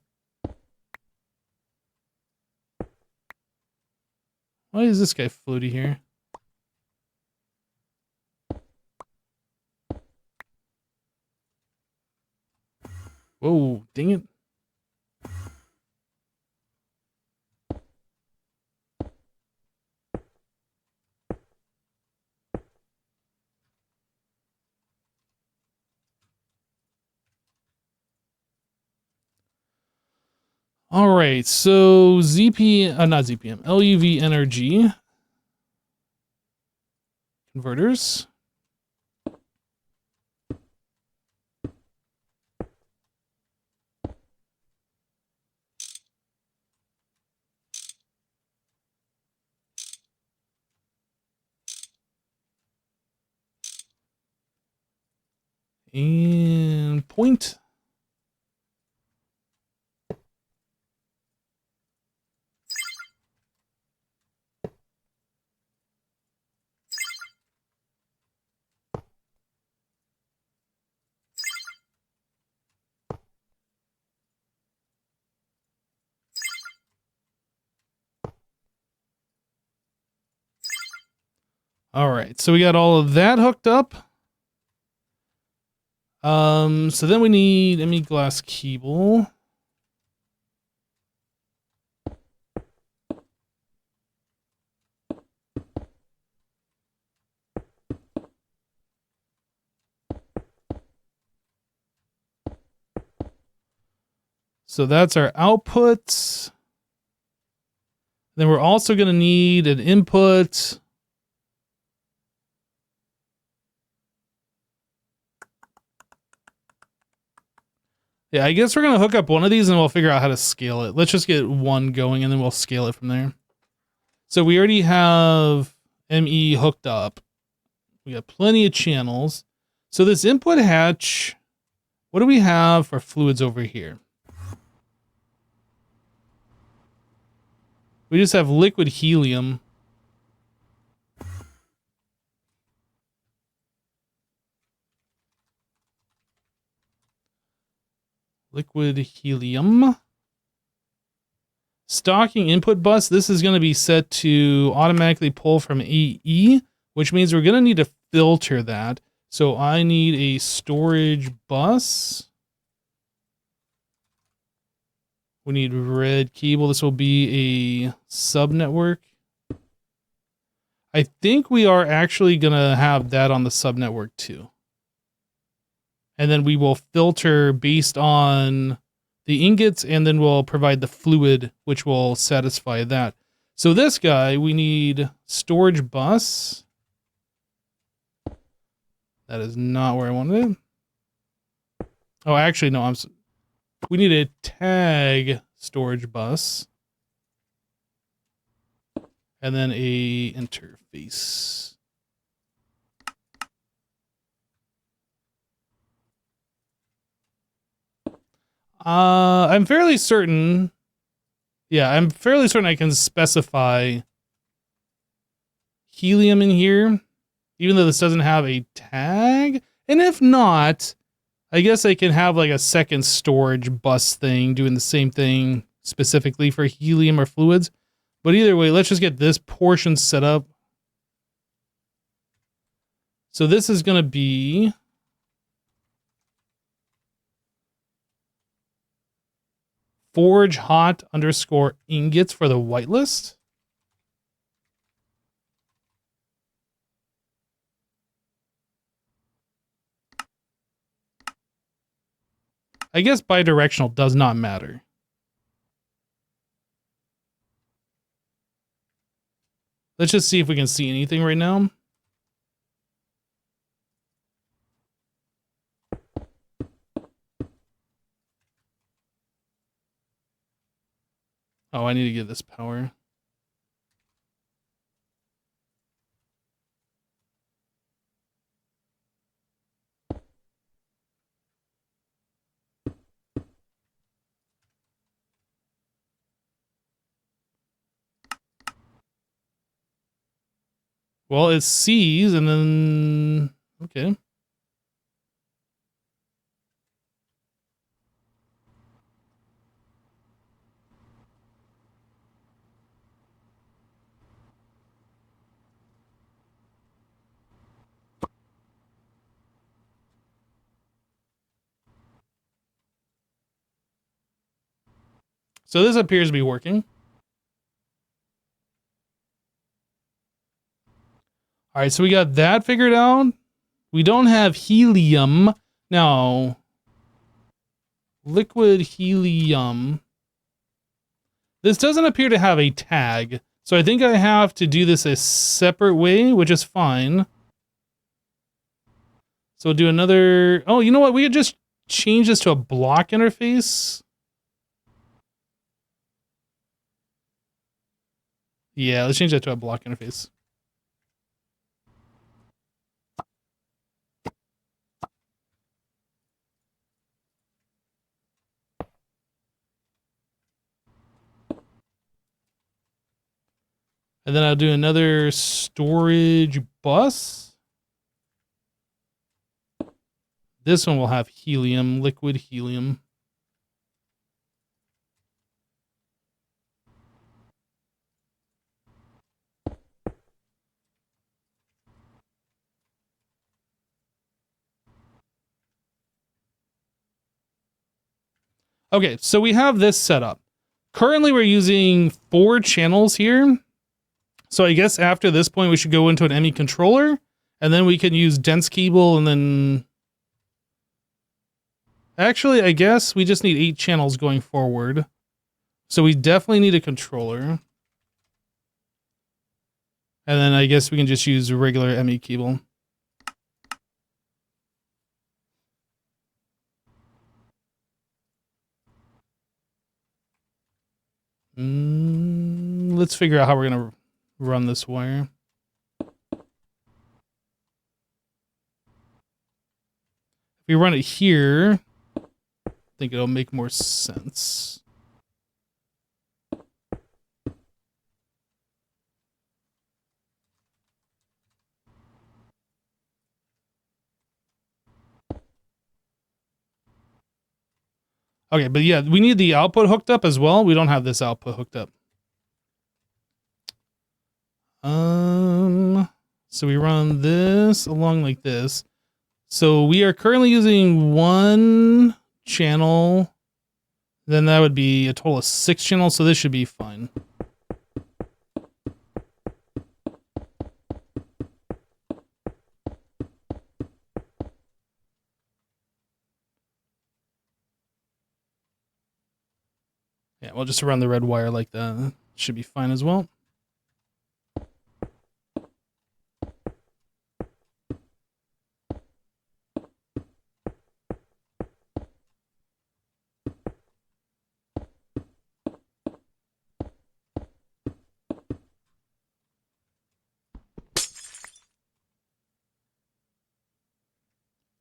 Why is this guy floaty here? Whoa, dang it. All right, so not ZPM, LUV energy converters. And point. All right, so we got all of that hooked up. So then we need ME glass cable. So that's our outputs. Then we're also going to need an input. Yeah, I guess we're going to hook up one of these and we'll figure out how to scale it. Let's just get one going and then we'll scale it from there. So we already have ME hooked up. We got plenty of channels. So this input hatch, what do we have for fluids over here? We just have liquid helium. Liquid helium. Stocking input bus. This is going to be set to automatically pull from AE, which means we're going to need to filter that. So I need a storage bus. We need red cable. This will be a sub network. I think we are actually going to have that on the sub network too. And then we will filter based on the ingots, and then we'll provide the fluid, which will satisfy that. So this guy, we need storage bus. That is not where I wanted it. Oh, actually, no, we need a tag storage bus. And then a interface. I'm fairly certain. Yeah, I'm fairly certain I can specify helium in here, even though this doesn't have a tag. And if not, I guess I can have like a second storage bus thing doing the same thing specifically for helium or fluids. But either way, let's just get this portion set up. So this is going to be forge hot underscore ingots for the whitelist. I guess bidirectional does not matter. Let's just see if we can see anything right now. Oh, I need to get this power. Well, it sees and then, okay. So this appears to be working. All right, so we got that figured out. We don't have helium. Now, liquid helium. This doesn't appear to have a tag. So I think I have to do this a separate way, which is fine. So we'll do another... Oh, you know what? We could just change this to a block interface. Yeah, let's change that to a block interface. And then I'll do another storage bus. This one will have helium, liquid helium. Okay, so we have this set up. Currently, we're using 4 channels here. So I guess after this point, we should go into an ME controller, and then we can use dense cable, and then... Actually, I guess we just need 8 channels going forward. So we definitely need a controller. And then I guess we can just use a regular ME cable. Let's figure out how we're going to run this wire. If we run it here, I think it'll make more sense. Okay, but yeah, we need the output hooked up as well. We don't have this output hooked up. So we run this along like this. So we are currently using one channel. Then that would be a total of 6 channels. So this should be fine. Yeah, we'll just run the red wire like that. Should be fine as well.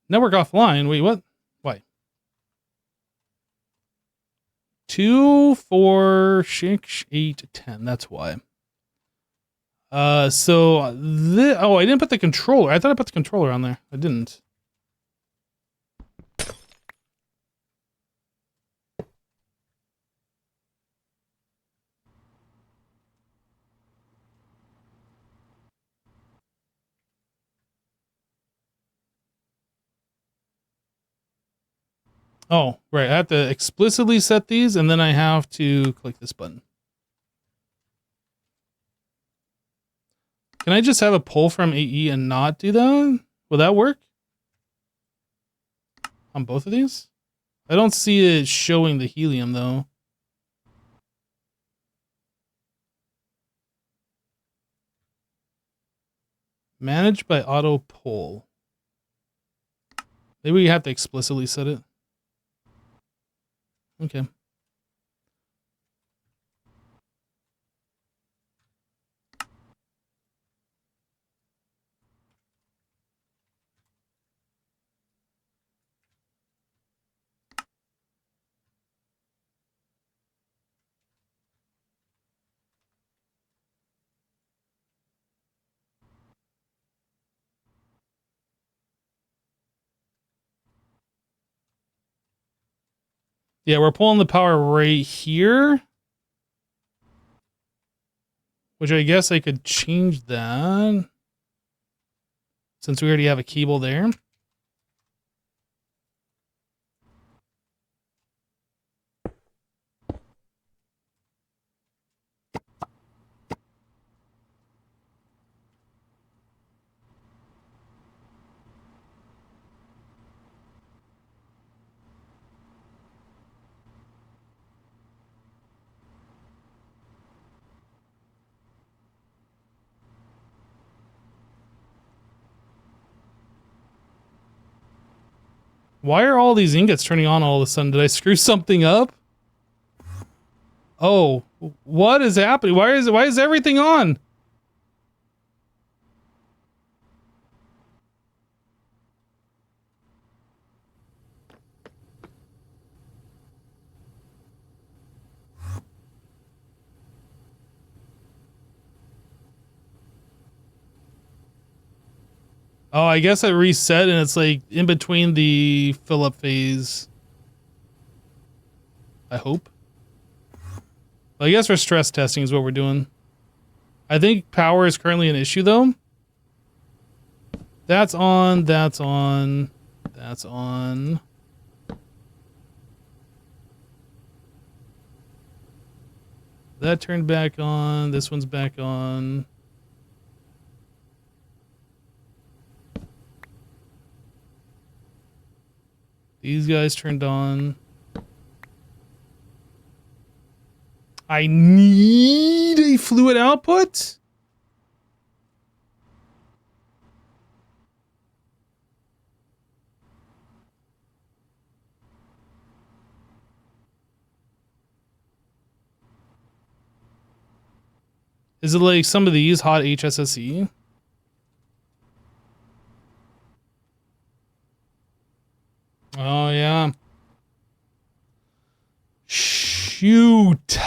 Network offline. Wait, what? Why? 2, 4, 6, 8, 10. That's why. So this, oh, I didn't put the controller. I thought I put the controller on there. I didn't. Oh, right. I have to explicitly set these, and then I have to click this button. Can I just have a pull from AE and not do that? Will that work? On both of these? I don't see it showing the helium, though. Managed by auto pull. Maybe we have to explicitly set it. Okay. Yeah, we're pulling the power right here. Which I guess I could change that. Since we already have a cable there. Why are all these ingots turning on all of a sudden? Did I screw something up? Oh, what is happening? Why is everything on? Oh, I guess I reset and it's like in between the fill up phase. I hope. Well, I guess for stress testing is what we're doing. I think power is currently an issue though. That's on, that's on, that's on. That turned back on, this one's back on. These guys turned on. I need a fluid output? Is it like some of these hot HSSE? Oh, yeah. Shoot. So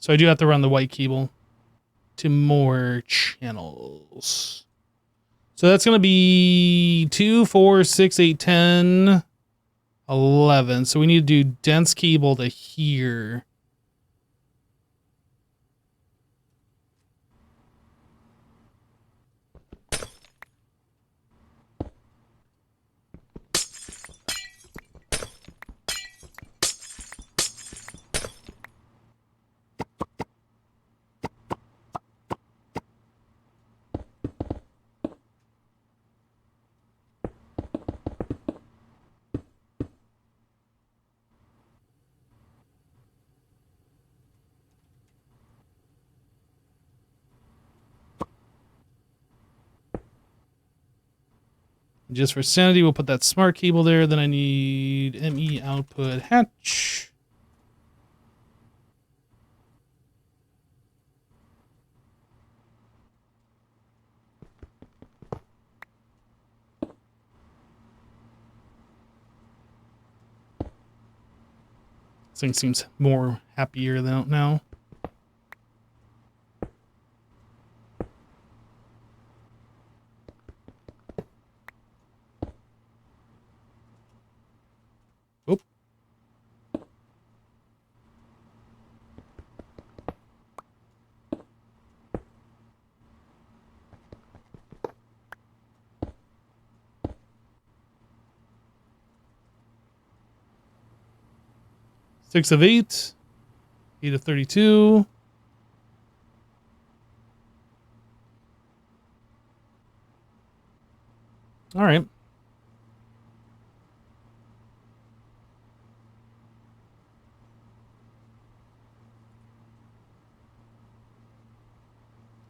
I do have to run the white cable to more channels. So that's going to be 2, 4, 6, 8, 10, 11. So we need to do dense cable to here. Just for sanity, we'll put that smart cable there. Then I need ME output hatch. This thing seems more happier than now. Oop. Six of 8. 8 of 32. All right.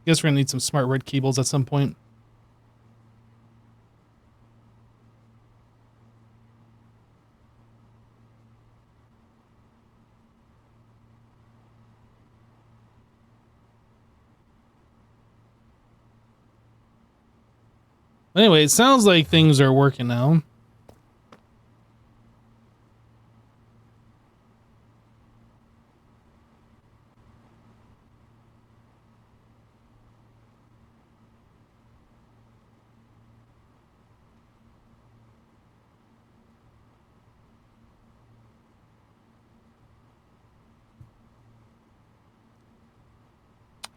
Guess we're gonna need some smart red cables at some point. Anyway, it sounds like things are working now.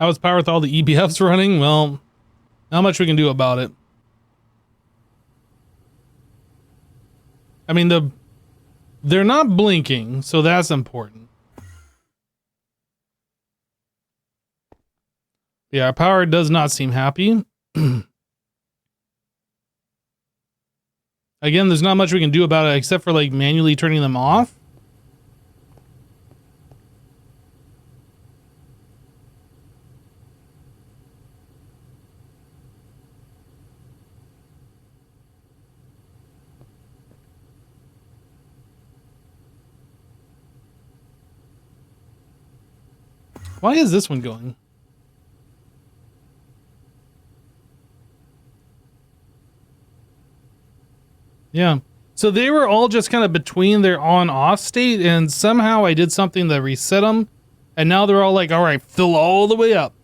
How is power with all the EBFs running? Well, not much we can do about it. I mean, they're not blinking, so that's important. Yeah, power does not seem happy. Again, there's not much we can do about it except for like manually turning them off. Why is this one going? Yeah. So they were all just kind of between their on-off state, and somehow I did something that reset them, and now they're all like, all right, fill all the way up.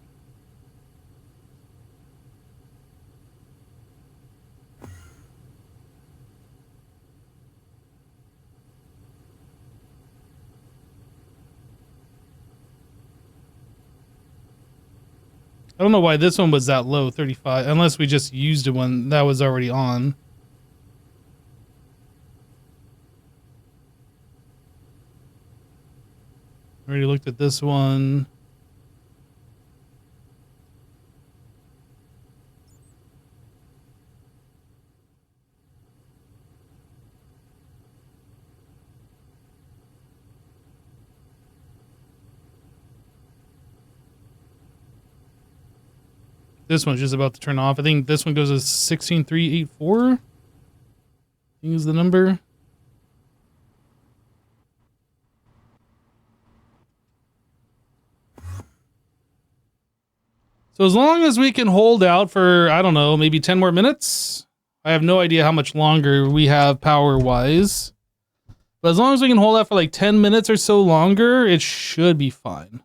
I don't know why this one was that low, 35, unless we just used a one that was already on. Already looked at this one. This one's just about to turn off. I think this one goes to 16384. I think is the number. So as long as we can hold out for, I don't know, maybe 10 more minutes. I have no idea how much longer we have power-wise. But as long as we can hold out for like 10 minutes or so longer, it should be fine.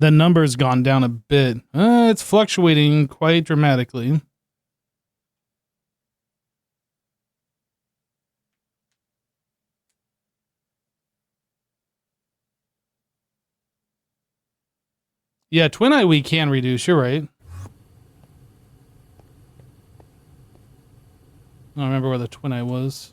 The number's gone down a bit. It's fluctuating quite dramatically. Yeah, Twin Eye we can reduce, you're right. I don't remember where the Twin Eye was.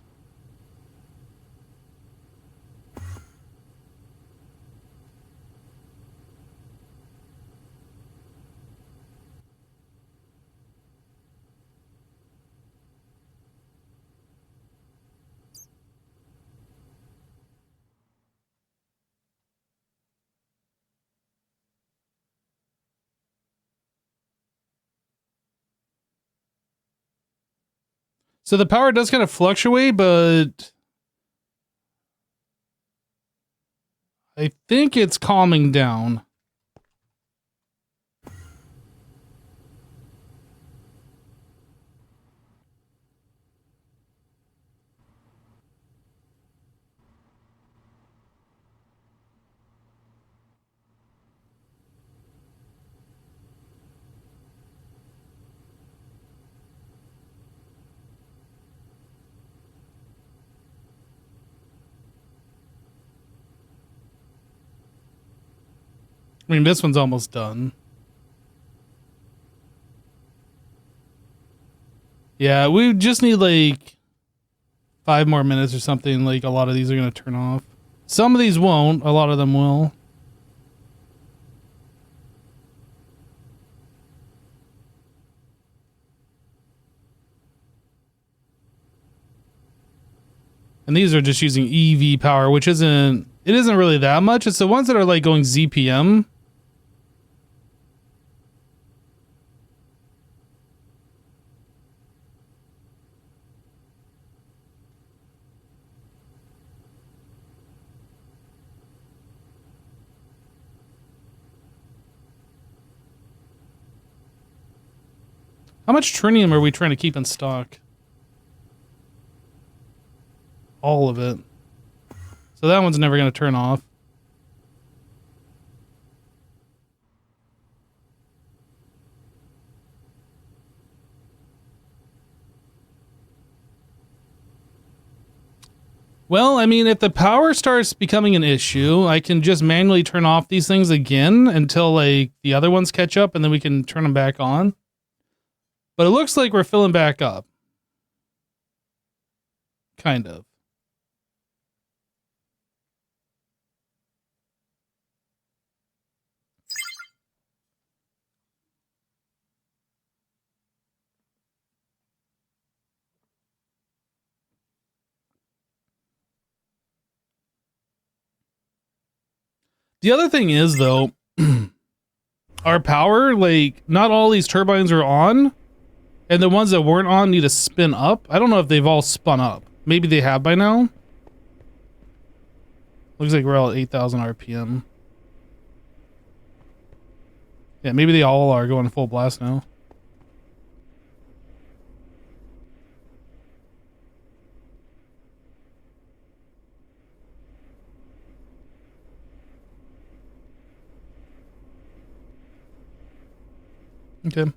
So the power does kind of fluctuate, but I think it's calming down. I mean, this one's almost done. Yeah, we just need like 5 more minutes or something. Like a lot of these are going to turn off. Some of these won't. A lot of them will. And these are just using EV power, which isn't really that much. It's the ones that are like going ZPM. How much trinium are we trying to keep in stock? All of it. So that one's never going to turn off. Well, I mean, if the power starts becoming an issue, I can just manually turn off these things again until like the other ones catch up, and then we can turn them back on. But it looks like we're filling back up. Kind of. The other thing is, though, our power, like, not all these turbines are on, and the ones that weren't on need to spin up. I don't know if they've all spun up. Maybe they have by now. Looks like we're all at 8,000 RPM. Yeah, maybe they all are going full blast now. Okay.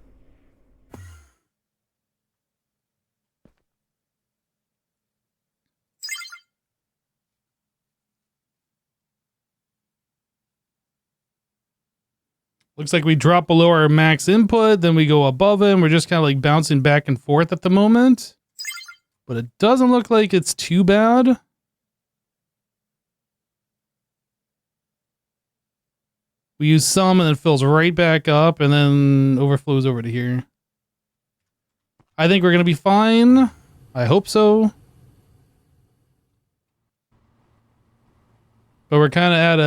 Looks like we drop below our max input, then we go above it, and we're just kind of like bouncing back and forth at the moment. But it doesn't look like it's too bad. We use some and then it fills right back up and then overflows over to here. I think we're going to be fine. I hope so. But we're kind of at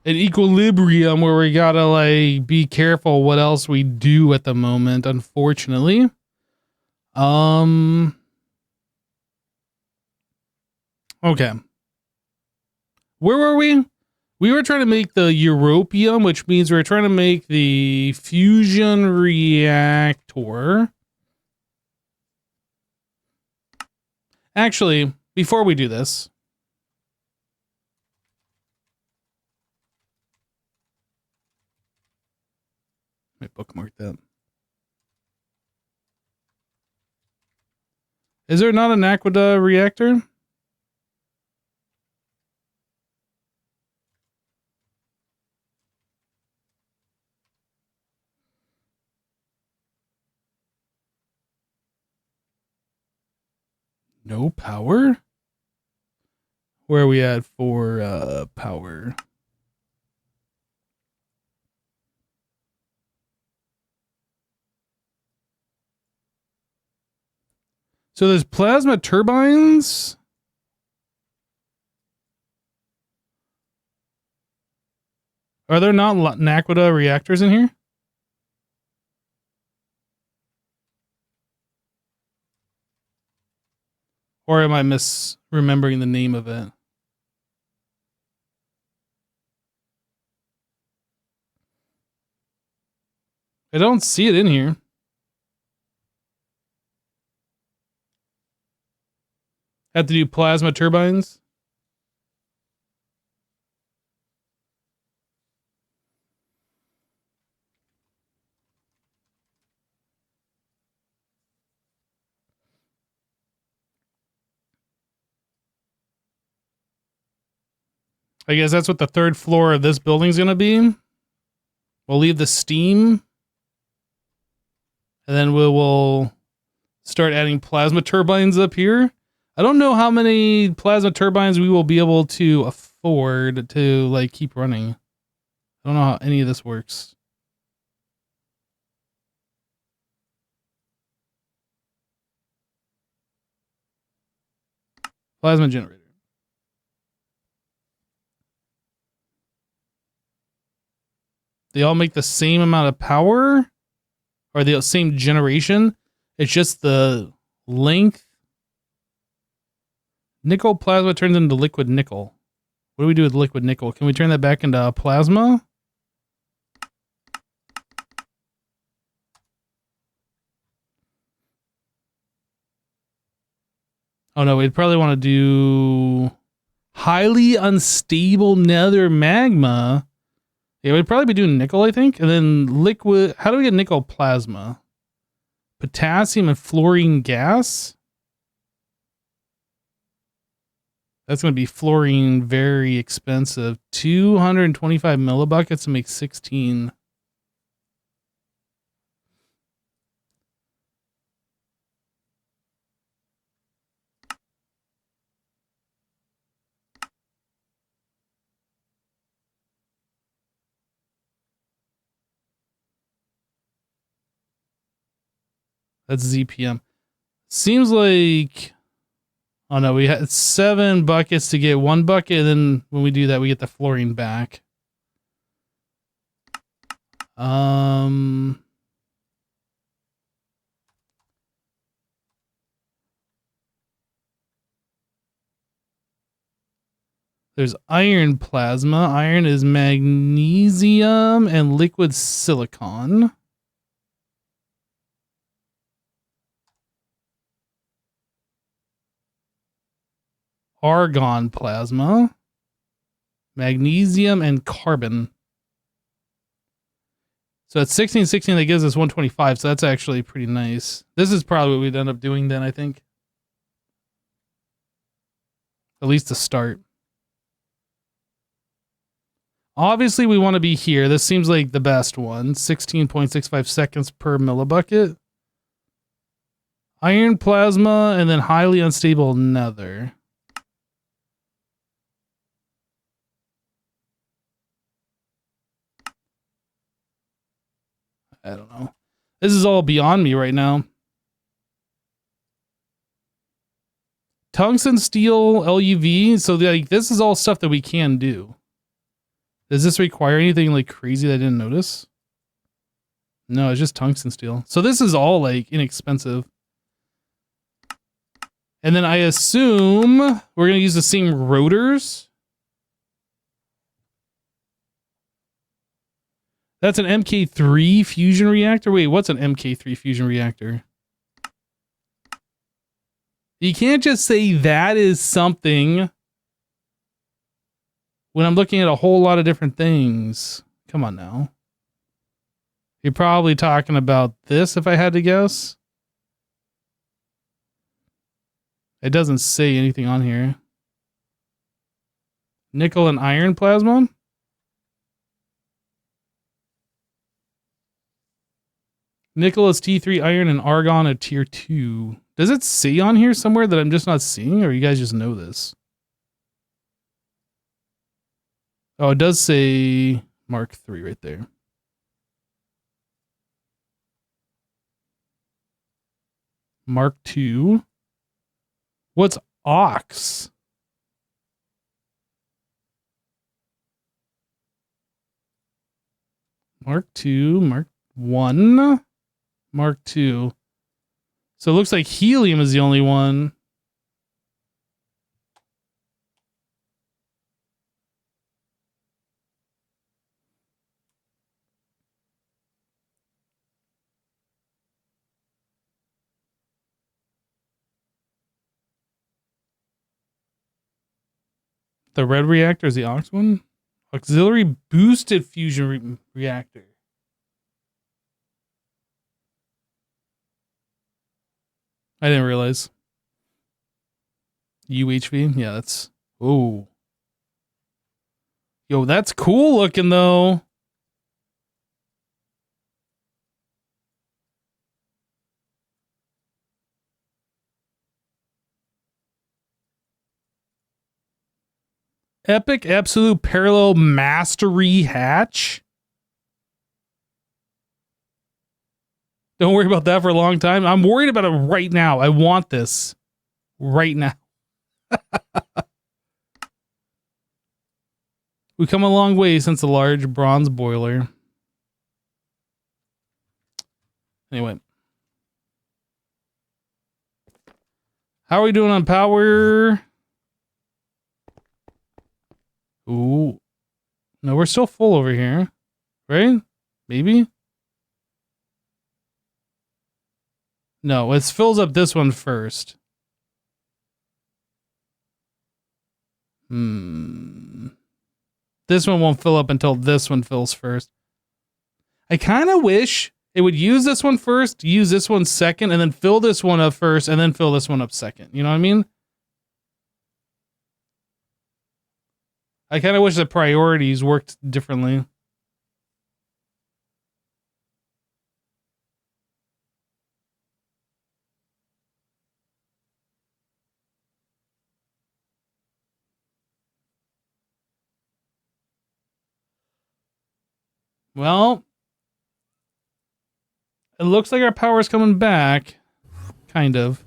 an equilibrium where we gotta like be careful what else we do at the moment, unfortunately. Okay. Where were we? We were trying to make the Europium, which means we're trying to make the fusion reactor. Actually, before we do this, Let me bookmark that. Is there not an Aqueduct reactor? No power? Where are we at for power? So there's plasma turbines. Are there not Naquita reactors in here? Or am I misremembering the name of it? I don't see it in here. Have to do plasma turbines. I guess that's what the third floor of this building's going to be. We'll leave the steam. And then we will start adding plasma turbines up here. I don't know how many plasma turbines we will be able to afford to like keep running. I don't know how any of this works. Plasma generator. They all make the same amount of power, or the same generation. It's just the length. Nickel plasma turns into liquid nickel. What do we do with liquid nickel? Can we turn that back into plasma? Oh no, we'd probably want to do highly unstable nether magma. Yeah, we'd probably be doing nickel, I think. And then liquid. How do we get nickel plasma? Potassium and fluorine gas? That's going to be fluorine, very expensive. 225 millibuckets to make 16. That's ZPM. Seems like... Oh no, we had 7 buckets to get 1 bucket, and then when we do that, we get the fluorine back. There's iron plasma. Iron is magnesium and liquid silicon. Argon plasma, magnesium, and carbon. So at 1616, that gives us 125. So that's actually pretty nice. This is probably what we'd end up doing then, I think. At least to start. Obviously, we want to be here. This seems like the best one. 16.65 seconds per millibucket. Iron plasma, and then highly unstable nether. I don't know. This is all beyond me right now. Tungsten, steel, LUV. So like this is all stuff that we can do. Does this require anything like crazy that I didn't notice? No, it's just tungsten steel. So this is all like inexpensive. And then I assume we're going to use the same rotors. That's an MK3 fusion reactor. Wait, what's an MK3 fusion reactor? You can't just say that is something when I'm looking at a whole lot of different things. Come on now. You're probably talking about this if I had to guess. It doesn't say anything on here. Nickel and iron plasma? Nickel is T3, iron and argon at tier 2. Does it say on here somewhere that I'm just not seeing, or you guys just know this? Oh, it does say Mark 3 right there. Mark 2. What's Ox? Mark 2, Mark 1, Mark 2. So it looks like helium is the only one. The red reactor is the Ox one? Auxiliary boosted fusion reactor. I didn't realize. UHV? Yeah, that's... Oh. Yo, that's cool looking, though. Epic Absolute Parallel Mastery Hatch? Don't worry about that for a long time. I'm worried about it right now. I want this right now. We come a long way since the large bronze boiler. Anyway. How are we doing on power? Ooh. No, we're still full over here. Right? Maybe? No, it fills up this one first. This one won't fill up until this one fills first. I kind of wish it would use this one first, use this one second, and then fill this one up first, and then fill this one up second. You know what I mean? I kind of wish the priorities worked differently. Well, it looks like our power's coming back. Kind of.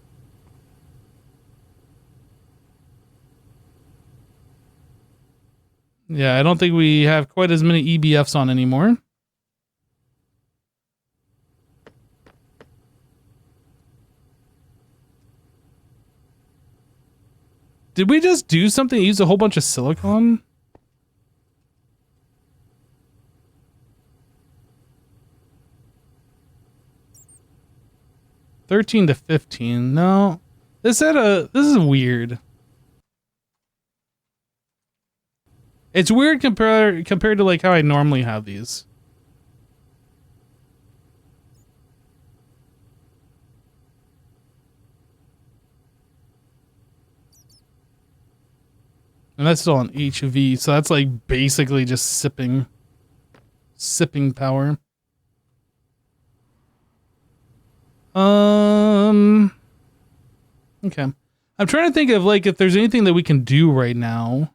Yeah, I don't think we have quite as many EBFs on anymore. Did we just do something? Use a whole bunch of silicon? $13 to $15. No. This is weird. It's weird compared to like how I normally have these. And that's still on HV, so that's like basically just sipping power. Okay. I'm trying to think of like if there's anything that we can do right now.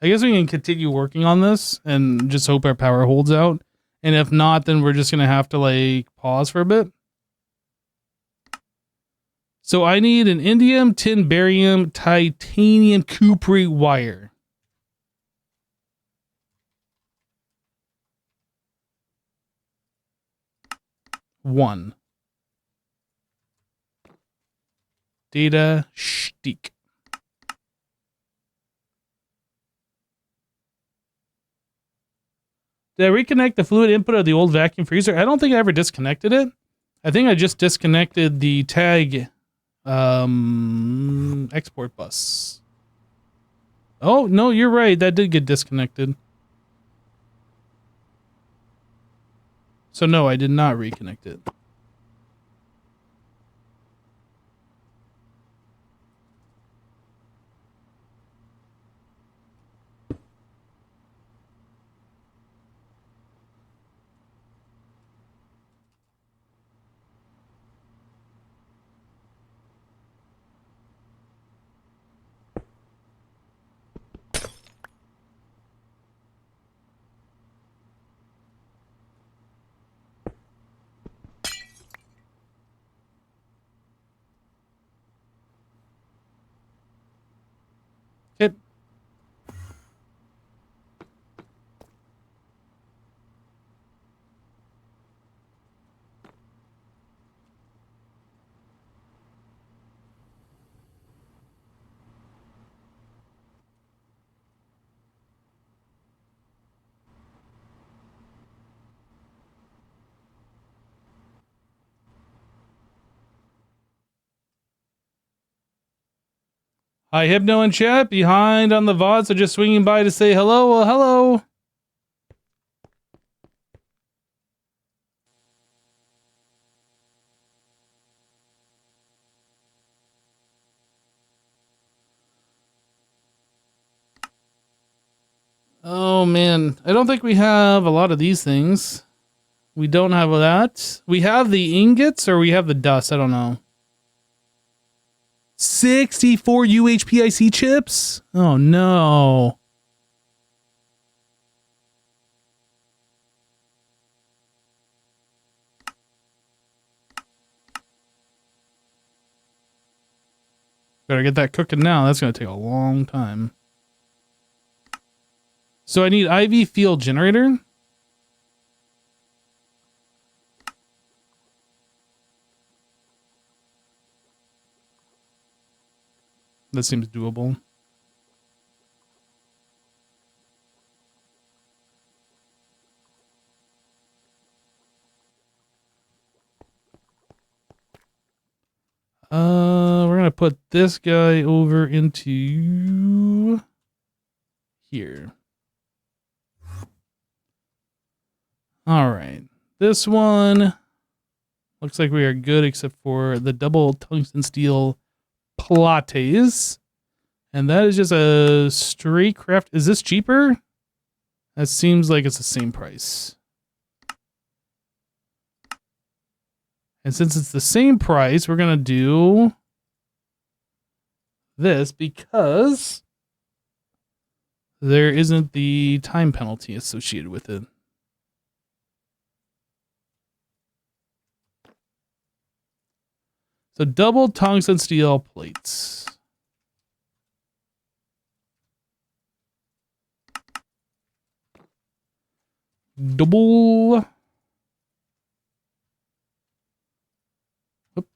I guess we can continue working on this and just hope our power holds out. And if not, then we're just going to have to like pause for a bit. So I need an indium, tin, barium, titanium, cuprate wire. One. Data shtick. Did I reconnect the fluid input of the old vacuum freezer? I don't think I ever disconnected it. I think I just disconnected the tag export bus. Oh, no, you're right. That did get disconnected. So no, I did not reconnect it. It. Hi, Hypno and chat. Behind on the VOD, so just swinging by to say hello. Well, hello. Oh, man. I don't think we have a lot of these things. We don't have that. We have the ingots or we have the dust. I don't know. 64 UHPIC chips? Oh, no. Better get that cooking now. That's going to take a long time. So I need IV field generator. That seems doable. We're going to put this guy over into here. All right. This one looks like we are good except for the double tungsten steel plates. And that is just a straight craft. Is this cheaper? That seems like it's the same price. And since it's the same price, we're going to do this because there isn't the time penalty associated with it. So double tungsten steel plates. Double. Oop.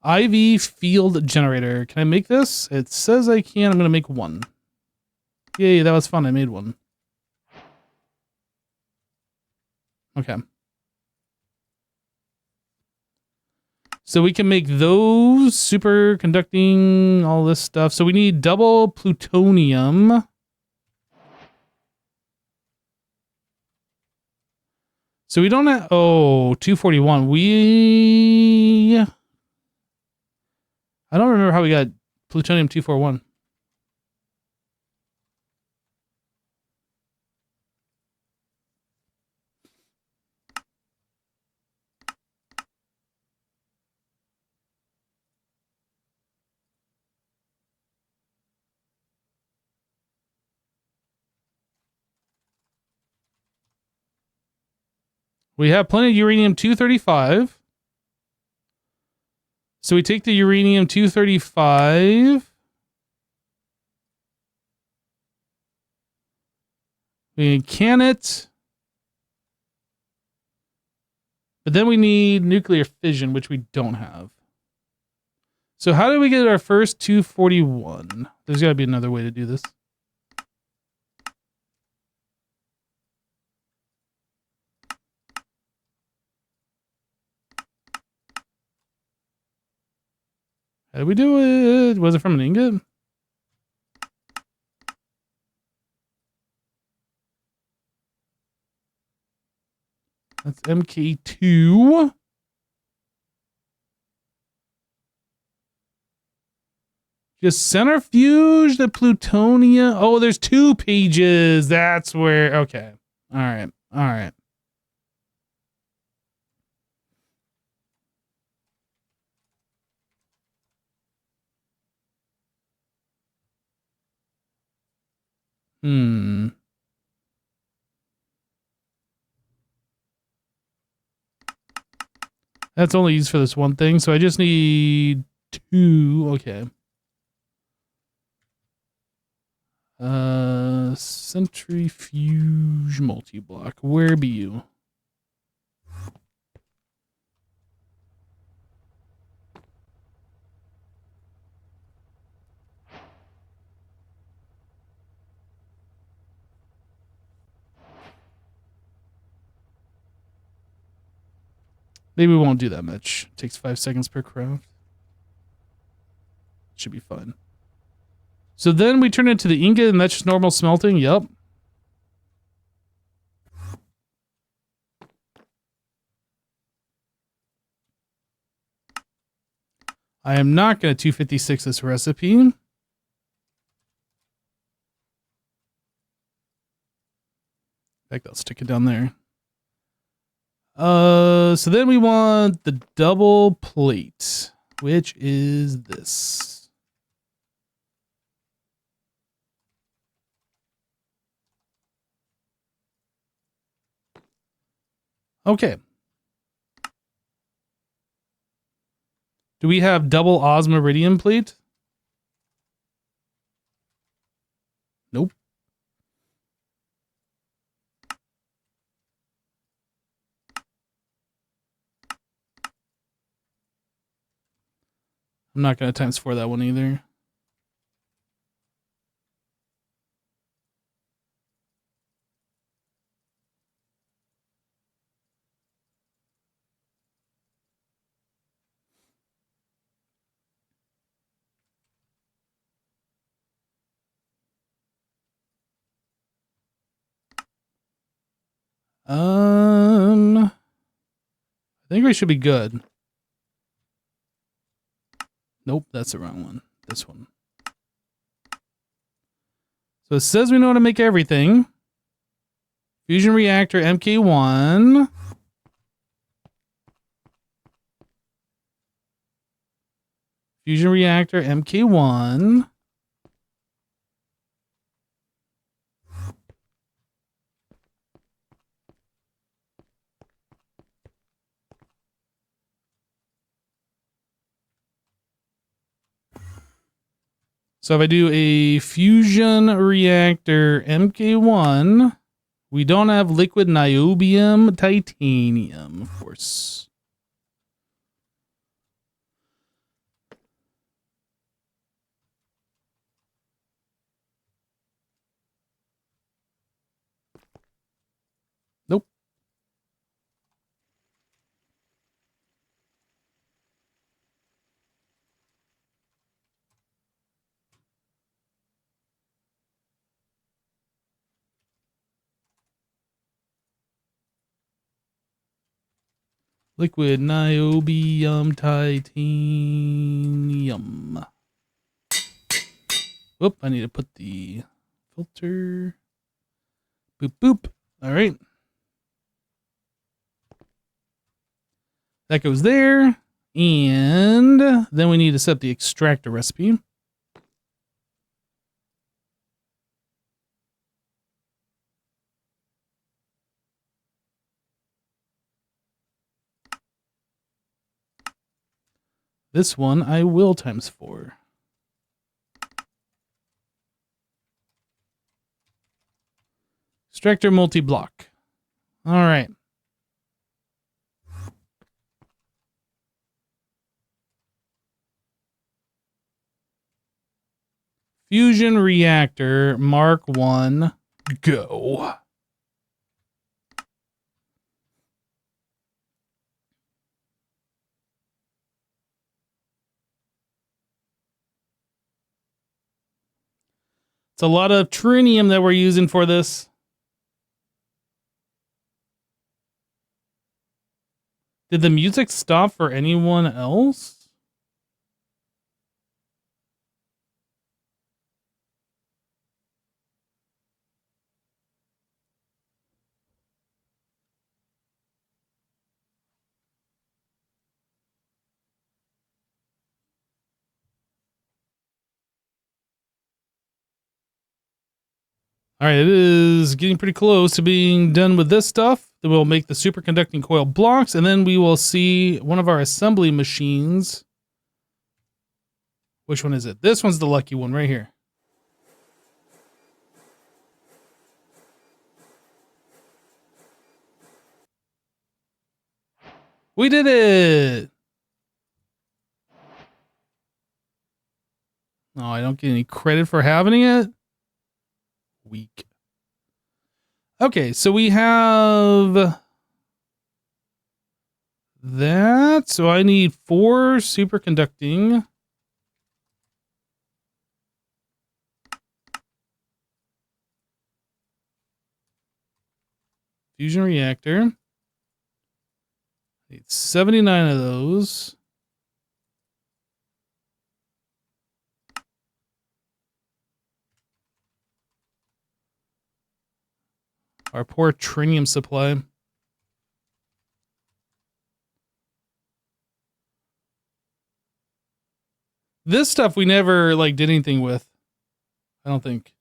IV field generator. Can I make this? It says I can. I'm going to make one. Yay, that was fun. I made one. Okay. So we can make those superconducting, all this stuff. So we need double plutonium. So we don't have, 241. I don't remember how we got plutonium 241. We have plenty of uranium 235. So we take the uranium 235. We can it. But then we need nuclear fission, which we don't have. So how did we get our first 241? There's got to be another way to do this. How did we do it? Was it from an ingot? That's MK2. Just centrifuge the plutonium. Oh, there's 2 pages. That's where. Okay. All right. All right. That's only used for this one thing, so I just need 2. Okay. Centrifuge multi-block. Where be you? Maybe we won't do that much. It takes 5 seconds per craft. Should be fine. So then we turn it into the ingot, and that's just normal smelting. Yep. I am not going to 256 this recipe. In fact, I'll stick it down there. So then we want the double plate, which is this. Okay. Do we have double osmiridium plate? Nope. I'm not going to ×4 that one either. I think we should be good. Nope, that's the wrong one. This one. So it says we know how to make everything. Fusion reactor MK1. Fusion reactor MK1. So if I do a fusion reactor MK1, we don't have liquid niobium titanium, of course. Nope. Liquid niobium titanium. Whoop, I need to put the filter. Boop, boop. All right. That goes there. And then we need to set up the extractor recipe. This one I will ×4. Extractor multi-block. All right. Fusion reactor Mark 1, go. It's a lot of trinium that we're using for this. Did the music stop for anyone else? All right, it is getting pretty close to being done with this stuff. Then we'll make the superconducting coil blocks, and then we will see one of our assembly machines. Which one is it? This one's the lucky one right here. We did it! Oh, I don't get any credit for having it? Weak. Okay, so we have that. So I need 4 superconducting. Fusion reactor. I need 79 of those. Our poor trinium supply. This stuff we never like did anything with. I don't think.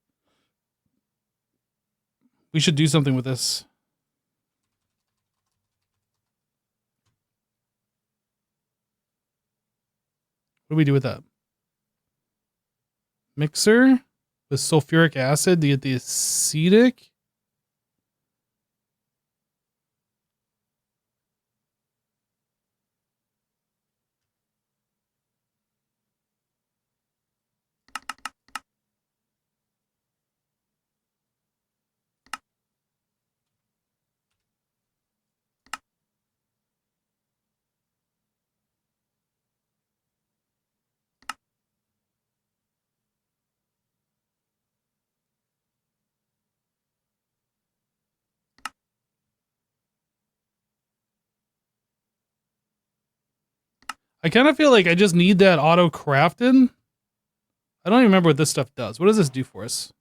We should do something with this. What do we do with that? Mixer with sulfuric acid to get the acetic. I kind of feel like I just need that auto crafted. I don't even remember what this stuff does. What does this do for us?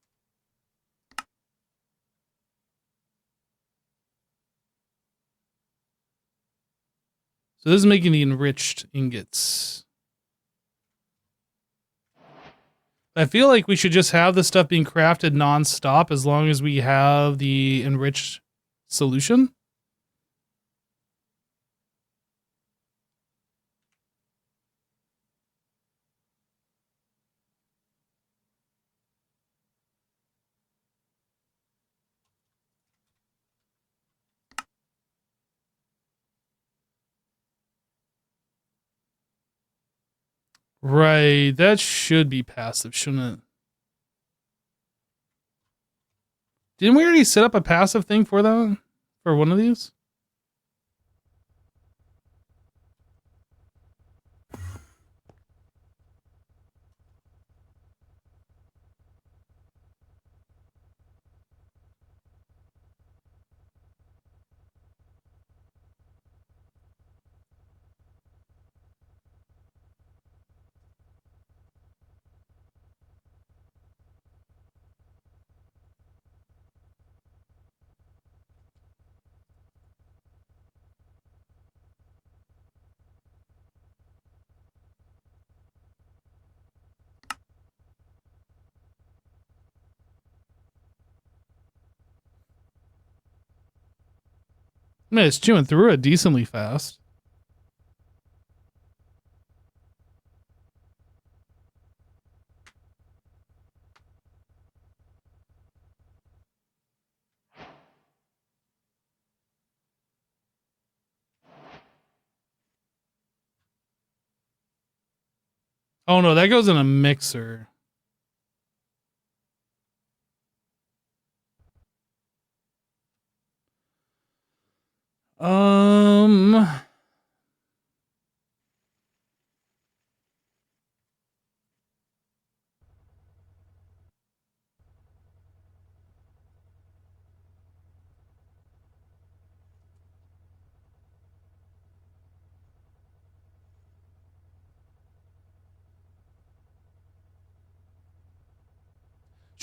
So this is making the enriched ingots. I feel like we should just have the stuff being crafted nonstop as long as we have the enriched solution. Right, that should be passive, shouldn't it? Didn't we already set up a passive thing for that? For one of these? Man, it's chewing through it decently fast. Oh no, that goes in a mixer. Um,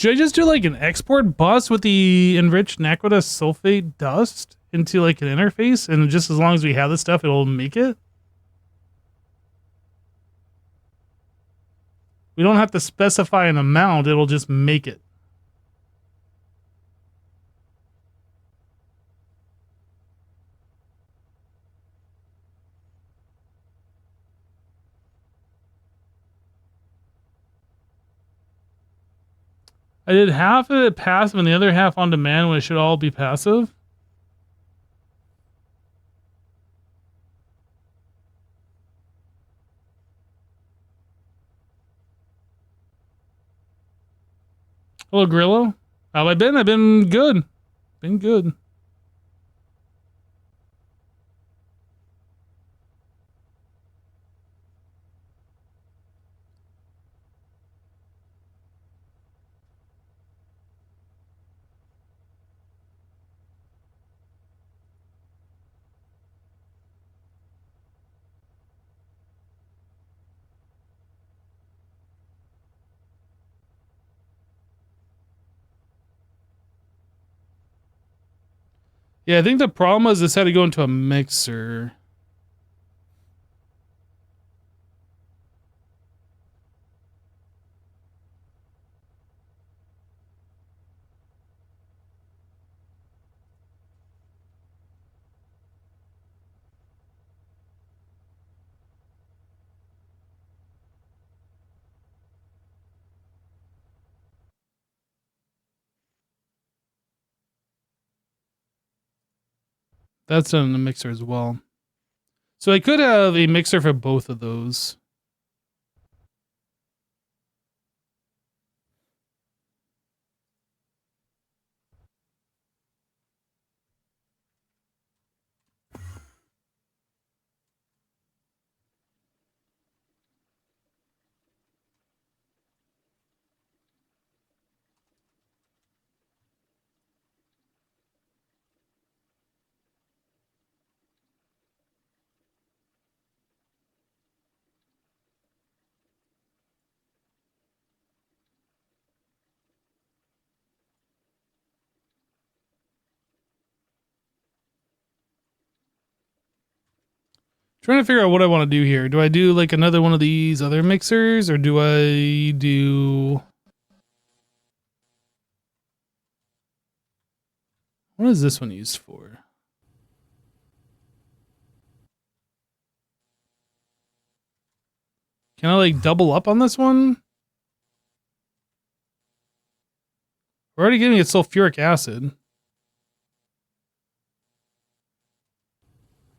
Should I just do like an export bus with the enriched Naquita sulfate dust into like an interface, and just as long as we have this stuff, it'll make it? We don't have to specify an amount, it'll just make it. I did half of it passive and the other half on demand when it should all be passive. Hello, Grillo. How have I been? I've been good. Been good. Yeah, I think the problem was this had to go into a mixer. That's done in the mixer as well. So I could have a mixer for both of those. Trying to figure out what I want to do here. Do I do like another one of these other mixers, or do I do... What is this one used for? Can I like double up on this one? We're already getting it sulfuric acid.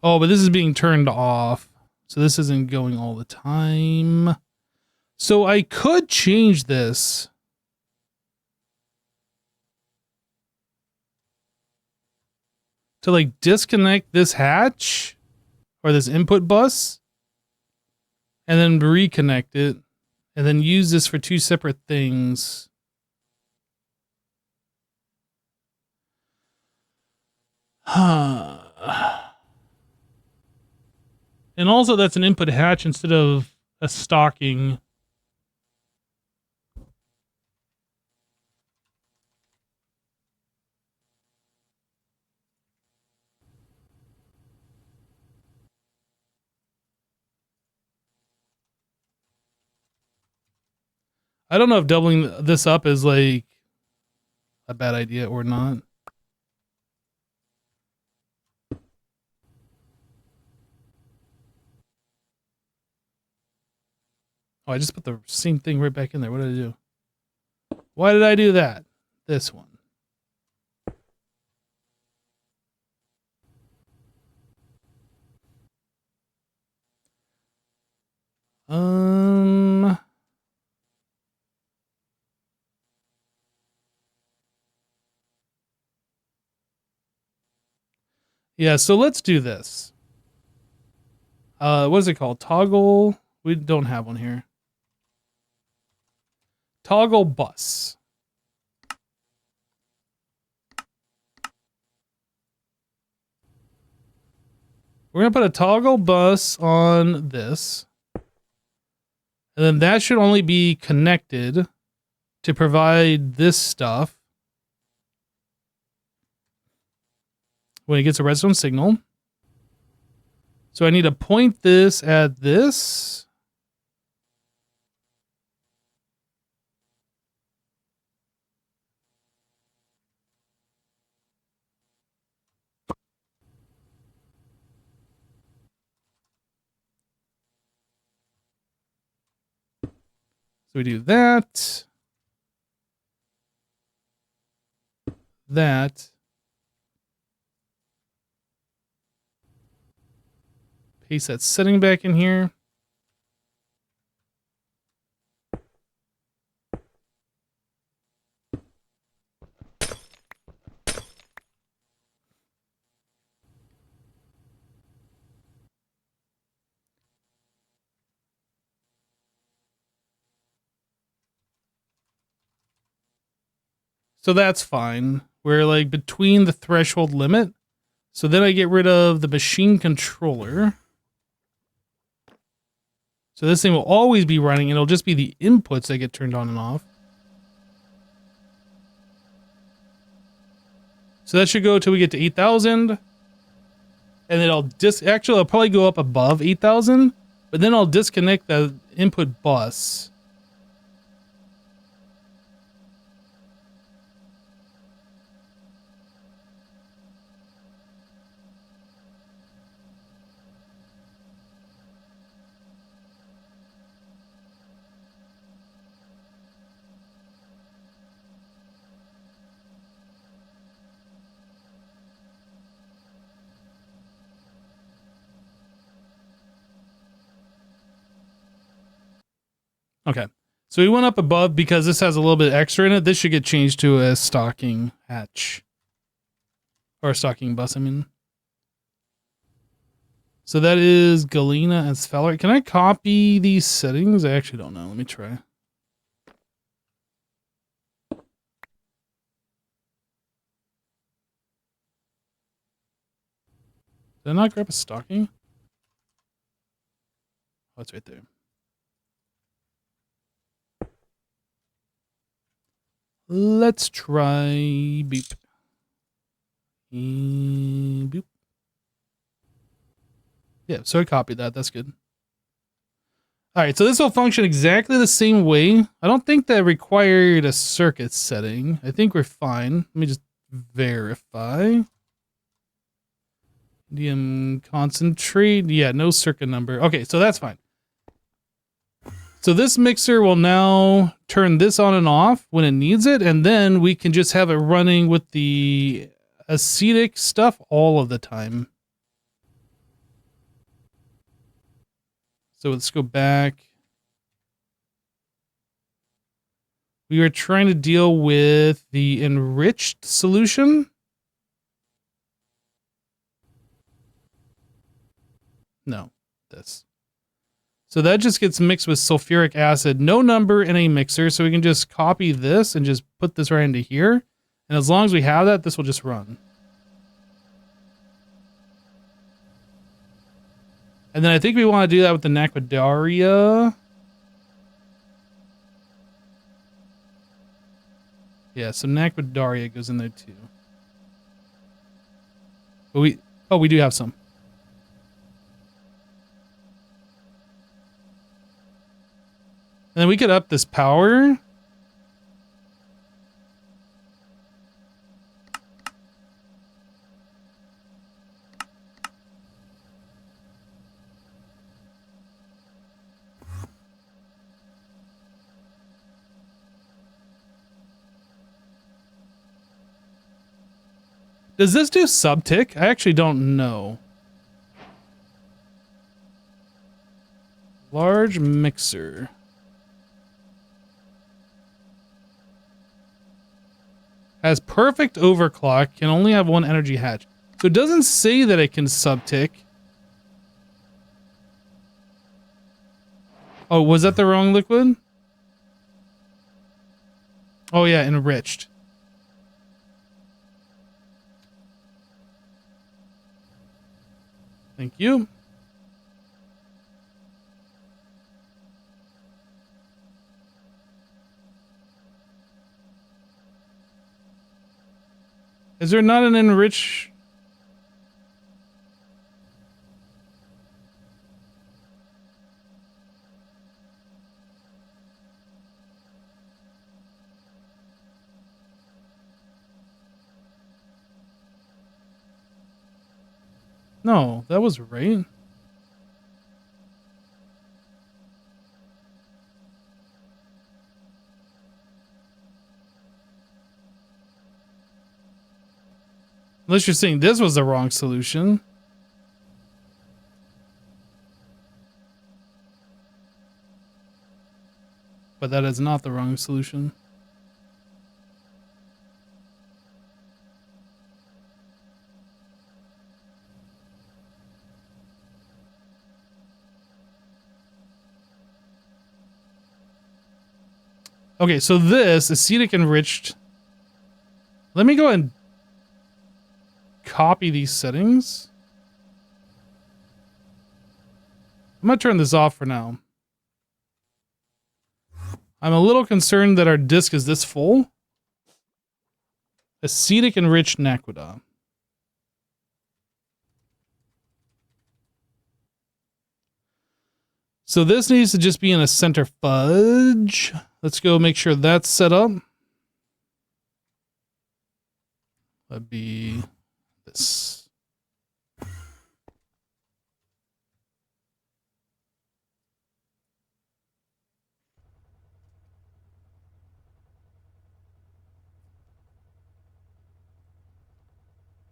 Oh, but this is being turned off. So this isn't going all the time. So I could change this. To like disconnect this hatch or this input bus and then reconnect it and then use this for two separate things. Huh. And also that's an input hatch instead of a stocking. I don't know if doubling this up is like a bad idea or not. Oh, I just put the same thing right back in there. What did I do? Why did I do that? This one. Yeah, so let's do this. What is it called? Toggle. We don't have one here. Toggle bus. We're going to put a toggle bus on this. And then that should only be connected to provide this stuff when it gets a redstone signal. So I need to point this at this. So we do that. That. Paste that setting back in here. So that's fine. We're like between the threshold limit. So then I get rid of the machine controller. So this thing will always be running, and it'll just be the inputs that get turned on and off. So that should go till we get to 8,000. And then I'll probably go up above 8,000, but then I'll disconnect the input bus. Okay, so we went up above because this has a little bit extra in it. This should get changed to a stocking hatch. Or a stocking bus, I mean. So that is Galena and Sphalerite. Can I copy these settings? I actually don't know. Let me try. Did I not grab a stocking? Oh, it's right there. Let's try beep. Boop. Yeah, so I copied that. That's good. All right, so this will function exactly the same way. I don't think that required a circuit setting. I think we're fine. Let me just verify. Indium concentrate. Yeah, no circuit number. Okay, so that's fine. So this mixer will now turn this on and off when it needs it, and then we can just have it running with the acetic stuff all of the time. So let's go back. We were trying to deal with the enriched solution. No, this. So that just gets mixed with sulfuric acid. No number in a mixer, so we can just copy this and just put this right into here. And as long as we have that, this will just run. And then I think we want to do that with the Naquadaria. Yeah, so Naquadaria goes in there too. But we do have some. And then we could up this power. Does this do subtick? I actually don't know. Large mixer. Has perfect overclock, can only have one energy hatch. So it doesn't say that it can subtick. Oh, was that the wrong liquid? Oh yeah, enriched. Thank you. Is there not an enrich? No, that was right. Unless you're saying this was the wrong solution. But that is not the wrong solution. Okay, so this acetic enriched. Let me go ahead and copy these settings. I'm going to turn this off for now. I'm a little concerned that our disk is this full. Acetic enriched Naquadah. So this needs to just be in a center fudge. Let's go make sure that's set up. That'd be this.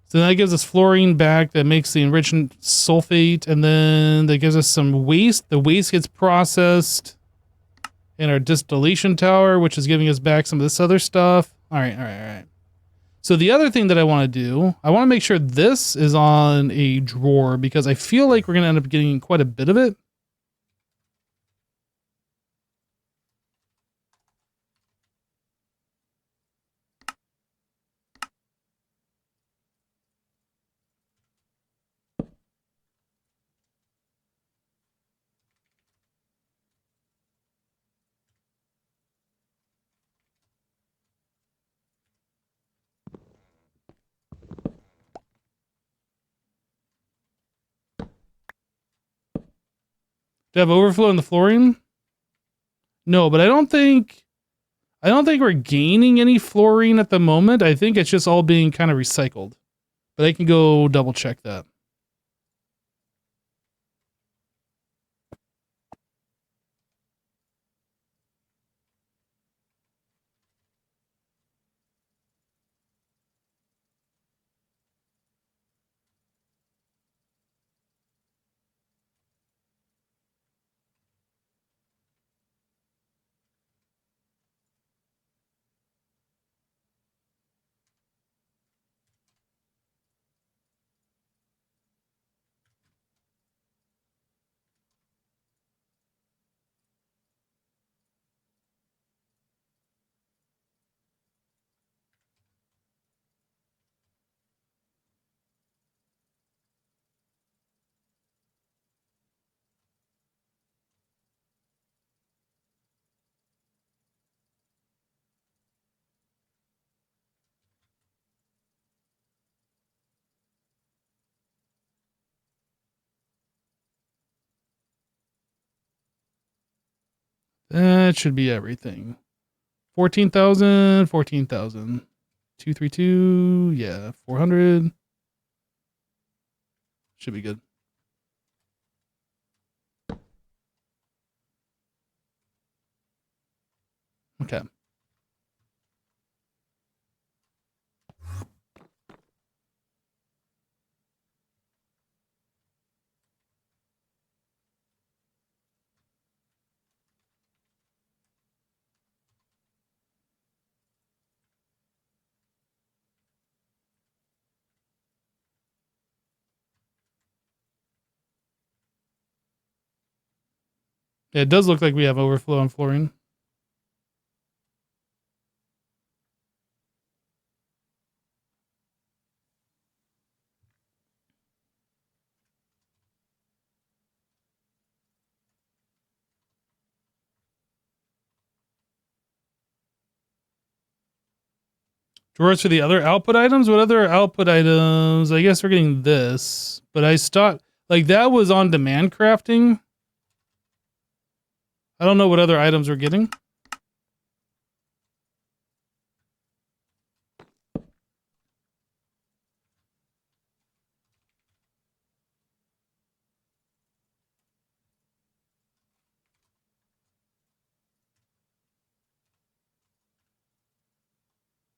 So that gives us fluorine back. That makes the enriched sulfate. And then that gives us some waste. The waste gets processed in our distillation tower, which is giving us back some of this other stuff. All right. So the other thing that I want to do, I want to make sure this is on a drawer because I feel like we're going to end up getting quite a bit of it. Do I have overflow in the fluorine? No, but I don't think we're gaining any fluorine at the moment. I think it's just all being kind of recycled. But I can go double check that. That should be everything. 14,000, 14,000. 232, yeah, 400. Should be good. Okay. Yeah, it does look like we have overflow on fluorine. Drawers for the other output items? What other output items? I guess we're getting this. But I stopped. Like, that was on demand crafting. I don't know what other items we're getting.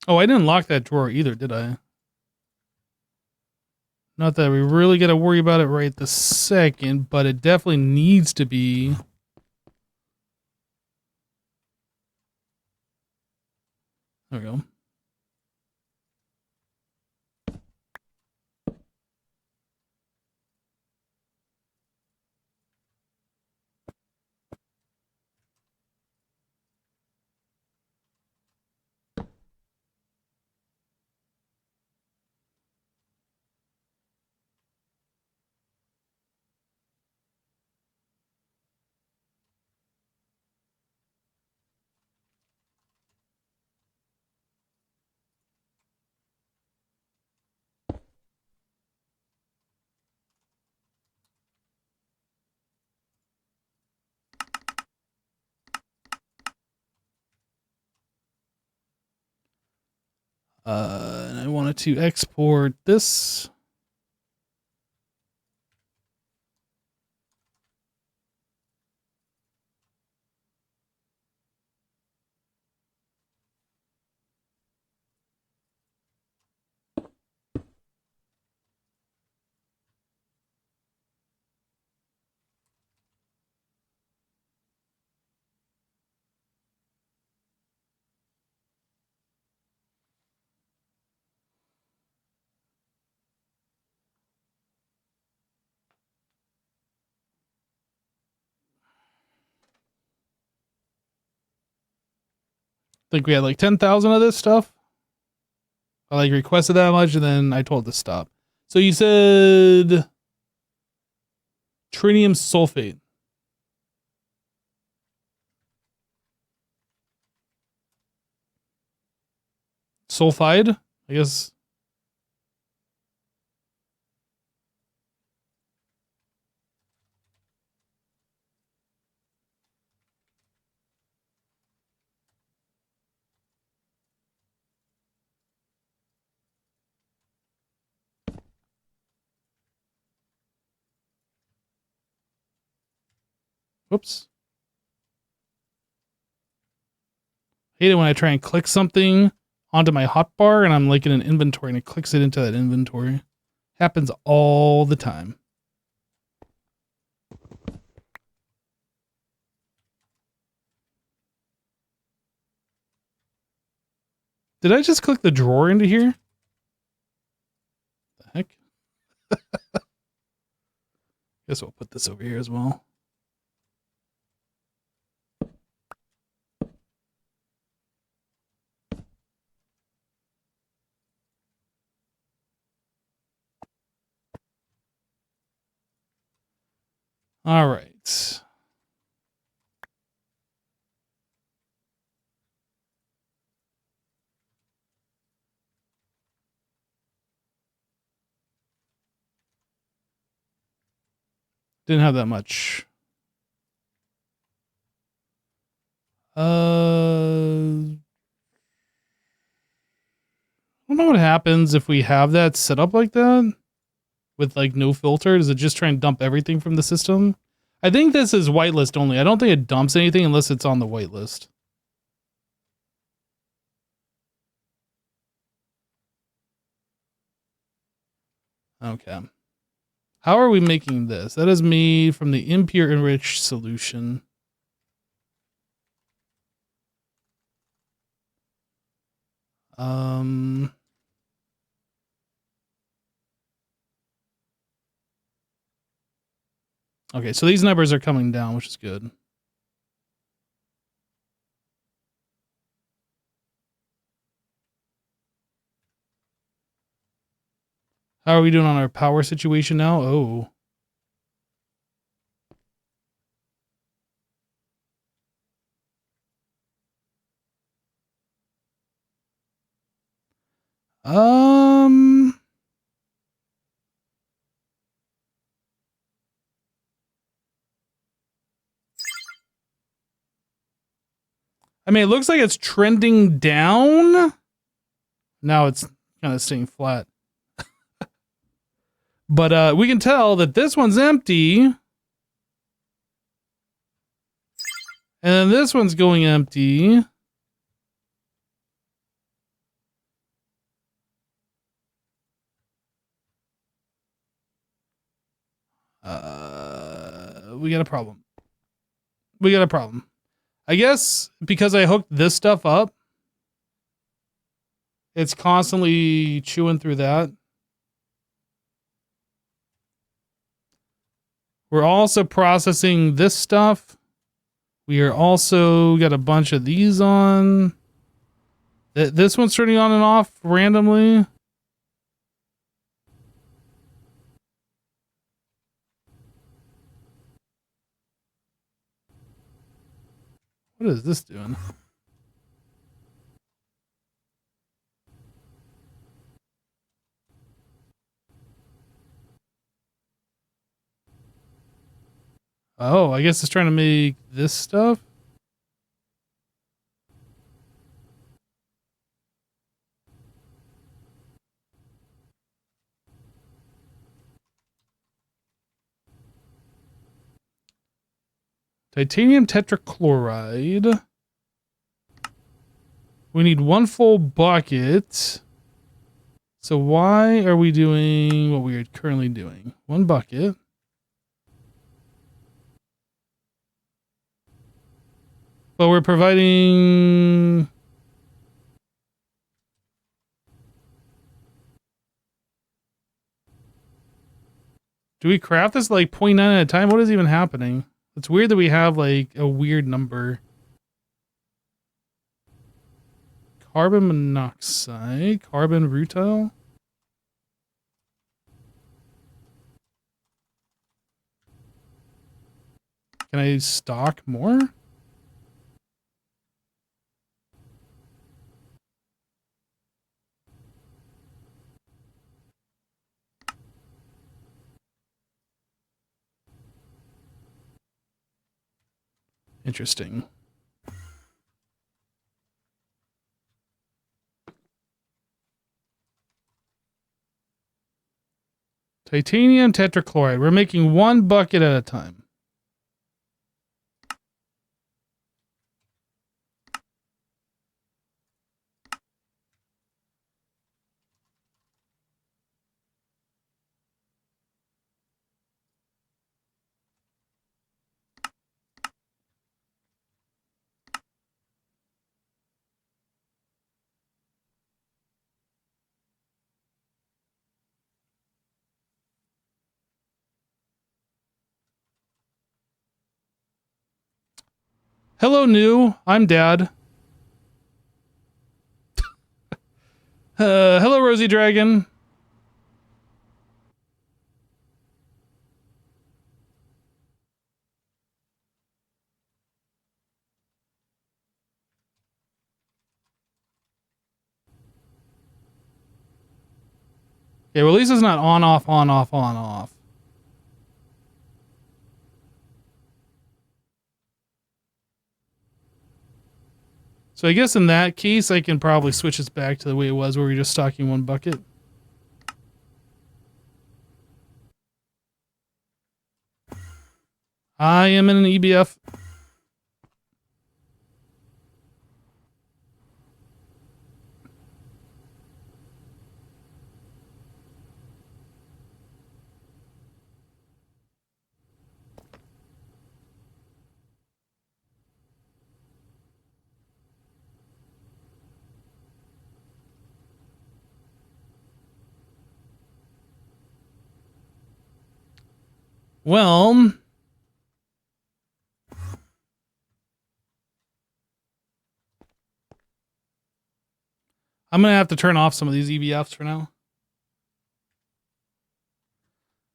Oh, I didn't lock that drawer either, did I? Not that we really got to worry about it right this second, but it definitely needs to be. There we go. And I wanted to export this. I think we had like 10,000 of this stuff. I like requested that much, and then I told it to stop. So you said tritium sulfate. Sulfide, I guess. Whoops. Hate it when I try and click something onto my hotbar and I'm like in an inventory and it clicks it into that inventory. Happens all the time. Did I just click the drawer into here? The heck? Guess we'll put this over here as well. All right. Didn't have that much. I don't know what happens if we have that set up like that with like no filter. Does it just try and dump everything from the system? I think this is whitelist only. I don't think it dumps anything unless it's on the whitelist. Okay. How are we making this? That is made from the impure enriched solution. Okay, so these numbers are coming down, which is good. How are we doing on our power situation now? Oh. Um, I mean, it looks like it's trending down. Now it's kind of staying flat. But we can tell that this one's empty. And then this one's going empty. We got a problem. We got a problem. I guess because I hooked this stuff up, it's constantly chewing through that. We're also processing this stuff. We are also got a bunch of these on. This one's turning on and off randomly. What is this doing? Oh, I guess it's trying to make this stuff. Titanium tetrachloride. We need one full bucket. So why are we doing what we are currently doing? One bucket. But we're providing... Do we craft this like 0.9 at a time? What is even happening? It's weird that we have like a weird number. Carbon monoxide, carbon rutile. Can I stock more? Interesting. Titanium tetrachloride. We're making one bucket at a time. Hello, new. I'm Dad. Hello, Rosie Dragon. Okay, well, at least it's not on, off, on, off, on, off. So I guess in that case, I can probably switch this back to the way it was where we were just stocking one bucket. I am in an EBF. Well, I'm going to have to turn off some of these EBFs for now.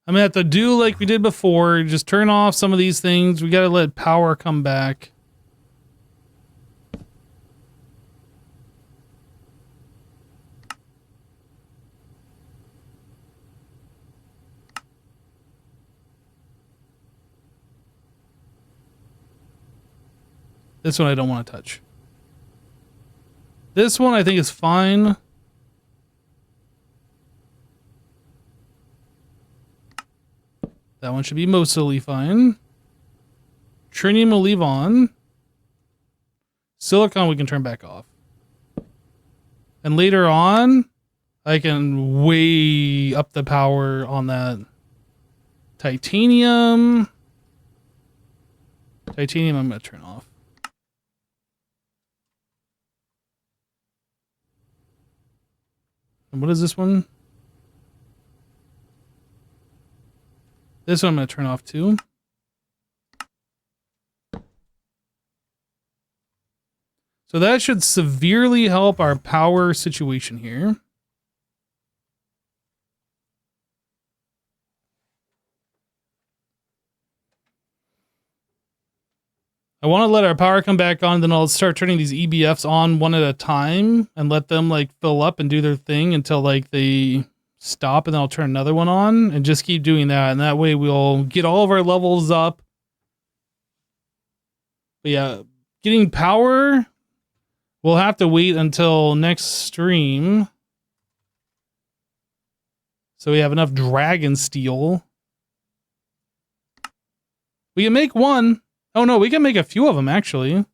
I'm going to have to do like we did before. Just turn off some of these things. We got to let power come back. This one I don't want to touch. This one I think is fine. That one should be mostly fine. Trinium will leave on. Silicon we can turn back off. And later on, I can way up the power on that. Titanium. Titanium I'm going to turn off. And what is this one? This one I'm going to turn off too. So that should severely help our power situation here. I want to let our power come back on, then I'll start turning these EBFs on one at a time and let them like fill up and do their thing until like they stop, and then I'll turn another one on and just keep doing that. And that way we'll get all of our levels up. But yeah, getting power, we'll have to wait until next stream. So we have enough dragon steel. We can make one. Oh no, we can make a few of them actually.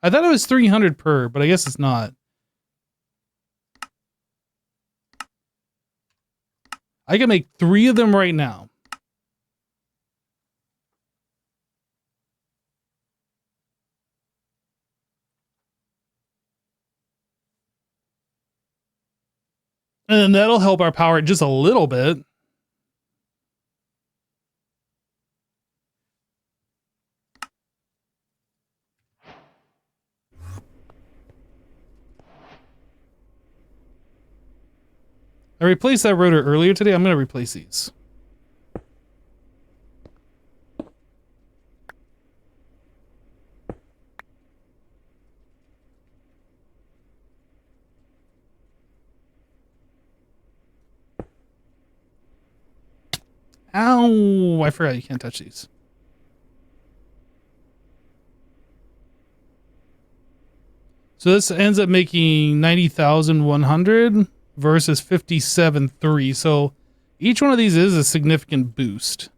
I thought it was 300 per, but I guess it's not. I can make 3 of them right now. And then that'll help our power just a little bit. I replaced that rotor earlier today. I'm going to replace these. Ow! I forgot you can't touch these. So this ends up making 90,100 versus 57.3. So each one of these is a significant boost.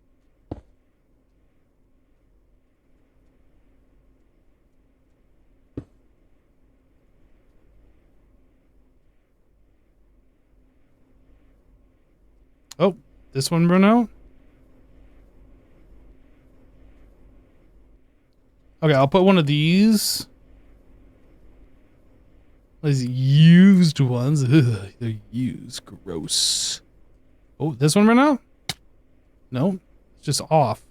Oh, this one run out? Okay, I'll put one of these. These used ones. Ugh, they're used. Gross. Oh, this one right now? No, it's just off.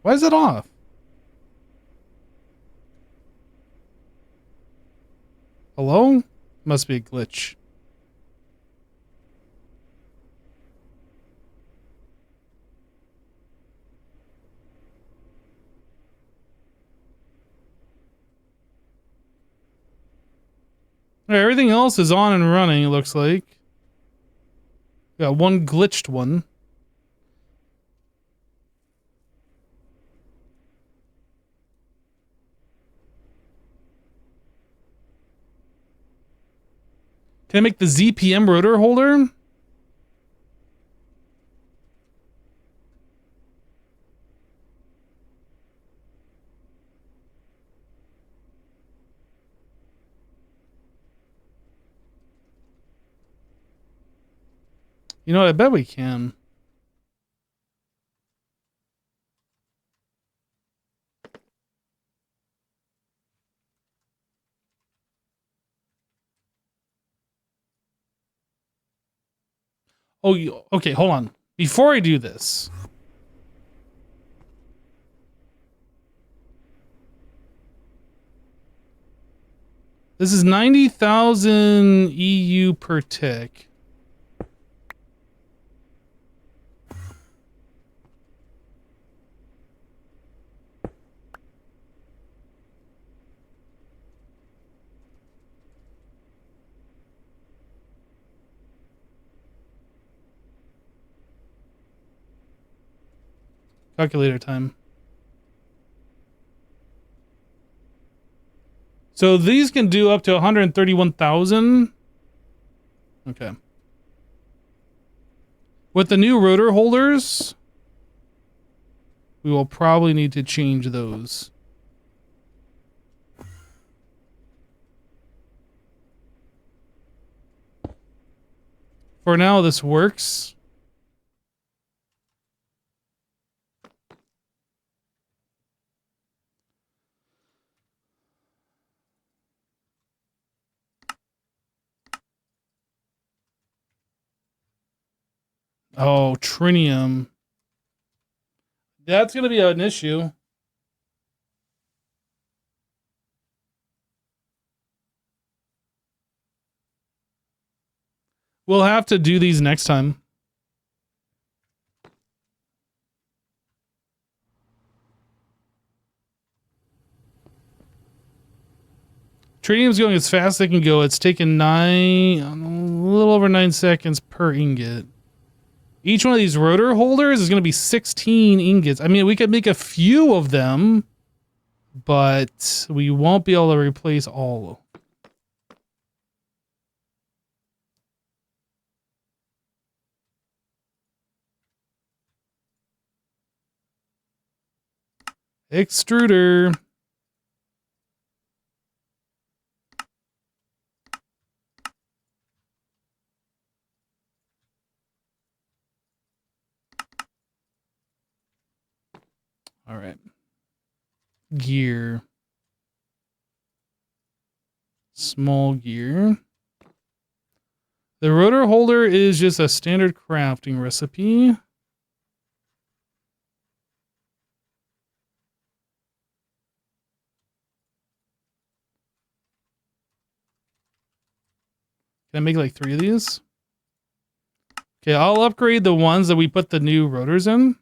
Why is it off? Hello? Must be a glitch. Alright, everything else is on and running, it looks like. Got one glitched one. Can I make the ZPM rotor holder? You know what? I bet we can. Oh, okay, hold on. Before I do this, this is 90,000 EU per tick. Calculator time. So these can do up to 131,000. Okay. With the new rotor holders, we will probably need to change those. For now, this works. Oh, trinium. That's going to be an issue. We'll have to do these next time. Tritium's going as fast as they can go. It's taken a little over 9 seconds per ingot. Each one of these rotor holders is going to be 16 ingots. I mean, we could make a few of them, but we won't be able to replace all. Extruder. All right. Gear. Small gear. The rotor holder is just a standard crafting recipe. Can I make like 3 of these? Okay, I'll upgrade the ones that we put the new rotors in.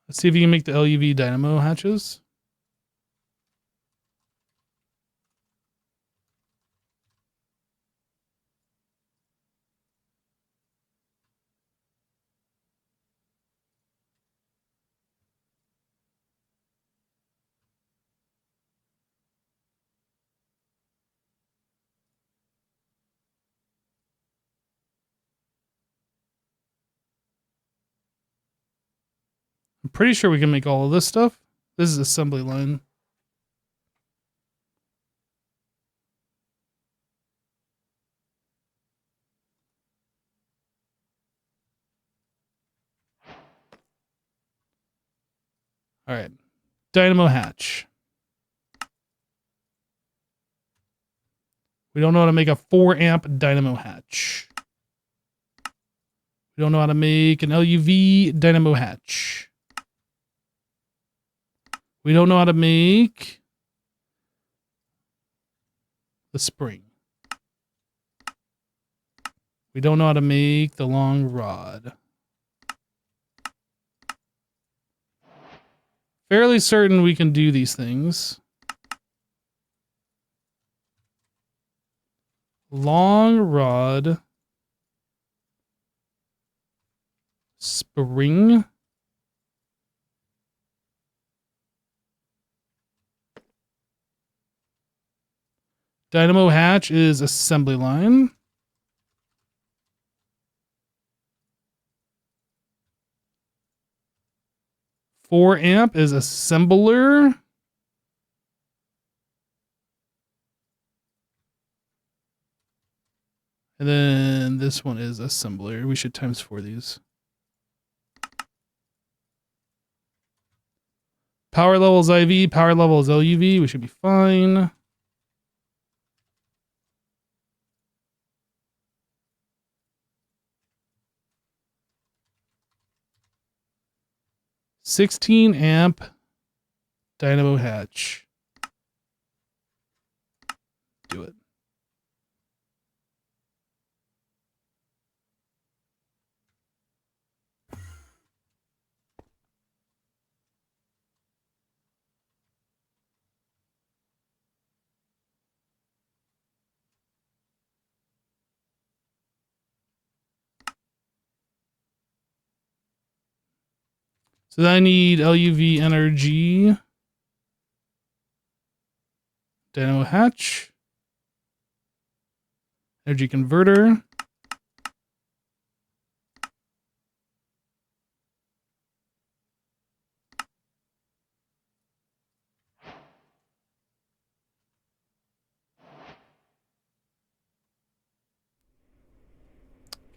Let's see if you can make the LUV dynamo hatches. I'm pretty sure we can make all of this stuff. This is assembly line. All right. Dynamo hatch. We don't know how to make a 4 amp dynamo hatch. We don't know how to make an LUV dynamo hatch. We don't know how to make the spring. We don't know how to make the long rod. Fairly certain we can do these things. Long rod. Spring. Dynamo hatch is assembly line. Four amp is assembler. And then this one is assembler. We should times 4 these. Power level is IV. Power level is LUV. We should be fine. $16 amp dynamo hatch. Do it. So then I need LUV energy. Dynamo hatch. Energy converter.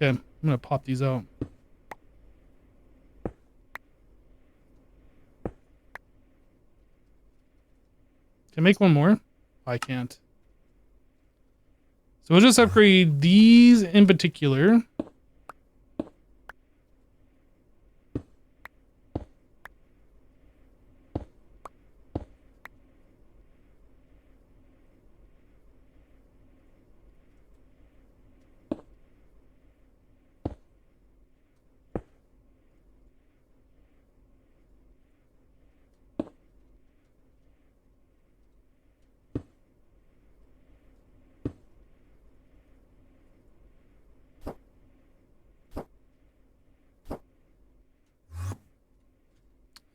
Okay, I'm gonna pop these out. Can I make one more? I can't. So we'll just upgrade these in particular.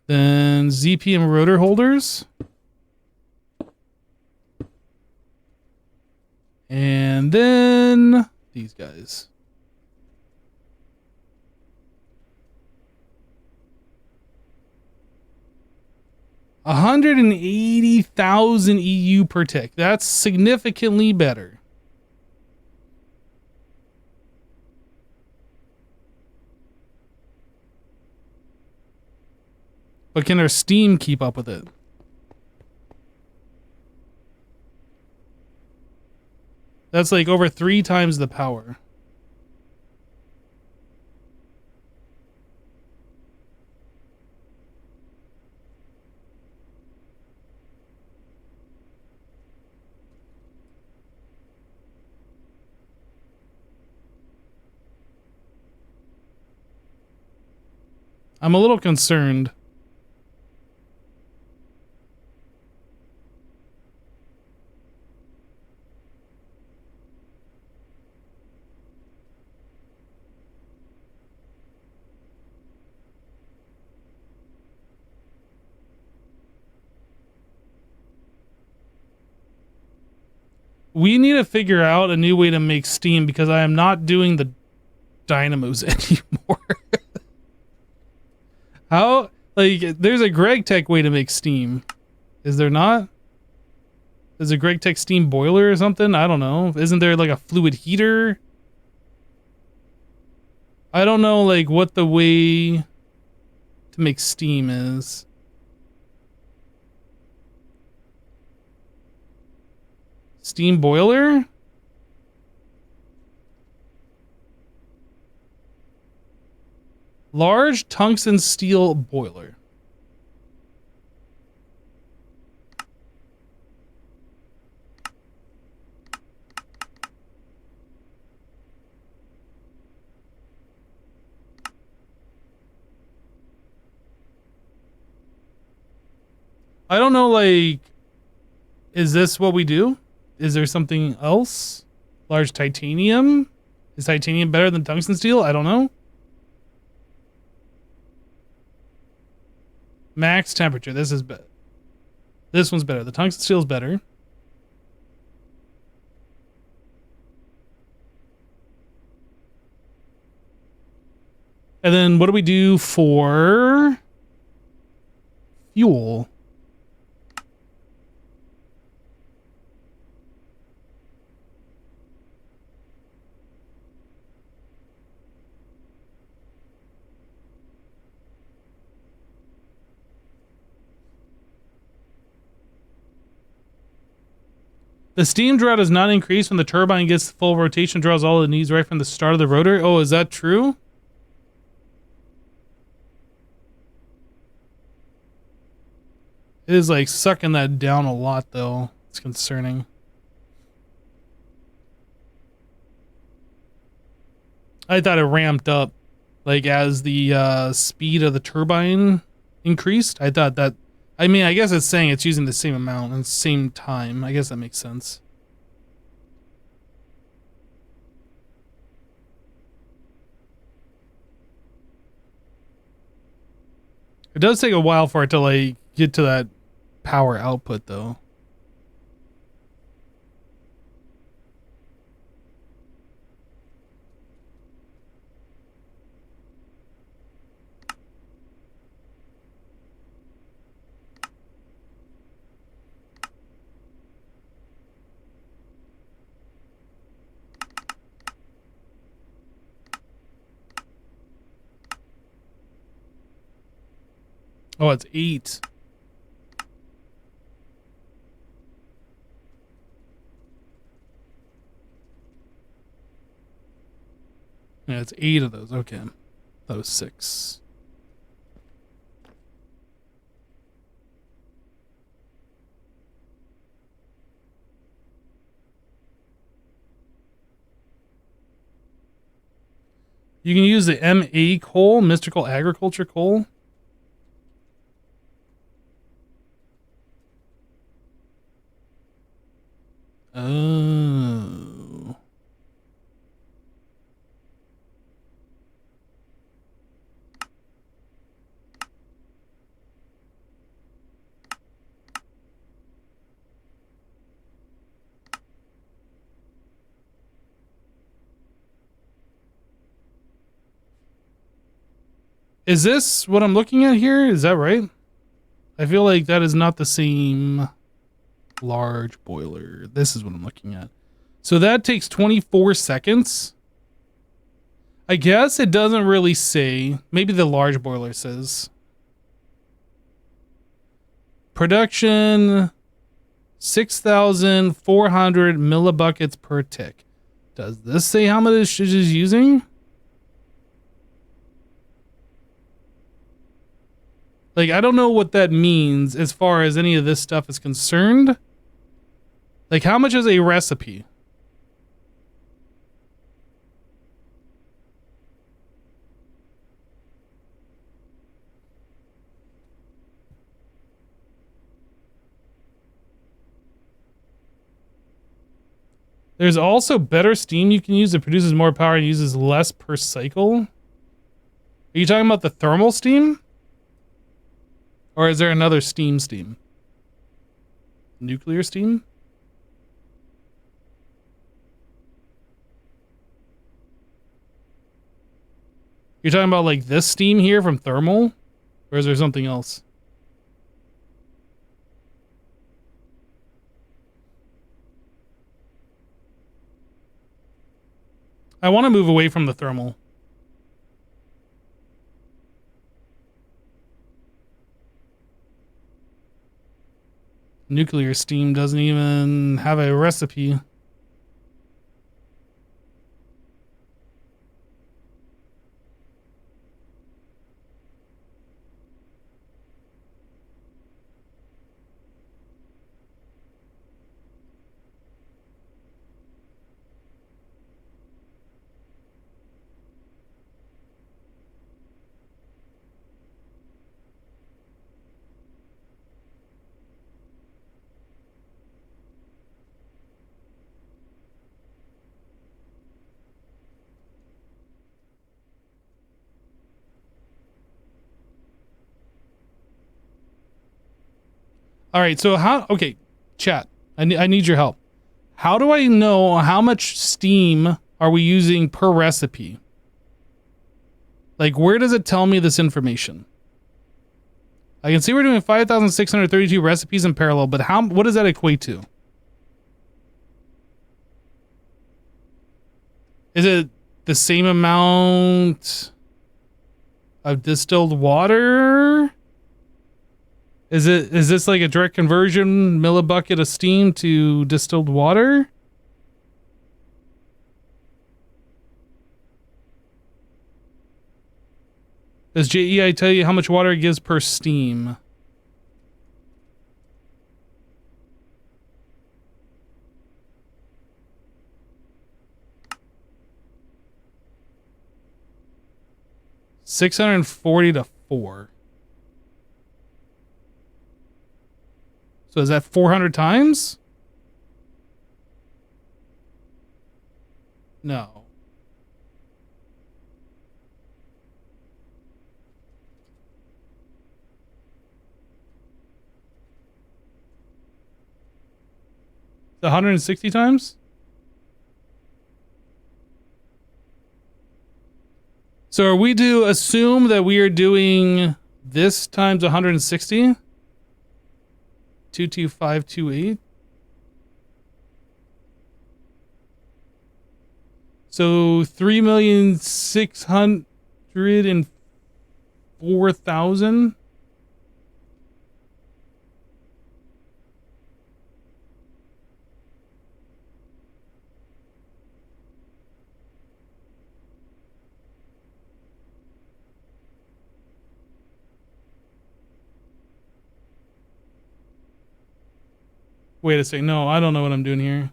Then ZPM rotor holders. And then these guys. $180,000 EU per tick. That's significantly better. But can our Steam keep up with it? That's like over 3 times the power. I'm a little concerned. We need to figure out a new way to make steam because I am not doing the dynamos anymore. How? Like, there's a GregTech way to make steam. Is there not? There's a GregTech steam boiler or something? I don't know. Isn't there like a fluid heater? I don't know like what the way to make steam is. Steam boiler? Large tungsten steel boiler. I don't know, like, is this what we do? Is there something else? Large titanium? Is titanium better than tungsten steel? I don't know. Max temperature. This is better. This one's better. The tungsten steel is better. And then what do we do for fuel? The steam draw does not increase when the turbine gets full rotation, draws all it needs right from the start of the rotor. Oh, is that true? It is like sucking that down a lot though. It's concerning. I thought it ramped up like as the speed of the turbine increased. I thought that, I mean, I guess it's saying it's using the same amount and same time. I guess that makes sense. It does take a while for it to like get to that power output though. Oh, it's 8. Yeah, it's 8 of those. Okay. That was 6. You can use the MA coal, Mystical Agriculture coal. Oh. Is this what I'm looking at here? Is that right? I feel like that is not the same large boiler. This is what I'm looking at. So that takes 24 seconds. I guess it doesn't really say. Maybe the large boiler says. Production 6,400 millibuckets per tick. Does this say how much it is using? Like, I don't know what that means as far as any of this stuff is concerned. Like, how much is a recipe? There's also better steam you can use that produces more power and uses less per cycle. Are you talking about the thermal steam? Or is there another steam? Nuclear steam? You're talking about like this steam here from thermal? Or is there something else? I want to move away from the thermal. Nuclear steam doesn't even have a recipe. All right, so okay, chat, I need your help. How do I know how much steam are we using per recipe? Like, where does it tell me this information? I can see we're doing 5,632 recipes in parallel, but what does that equate to? Is it the same amount of distilled water? Is this like a direct conversion, millibucket of steam to distilled water? Does JEI tell you how much water it gives per steam? $640 to 4. So is that 400 times? No. The 160 times? So are we to assume that we are doing this times 160? 22528. So 3,604,000. Wait a second. No, I don't know what I'm doing here.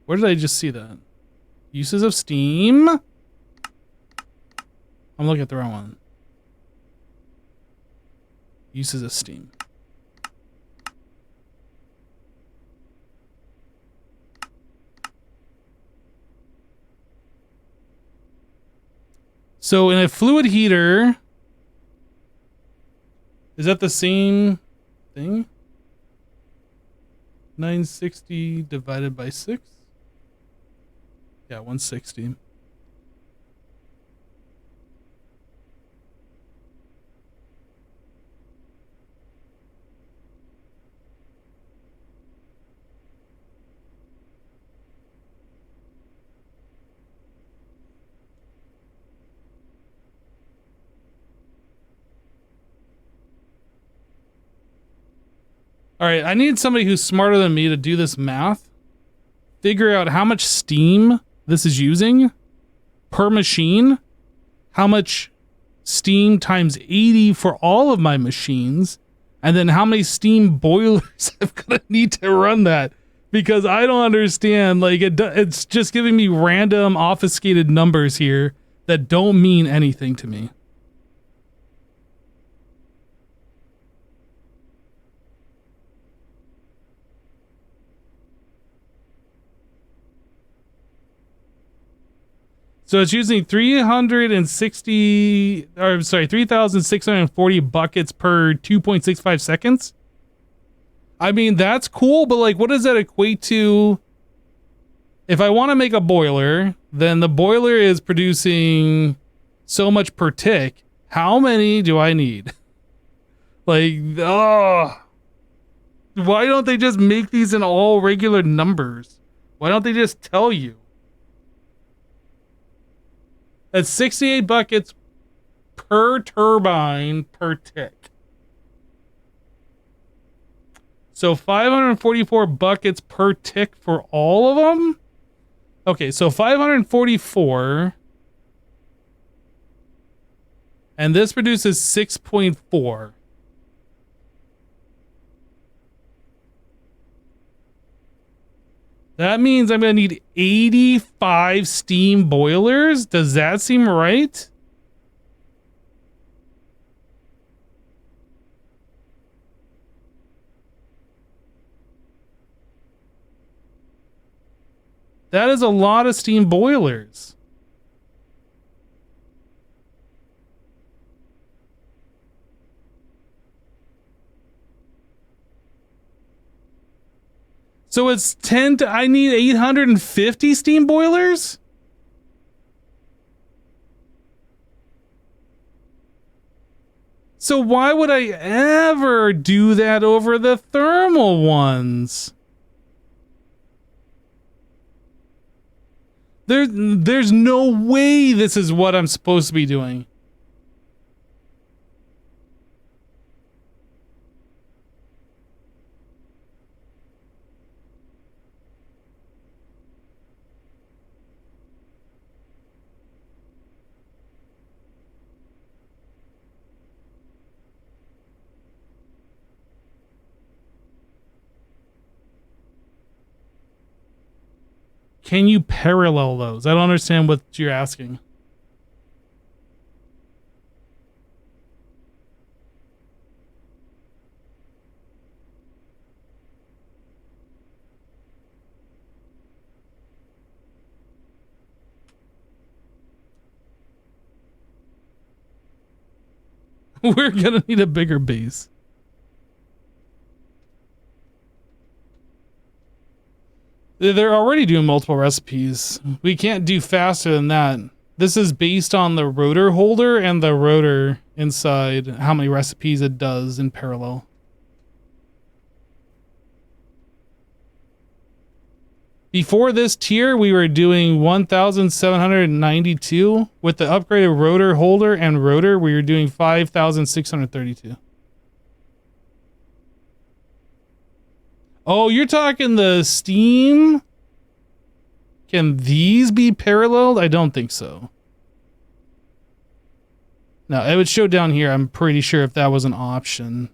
Where did I just see that? Uses of Steam? I'm looking at the wrong one. Uses of Steam. So in a fluid heater, is that the same thing? 960 divided by 6? Yeah, 160. All right, I need somebody who's smarter than me to do this math. Figure out how much steam this is using per machine. How much steam times 80 for all of my machines. And then how many steam boilers I'm going to need to run that. Because I don't understand. Like, it's just giving me random obfuscated numbers here that don't mean anything to me. So it's using 3,640 buckets per 2.65 seconds. I mean, that's cool, but like, what does that equate to? If I want to make a boiler, then the boiler is producing so much per tick. How many do I need? Like, oh, why don't they just make these in all regular numbers? Why don't they just tell you? That's 68 buckets per turbine per tick. So 544 buckets per tick for all of them? Okay, so 544. And this produces 6.4. That means I'm going to need 85 steam boilers. Does that seem right? That is a lot of steam boilers. So it's 10 to, I need 850 steam boilers? So why would I ever do that over the thermal ones? There's no way this is what I'm supposed to be doing. Can you parallel those? I don't understand what you're asking. We're gonna need a bigger base. They're already doing multiple recipes. We can't do faster than that. This is based on the rotor holder and the rotor inside, how many recipes it does in parallel. Before this tier, we were doing 1,792. With the upgraded rotor holder and rotor, we were doing 5,632. Oh, you're talking the Steam? Can these be paralleled? I don't think so. No, it would show down here. I'm pretty sure if that was an option.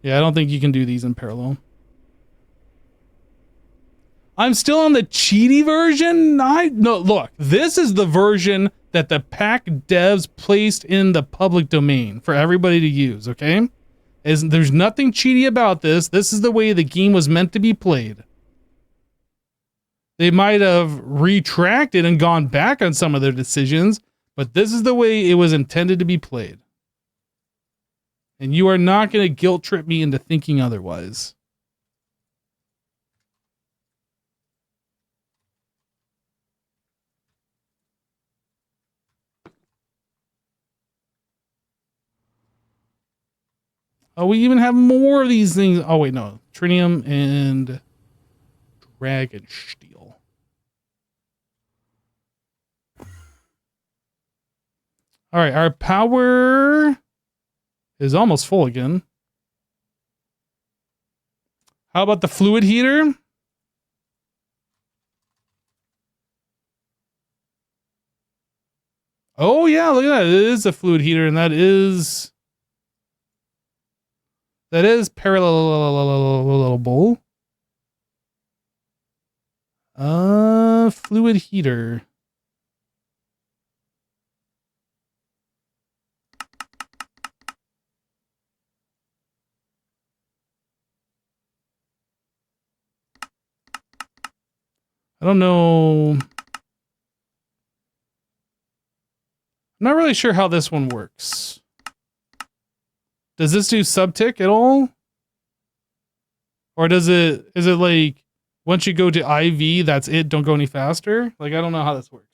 Yeah, I don't think you can do these in parallel. I'm still on the cheaty version. No, look, this is the version that the pack devs placed in the public domain for everybody to use, okay? There's nothing cheaty about this. This is the way the game was meant to be played. They might have retracted and gone back on some of their decisions, but this is the way it was intended to be played. And you are not going to guilt trip me into thinking otherwise. Oh, we even have more of these things. Oh, wait, no. Trinium and Dragon Steel. All right, our power is almost full again. How about the fluid heater? Oh, yeah, look at that. It is a fluid heater, and that is parallelable. Fluid heater. I don't know. I'm not really sure how this one works. Does this do subtick at all? Or is it like once you go to IV, that's it, don't go any faster? Like, I don't know how this works.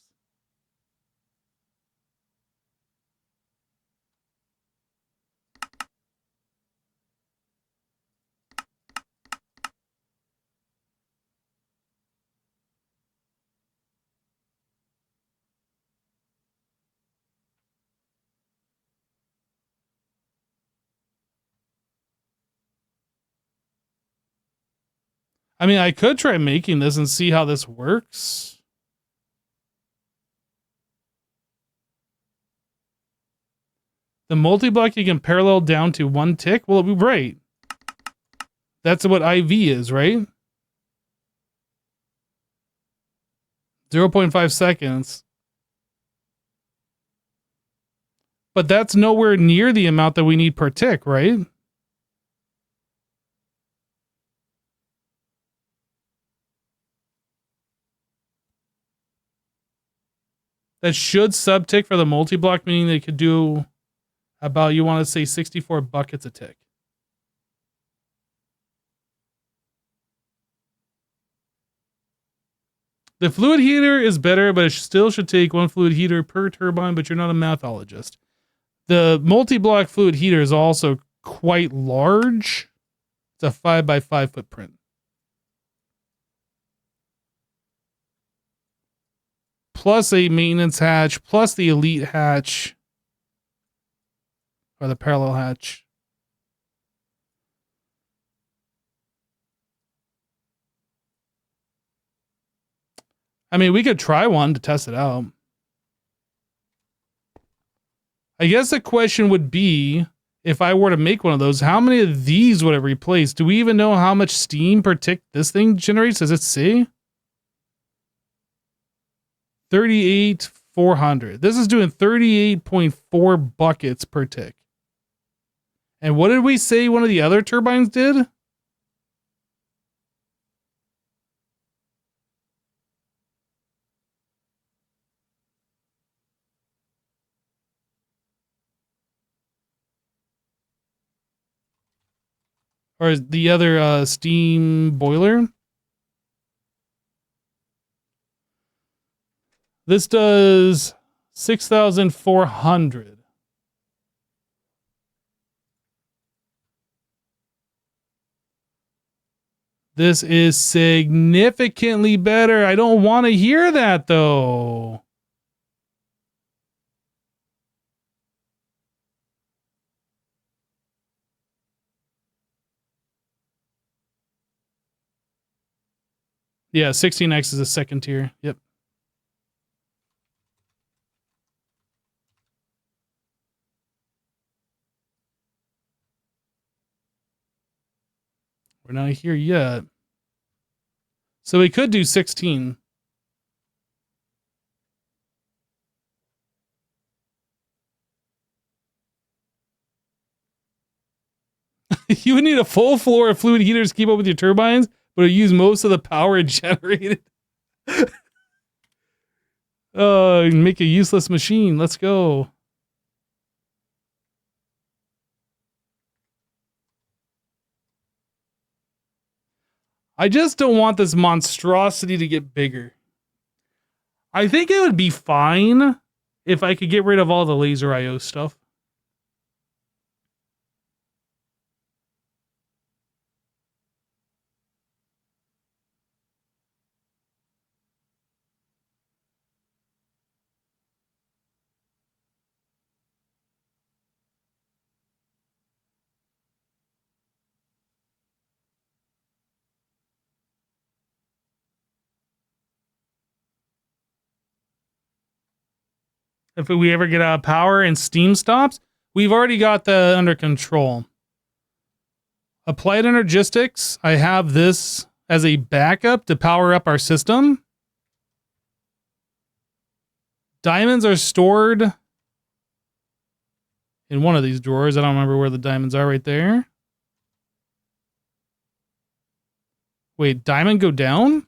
I mean, I could try making this and see how this works. The multi-block you can parallel down to 1 tick? Well, right. That's what IV is, right? 0.5 seconds. But that's nowhere near the amount that we need per tick, right? That should subtick for the multi-block, meaning they could do about, you want to say 64 buckets a tick. The fluid heater is better, but it still should take 1 fluid heater per turbine, but you're not a mathologist. The multi-block fluid heater is also quite large. It's a 5x5 footprint. Plus a maintenance hatch, plus the elite hatch, or the parallel hatch. I mean, we could try one to test it out. I guess the question would be, if I were to make one of those, how many of these would it replace? Do we even know how much steam per tick this thing generates? Does it say? 38,400. This is doing 38.4 buckets per tick. And what did we say one of the other turbines did? or the other steam boiler. This does 6,400. This is significantly better. I don't want to hear that though. Yeah, 16X is a second tier. Yep. We're not here yet. So we could do 16. You would need a full floor of fluid heaters to keep up with your turbines, but it use most of the power generated. Make a useless machine. Let's go. I just don't want this monstrosity to get bigger. I think it would be fine if I could get rid of all the laser IO stuff. If we ever get out of power and steam stops, we've already got that under control. Applied Energistics, I have this as a backup to power up our system. Diamonds are stored in one of these drawers. I don't remember where the diamonds are right there. Wait, diamond go down?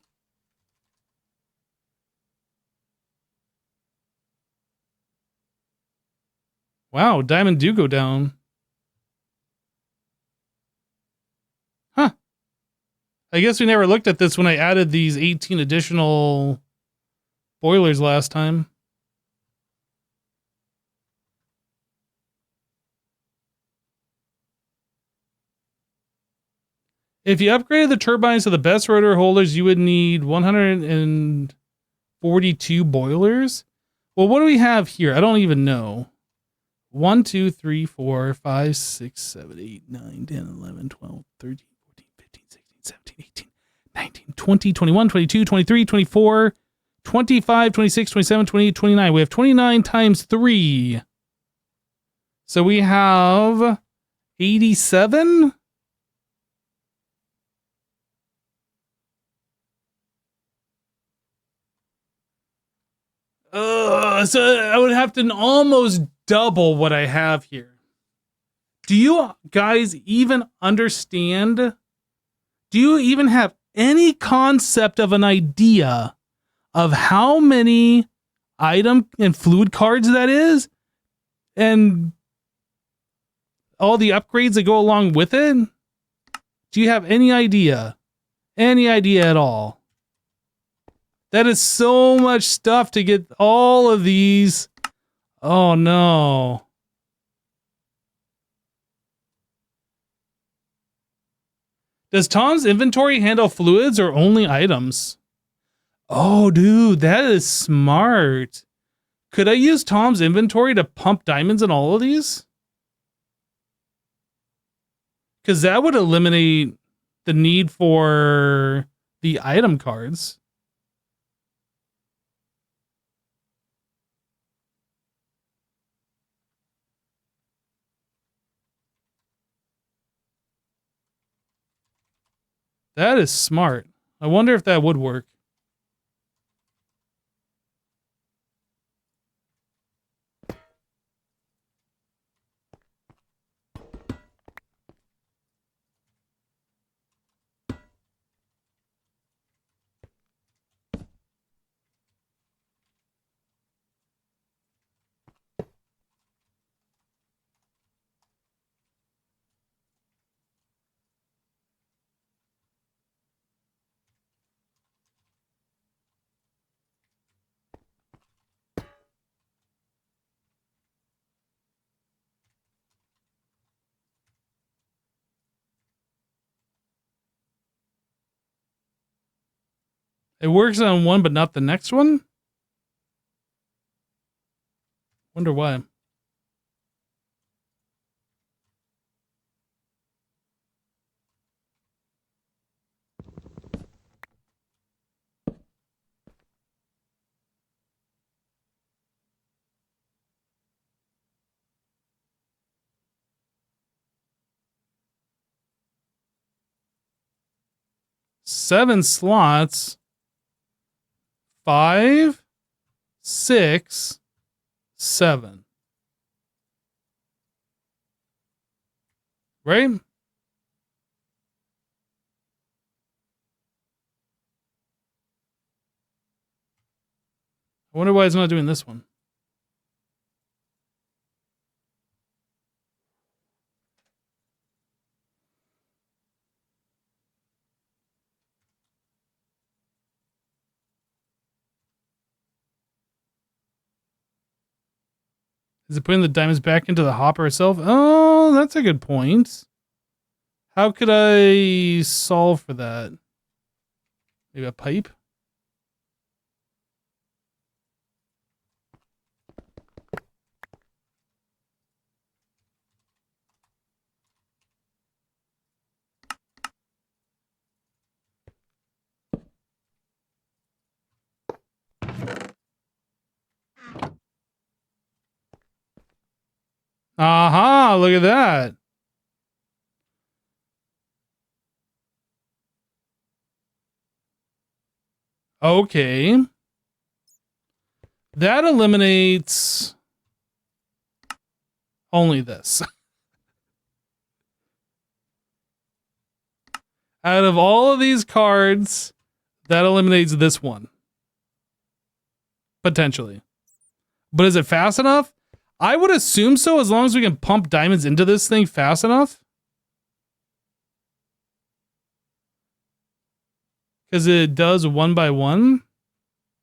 Wow, diamond do go down. Huh. I guess we never looked at this when I added these 18 additional boilers last time. If you upgraded the turbines to the best rotor holders, you would need 142 boilers. Well, what do we have here? I don't even know. 1, 2, 3, 4, 5, 6, 7, 8, 9, 10, 11, 12, 13, 14, 15, 16, 17, 18, 19, 20, 21, 22, 23, 24, 25, 26, 27, 28, 29. We have 29 times 3. So we have 87? So I would have to almost double what I have here. Do you guys even understand? Do you even have any concept of an idea of how many item and fluid cards that is? And all the upgrades that go along with it? Do you have any idea? Any idea at all? That is so much stuff to get all of these. Oh no. Does Tom's inventory handle fluids or only items? Oh dude, that is smart. Could I use Tom's inventory to pump diamonds in all of these? Because that would eliminate the need for the item cards. That is smart. I wonder if that would work. It works on one, but not the next one? Wonder why. Seven slots. 5, 6, 7. Right? I wonder why it's not doing this one. Is it putting the diamonds back into the hopper itself? Oh, that's a good point. How could I solve for that? Maybe a pipe? Aha, look at that. Okay. That eliminates only this. Out of all of these cards, that eliminates this one. Potentially. But is it fast enough? I would assume so, as long as we can pump diamonds into this thing fast enough. Because it does one by one.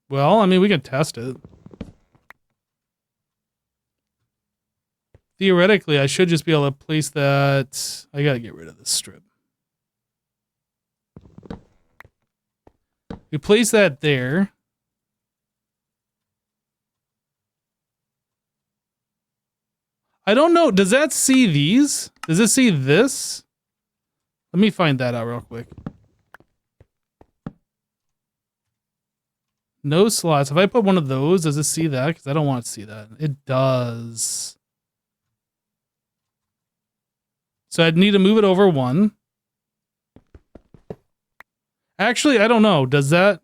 Well, I mean, we can test it. Theoretically, I should just be able to place that. I gotta get rid of this strip. We place that there. I don't know. Does that see these? Does it see this? Let me find that out real quick. No slots. If I put one of those, does it see that? Because I don't want to see that. It does. So I'd need to move it over one. Actually, I don't know. Does that...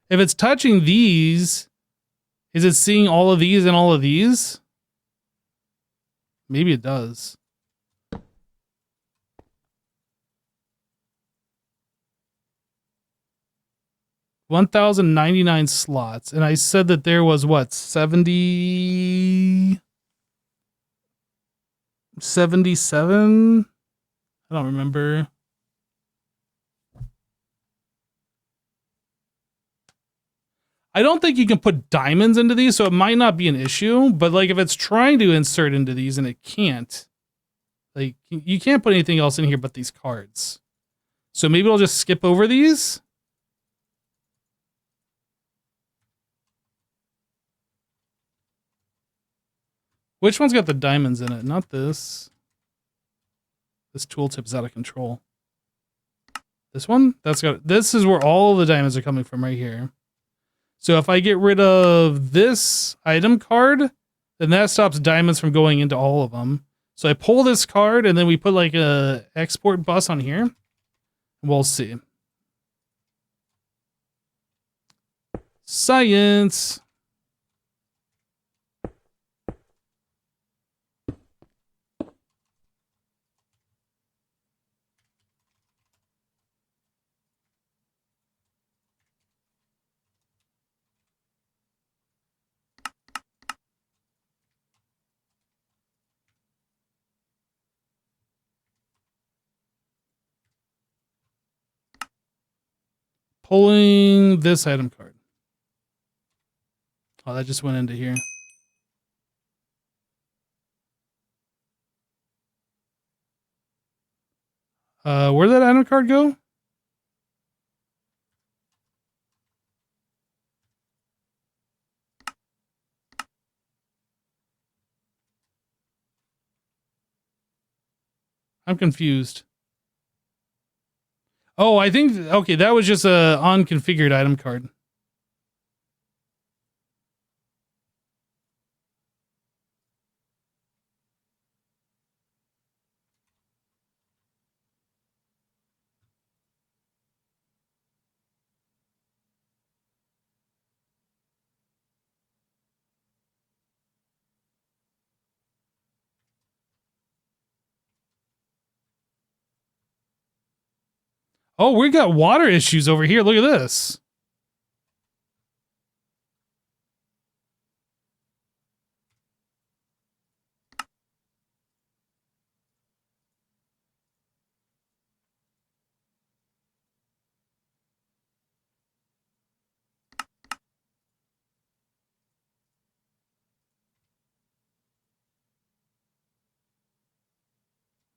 If it's touching these, is it seeing all of these and all of these? Maybe it does. $1,099 slots. And I said that there was what? 77? I don't remember. I don't think you can put diamonds into these, so it might not be an issue. But like if it's trying to insert into these and it can't, like you can't put anything else in here but these cards. So maybe I'll just skip over these. Which one's got the diamonds in it? Not this. This tooltip is out of control. This one? That's got. This is where all the diamonds are coming from right here. So if I get rid of this item card, then that stops diamonds from going into all of them. So I pull this card and then we put like a export bus on here. We'll see. Science. Pulling this item card. Oh, that just went into here. Where'd that item card go? I'm confused. Oh, I think, okay, that was just a unconfigured item card. Oh, we got water issues over here. Look at this.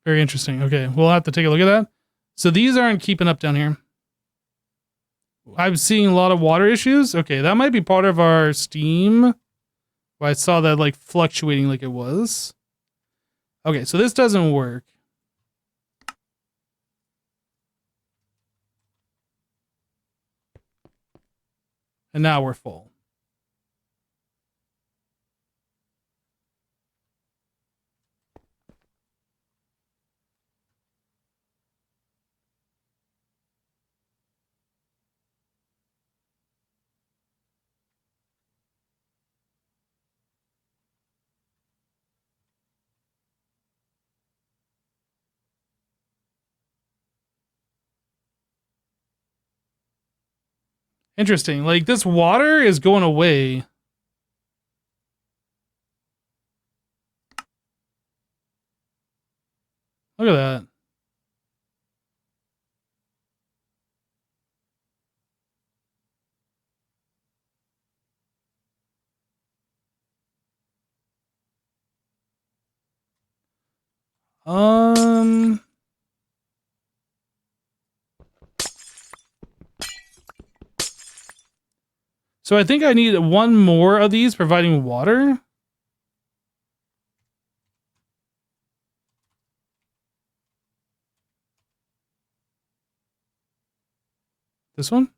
Very interesting. Okay, we'll have to take a look at that. So these aren't keeping up down here. I'm seeing a lot of water issues. Okay, that might be part of our Steam. I saw that like fluctuating like it was. Okay, so this doesn't work. And now we're full. Interesting. Like this water is going away. Look at that. So I think I need one more of these providing water. This one?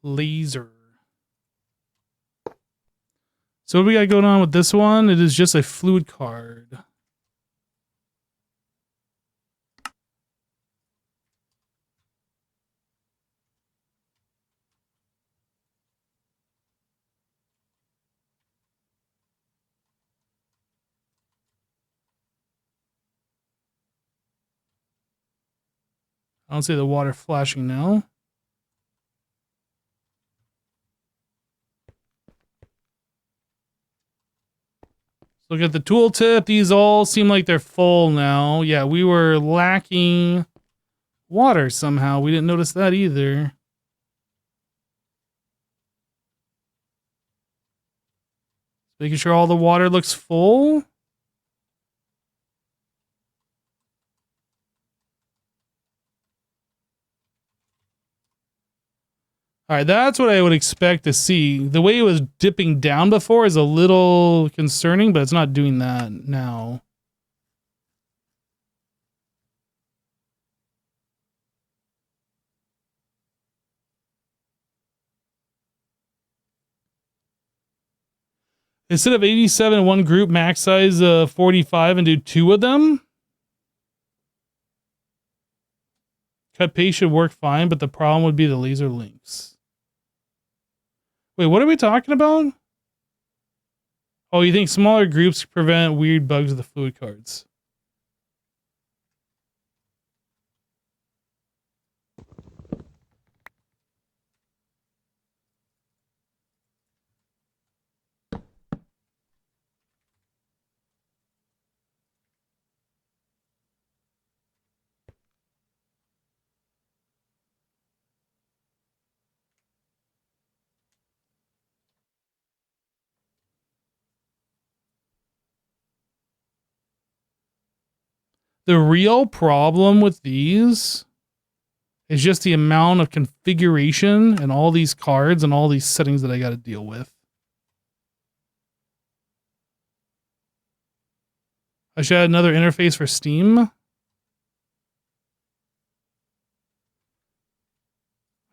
Laser. So what we got going on with this one? It is just a fluid card. I don't see the water flashing now. Look at the tooltip. These all seem like they're full now. Yeah, we were lacking water somehow. We didn't notice that either. Making sure all the water looks full. All right, that's what I would expect to see. The way it was dipping down before is a little concerning, but it's not doing that now. Instead of 87 in one group, max size 45 and do 2 of them. Cut paste should work fine, but the problem would be the laser links. Wait, what are we talking about? Oh, you think smaller groups prevent weird bugs with the fluid cards? The real problem with these is just the amount of configuration and all these cards and all these settings that I got to deal with. I should add another interface for Steam.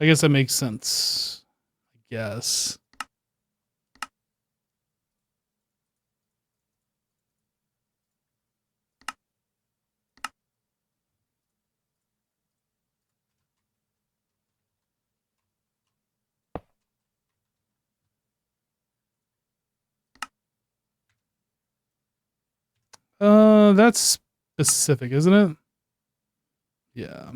I guess that makes sense. I guess. That's specific, isn't it? Yeah.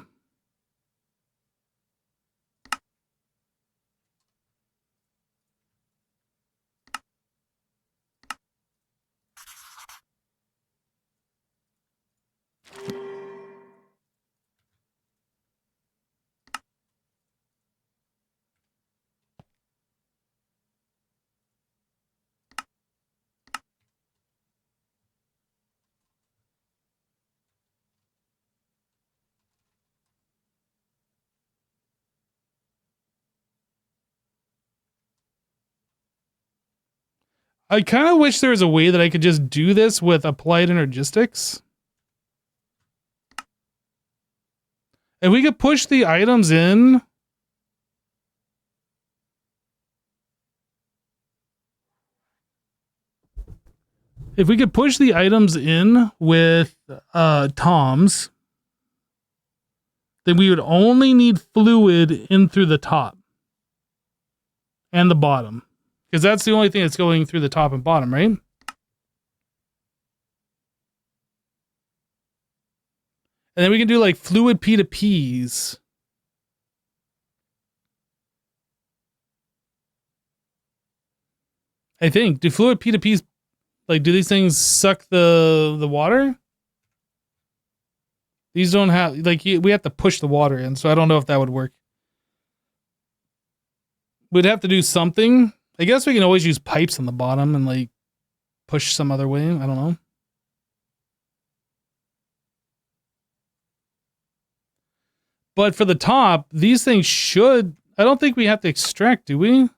I kind of wish there was a way that I could just do this with applied energistics. If we could push the items in. If we could push the items in with toms, then we would only need fluid in through the top and the bottom. Because that's the only thing that's going through the top and bottom, right? And then we can do like fluid P2Ps. I think. Do fluid P2Ps, like, do these things suck the water? These don't have, like, we have to push the water in, so I don't know if that would work. We'd have to do something. I guess we can always use pipes on the bottom and, like, push some other way. I don't know. But for the top, these things should... I don't think we have to extract, do we?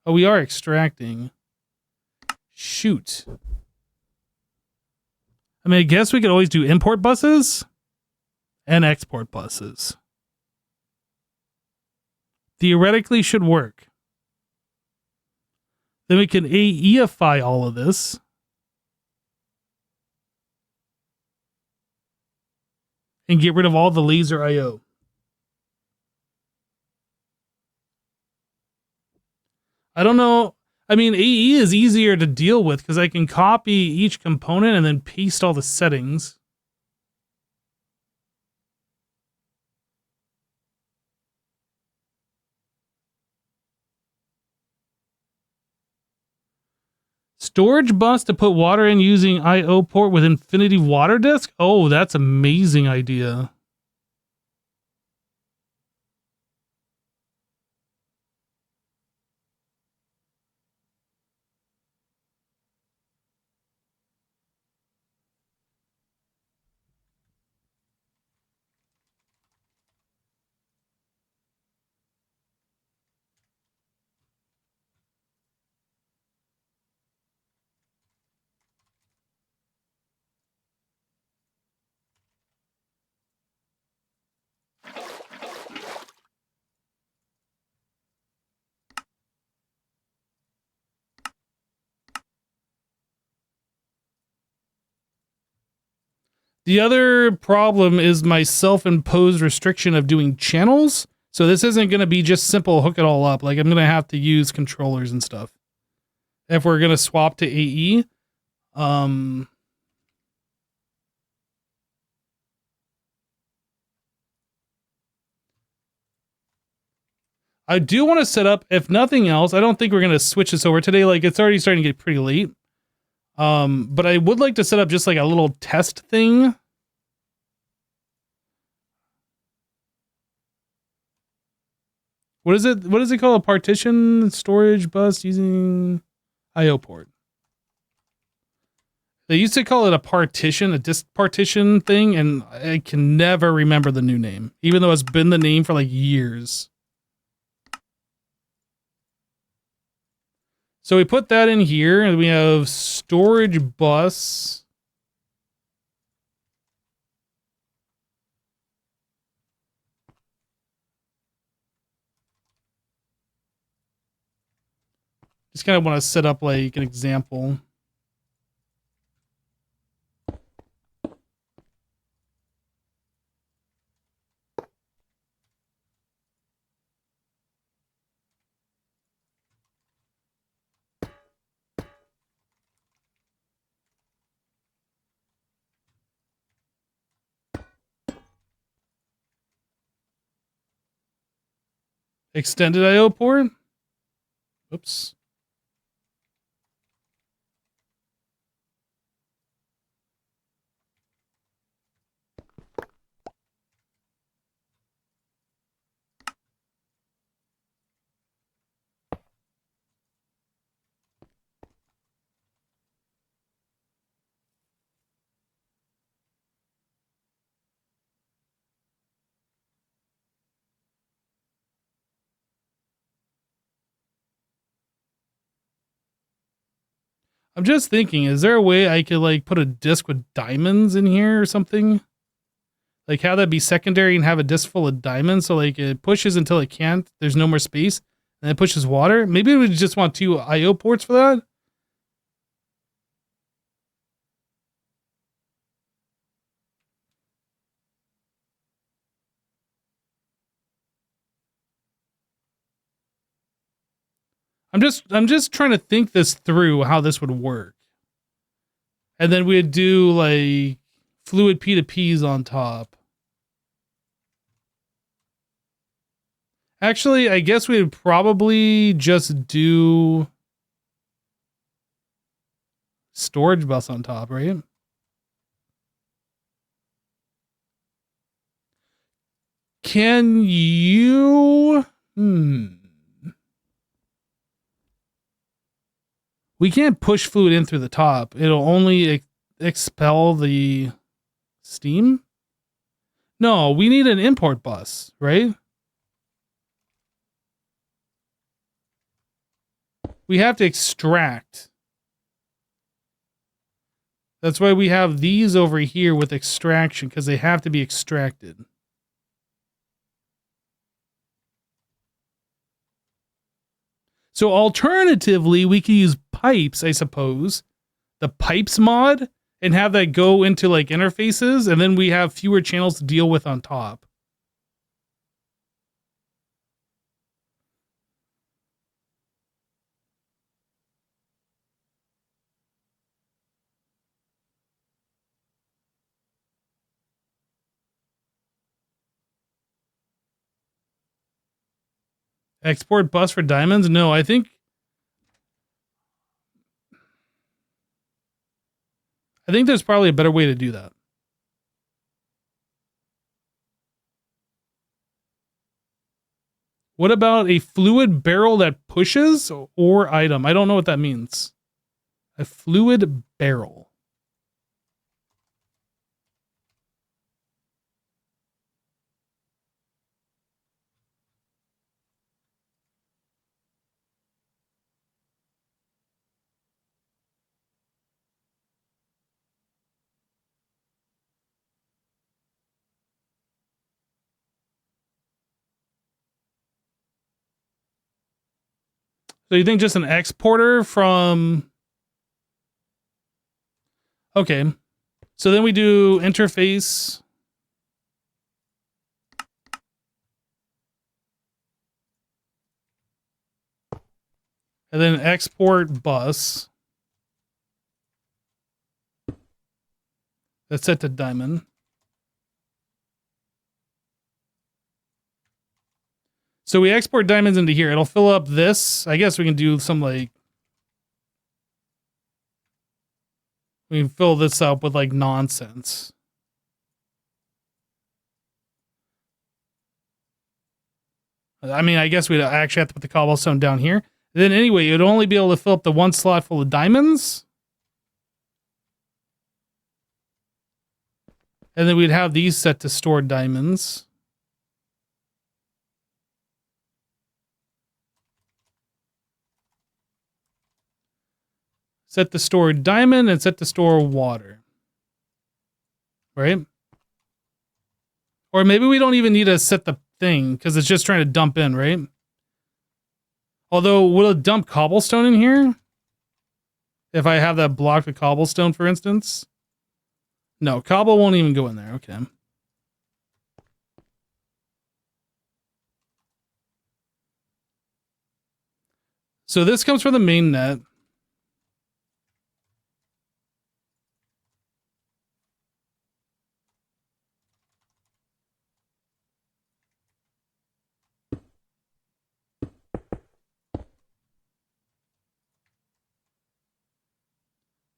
Oh, we are extracting. Shoot. I mean, I guess we could always do import buses and export buses. Theoretically should work. Then we can AEify all of this. And get rid of all the laser IO. I don't know. I mean, AE is easier to deal with because I can copy each component and then paste all the settings. Storage bus to put water in using IO port with infinity water disk? Oh, that's an amazing idea. The other problem is my self-imposed restriction of doing channels. So this isn't going to be just simple hook it all up. Like, I'm going to have to use controllers and stuff. if we're going to swap to AE. I do want to set up, if nothing else, I don't think we're going to switch this over today. Like, it's already starting to get pretty late. But I would like to set up just like a little test thing. What is it? What is it called? A partition storage bus using IO port. They used to call it a partition, a disk partition thing, and I can never remember the new name, even though it's been the name for like years. So we put that in here, and we have storage bus. Just kind of want to set up like an example. Extended IO port. Oops. I'm just thinking, is there a way I could like put a disc with diamonds in here or something? Like have that be secondary and have a disc full of diamonds so like it pushes until it can't, there's no more space, and it pushes water? Maybe we just want 2 IO ports for that? I'm just trying to think this through, how this would work. And then we'd do like fluid P2Ps on top. Actually, I guess we'd probably just do storage bus on top, right? Can you... We can't push fluid in through the top. It'll only expel the steam. No, we need an import bus, right? We have to extract. That's why we have these over here with extraction, because they have to be extracted. So alternatively, we could use pipes, I suppose, the pipes mod, and have that go into like interfaces, and then we have fewer channels to deal with on top. Export bus for diamonds? No, I think there's probably a better way to do that. What about a fluid barrel that pushes or item? I don't know what that means. A fluid barrel. So you think just an exporter from... Okay. So then we do interface. And then export bus. That's set to diamond. So we export diamonds into here. It'll fill up this. I guess we can do some like... We can fill this up with like nonsense. I mean, I guess we'd actually have to put the cobblestone down here. Then anyway, you'd only be able to fill up the one slot full of diamonds. And then we'd have these set to store diamonds. Set to store diamond and set to store water. Right? Or maybe we don't even need to set the thing because it's just trying to dump in, right? Although, will it dump cobblestone in here? If I have that blocked with cobblestone, for instance? No, cobble won't even go in there. Okay. So this comes from the main net.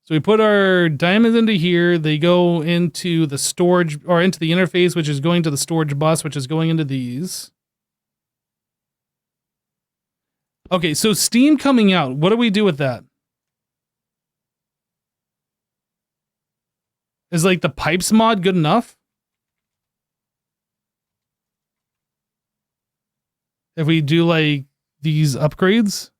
So we put our diamonds into here. They go into the storage or into the interface, which is going to the storage bus, which is going into these. Okay, so steam coming out. What do we do with that? Is like the pipes mod good enough? If we do like these upgrades?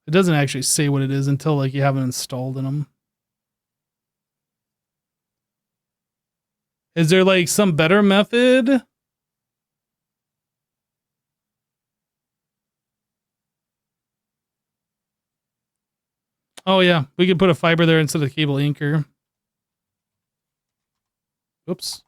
It doesn't actually say what it is until like you have it installed in them. Is there like some better method? Oh yeah, we could put a fiber there instead of cable anchor. Oops.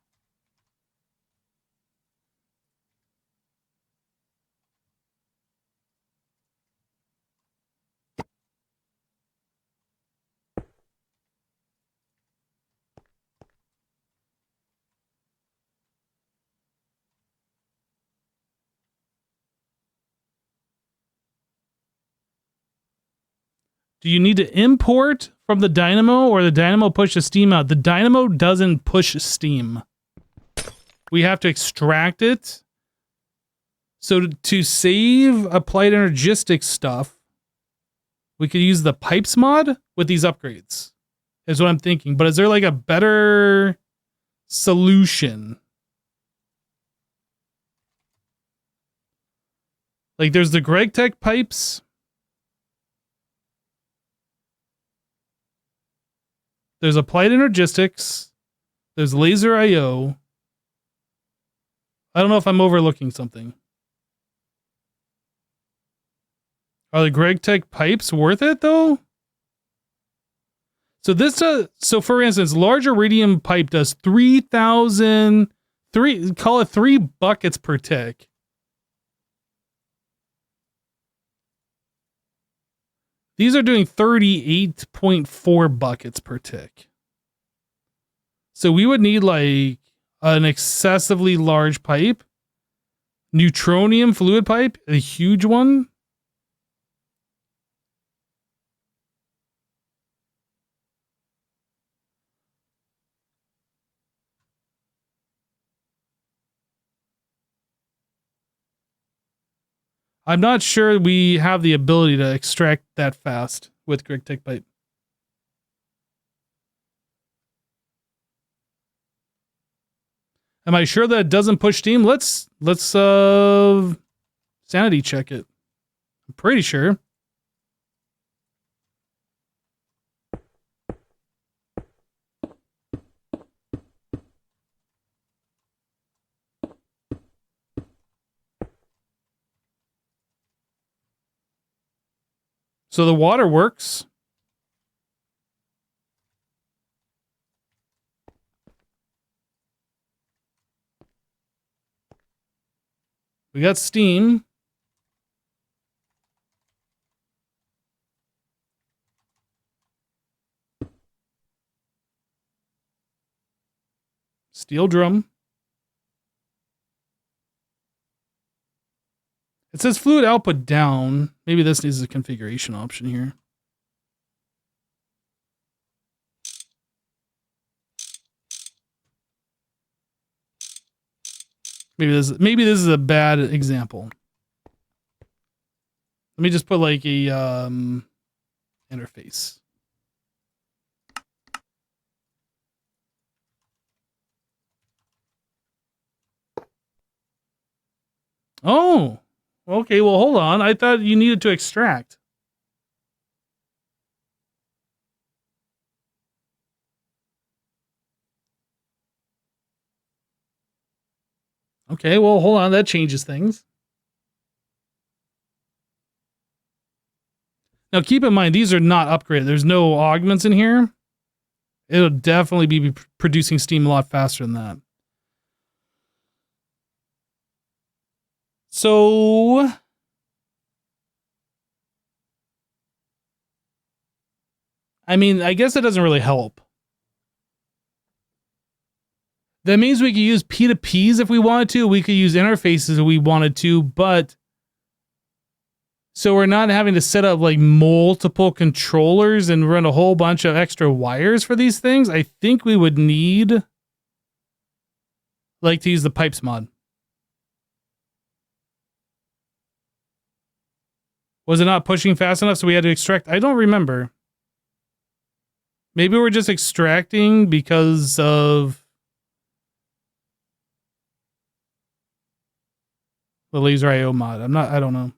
Do you need to import from the dynamo or the dynamo pushes steam out? The dynamo doesn't push steam. We have to extract it. So to save Applied Energistics stuff, we could use the pipes mod with these upgrades. Is what I'm thinking. But is there like a better solution? Like there's the GregTech pipes. There's Applied Energistics. There's Laser IO. I don't know if I'm overlooking something. Are the GregTech pipes worth it though? So this so for instance, large iridium pipe does 3,000, call it 3 buckets per tick. These are doing 38.4 buckets per tick. So we would need like an excessively large pipe. Neutronium fluid pipe, a huge one. I'm not sure we have the ability to extract that fast with GregTech pipe. Am I sure that it doesn't push steam? Let's sanity check it. I'm pretty sure. So the water works. We got steam. Steel drum. It says fluid output down. Maybe this needs a configuration option here. Maybe this is a bad example. Let me just put like a interface. Oh, okay. Well, hold on. I thought you needed to extract. Okay, well, hold on. That changes things. Now, keep in mind, these are not upgraded. There's no augments in here. It'll definitely be producing steam a lot faster than that. So, I mean, I guess it doesn't really help. That means we could use P2Ps if we wanted to. We could use interfaces if we wanted to, but so we're not having to set up like multiple controllers and run a whole bunch of extra wires for these things. I think we would need like to use the pipes mod. Was it not pushing fast enough so we had to extract? I don't remember. Maybe we're just extracting because of the laser IO mod. I don't know.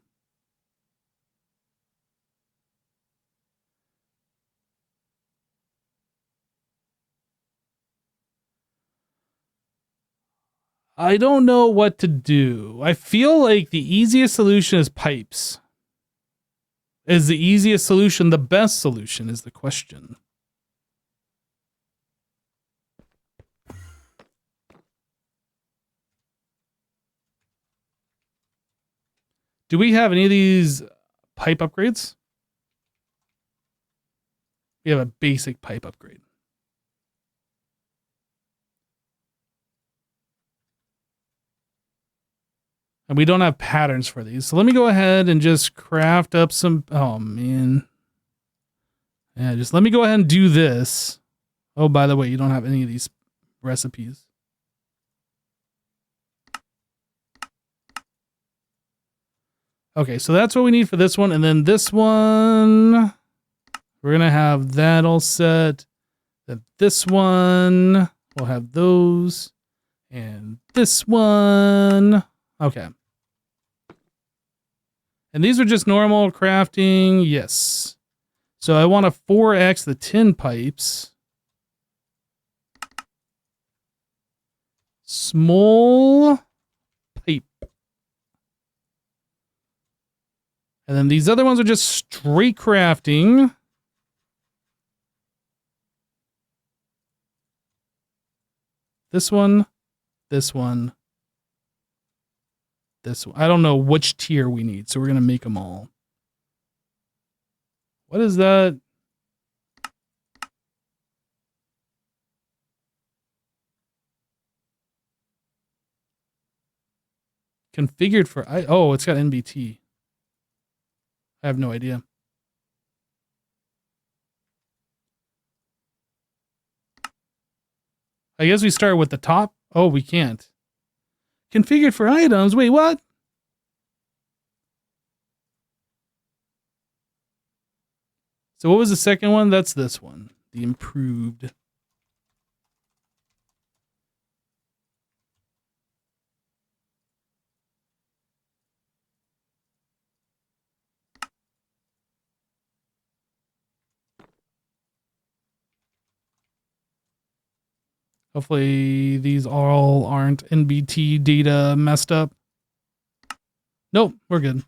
I don't know what to do. I feel like the easiest solution is pipes. Is the easiest solution the best solution is the question. Do we have any of these pipe upgrades? We have a basic pipe upgrade. And we don't have patterns for these. So let me go ahead and just craft up some... Oh, man. Yeah, just let me go ahead and do this. Oh, by the way, you don't have any of these recipes. Okay, so that's what we need for this one. And then this one, we're going to have that all set. Then this one, we'll have those. And this one. Okay. And these are just normal crafting. Yes. So I want to 4x the tin pipes. Small pipe. And then these other ones are just straight crafting. This one, this one, this one. I don't know which tier we need, so we're going to make them all. What is that? Configured for... oh, it's got NBT. I have no idea. I guess we start with the top. Oh, we can't. Configured for items. Wait, what? So what was the second one? That's this one. The improved. Hopefully these all aren't NBT data messed up. Nope, we're good.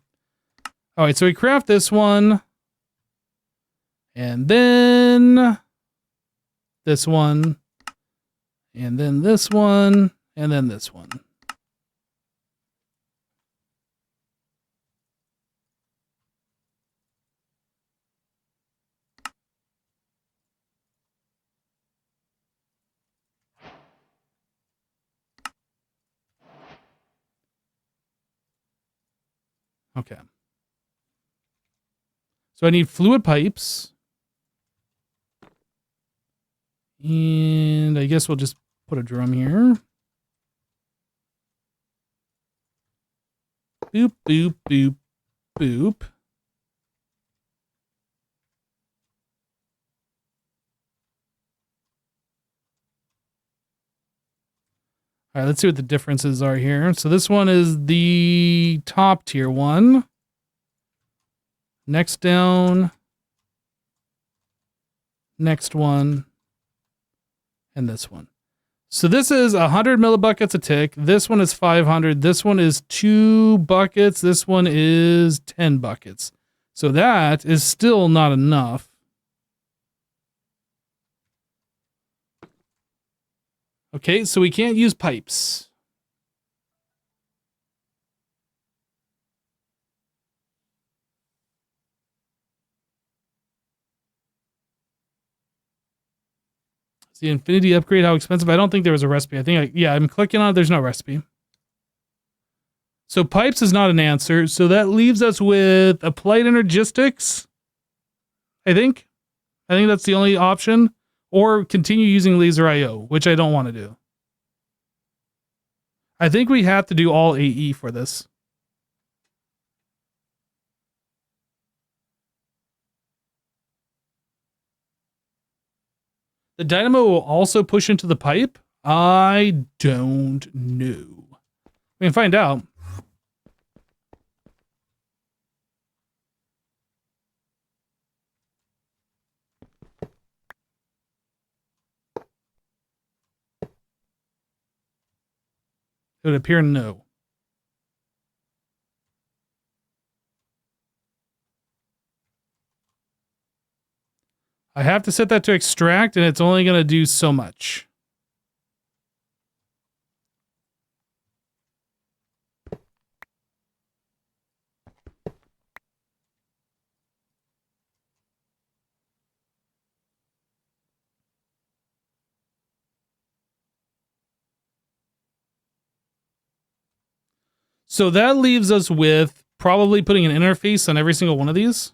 All right, so we craft this one. And then this one. And then this one. And then this one. Okay. So I need fluid pipes. And I guess we'll just put a drum here. Boop, boop, boop, boop. All right, let's see what the differences are here. So this one is the top tier one. Next down. Next one. And this one. So this is 100 millibuckets a tick. This one is 500. This one is 2 buckets. This one is 10 buckets. So that is still not enough. Okay, so we can't use pipes. Is the Infinity upgrade how expensive? I don't think there was a recipe. Yeah, I'm clicking on it. There's no recipe. So pipes is not an answer. So that leaves us with Applied Energistics. I think that's the only option. Or continue using Laser IO, which I don't want to do. I think we have to do all AE for this. The dynamo will also push into the pipe? I don't know. We can find out. It would appear no. I have to set that to extract, and it's only going to do so much. So that leaves us with probably putting an interface on every single one of these.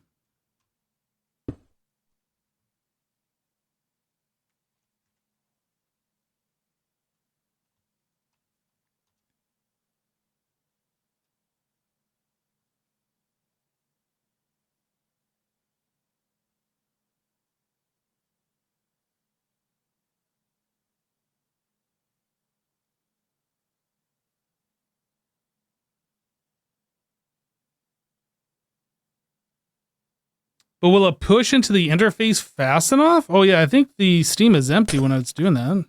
But will it push into the interface fast enough? Oh yeah, I think the Steam is empty when it's doing that.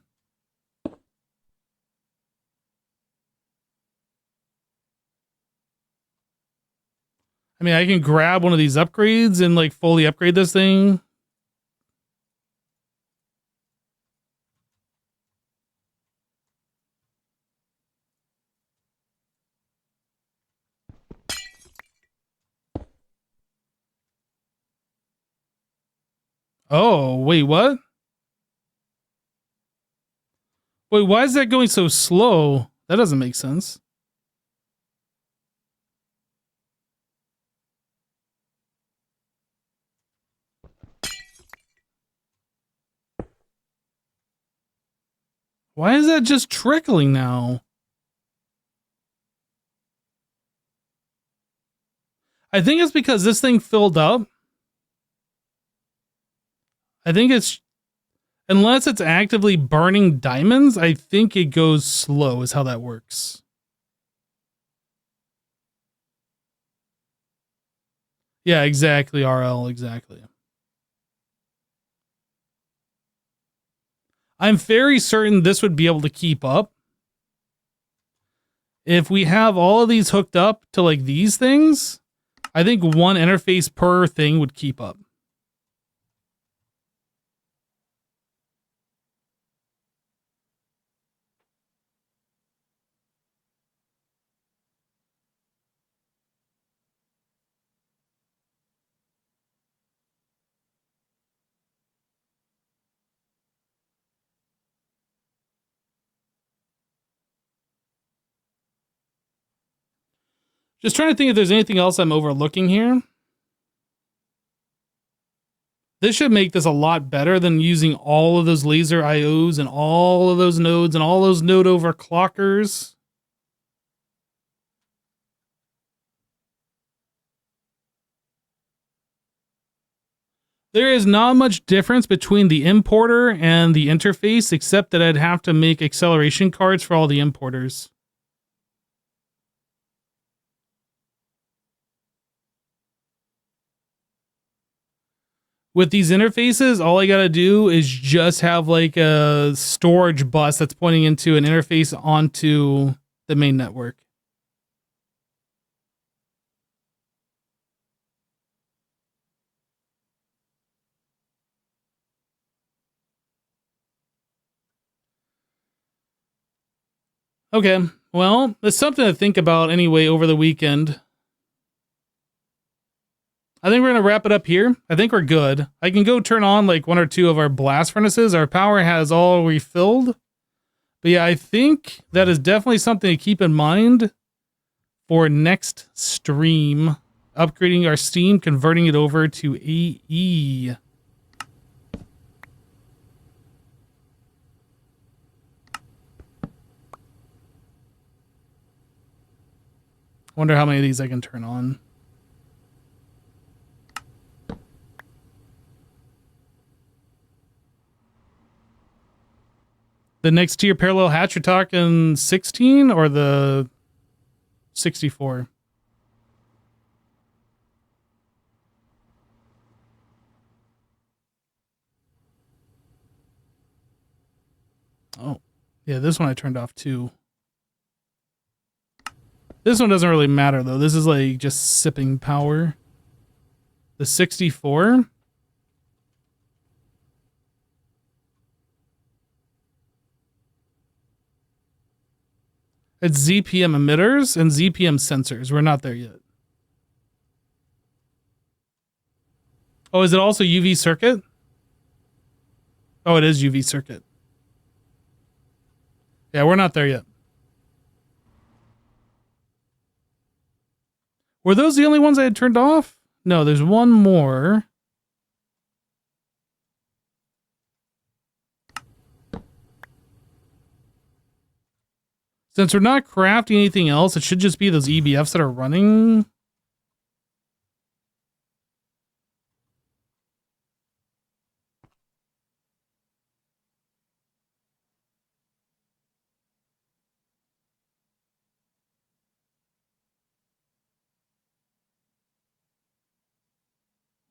I mean, I can grab one of these upgrades and like fully upgrade this thing. Oh, wait, what? Wait, why is that going so slow? That doesn't make sense. Why is that just trickling now? I think it's because this thing filled up. I think it's, unless it's actively burning diamonds, I think it goes slow is how that works. Yeah, exactly, RL, exactly. I'm very certain this would be able to keep up. If we have all of these hooked up to like these things, I think one interface per thing would keep up. Just trying to think if there's anything else I'm overlooking here. This should make this a lot better than using all of those laser IOs and all of those nodes and all those node overclockers. There is not much difference between the importer and the interface, except that I'd have to make acceleration cards for all the importers. With these interfaces, all I gotta do is just have like a storage bus that's pointing into an interface onto the main network. Okay, well, there's something to think about anyway over the weekend. I think we're going to wrap it up here. I think we're good. I can go turn on like 1 or 2 of our blast furnaces. Our power has all refilled. But yeah, I think that is definitely something to keep in mind for next stream. Upgrading our steam, converting it over to AE. Wonder how many of these I can turn on. The next tier parallel hatch, you're talking 16 or the 64? Oh, yeah, this one I turned off too. This one doesn't really matter though. This is like just sipping power. The 64. It's ZPM emitters and ZPM sensors. We're not there yet. Oh, is it also UV circuit? Oh, it is UV circuit. Yeah, we're not there yet. Were those the only ones I had turned off? No, there's one more. Since we're not crafting anything else, it should just be those EBFs that are running.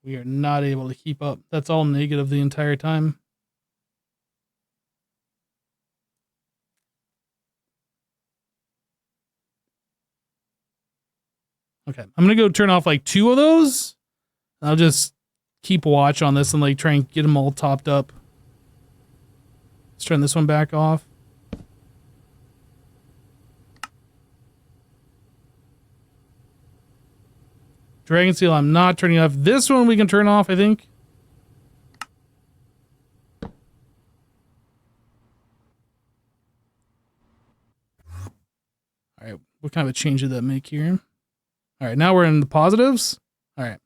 We are not able to keep up. That's all negative the entire time. Okay, I'm gonna go turn off like 2 of those. I'll just keep watch on this and like try and get them all topped up. Let's turn this one back off. Dragon Seal, I'm not turning off. This one we can turn off, I think. All right, what kind of a change did that make here? All right, now we're in the positives. All right.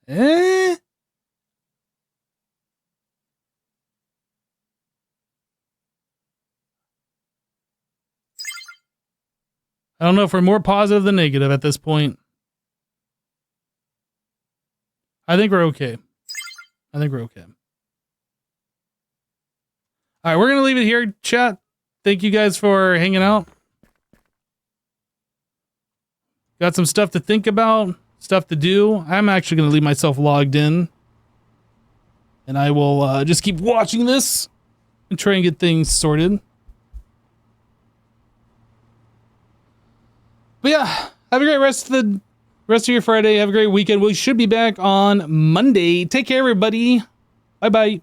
I don't know if we're more positive than negative at this point. I think we're okay. I think we're okay. All right, we're going to leave it here, chat. Thank you guys for hanging out. Got some stuff to think about, stuff to do. I'm actually going to leave myself logged in. And I will just keep watching this and try and get things sorted. But yeah, have a great rest of your Friday. Have a great weekend. We should be back on Monday. Take care, everybody. Bye-bye.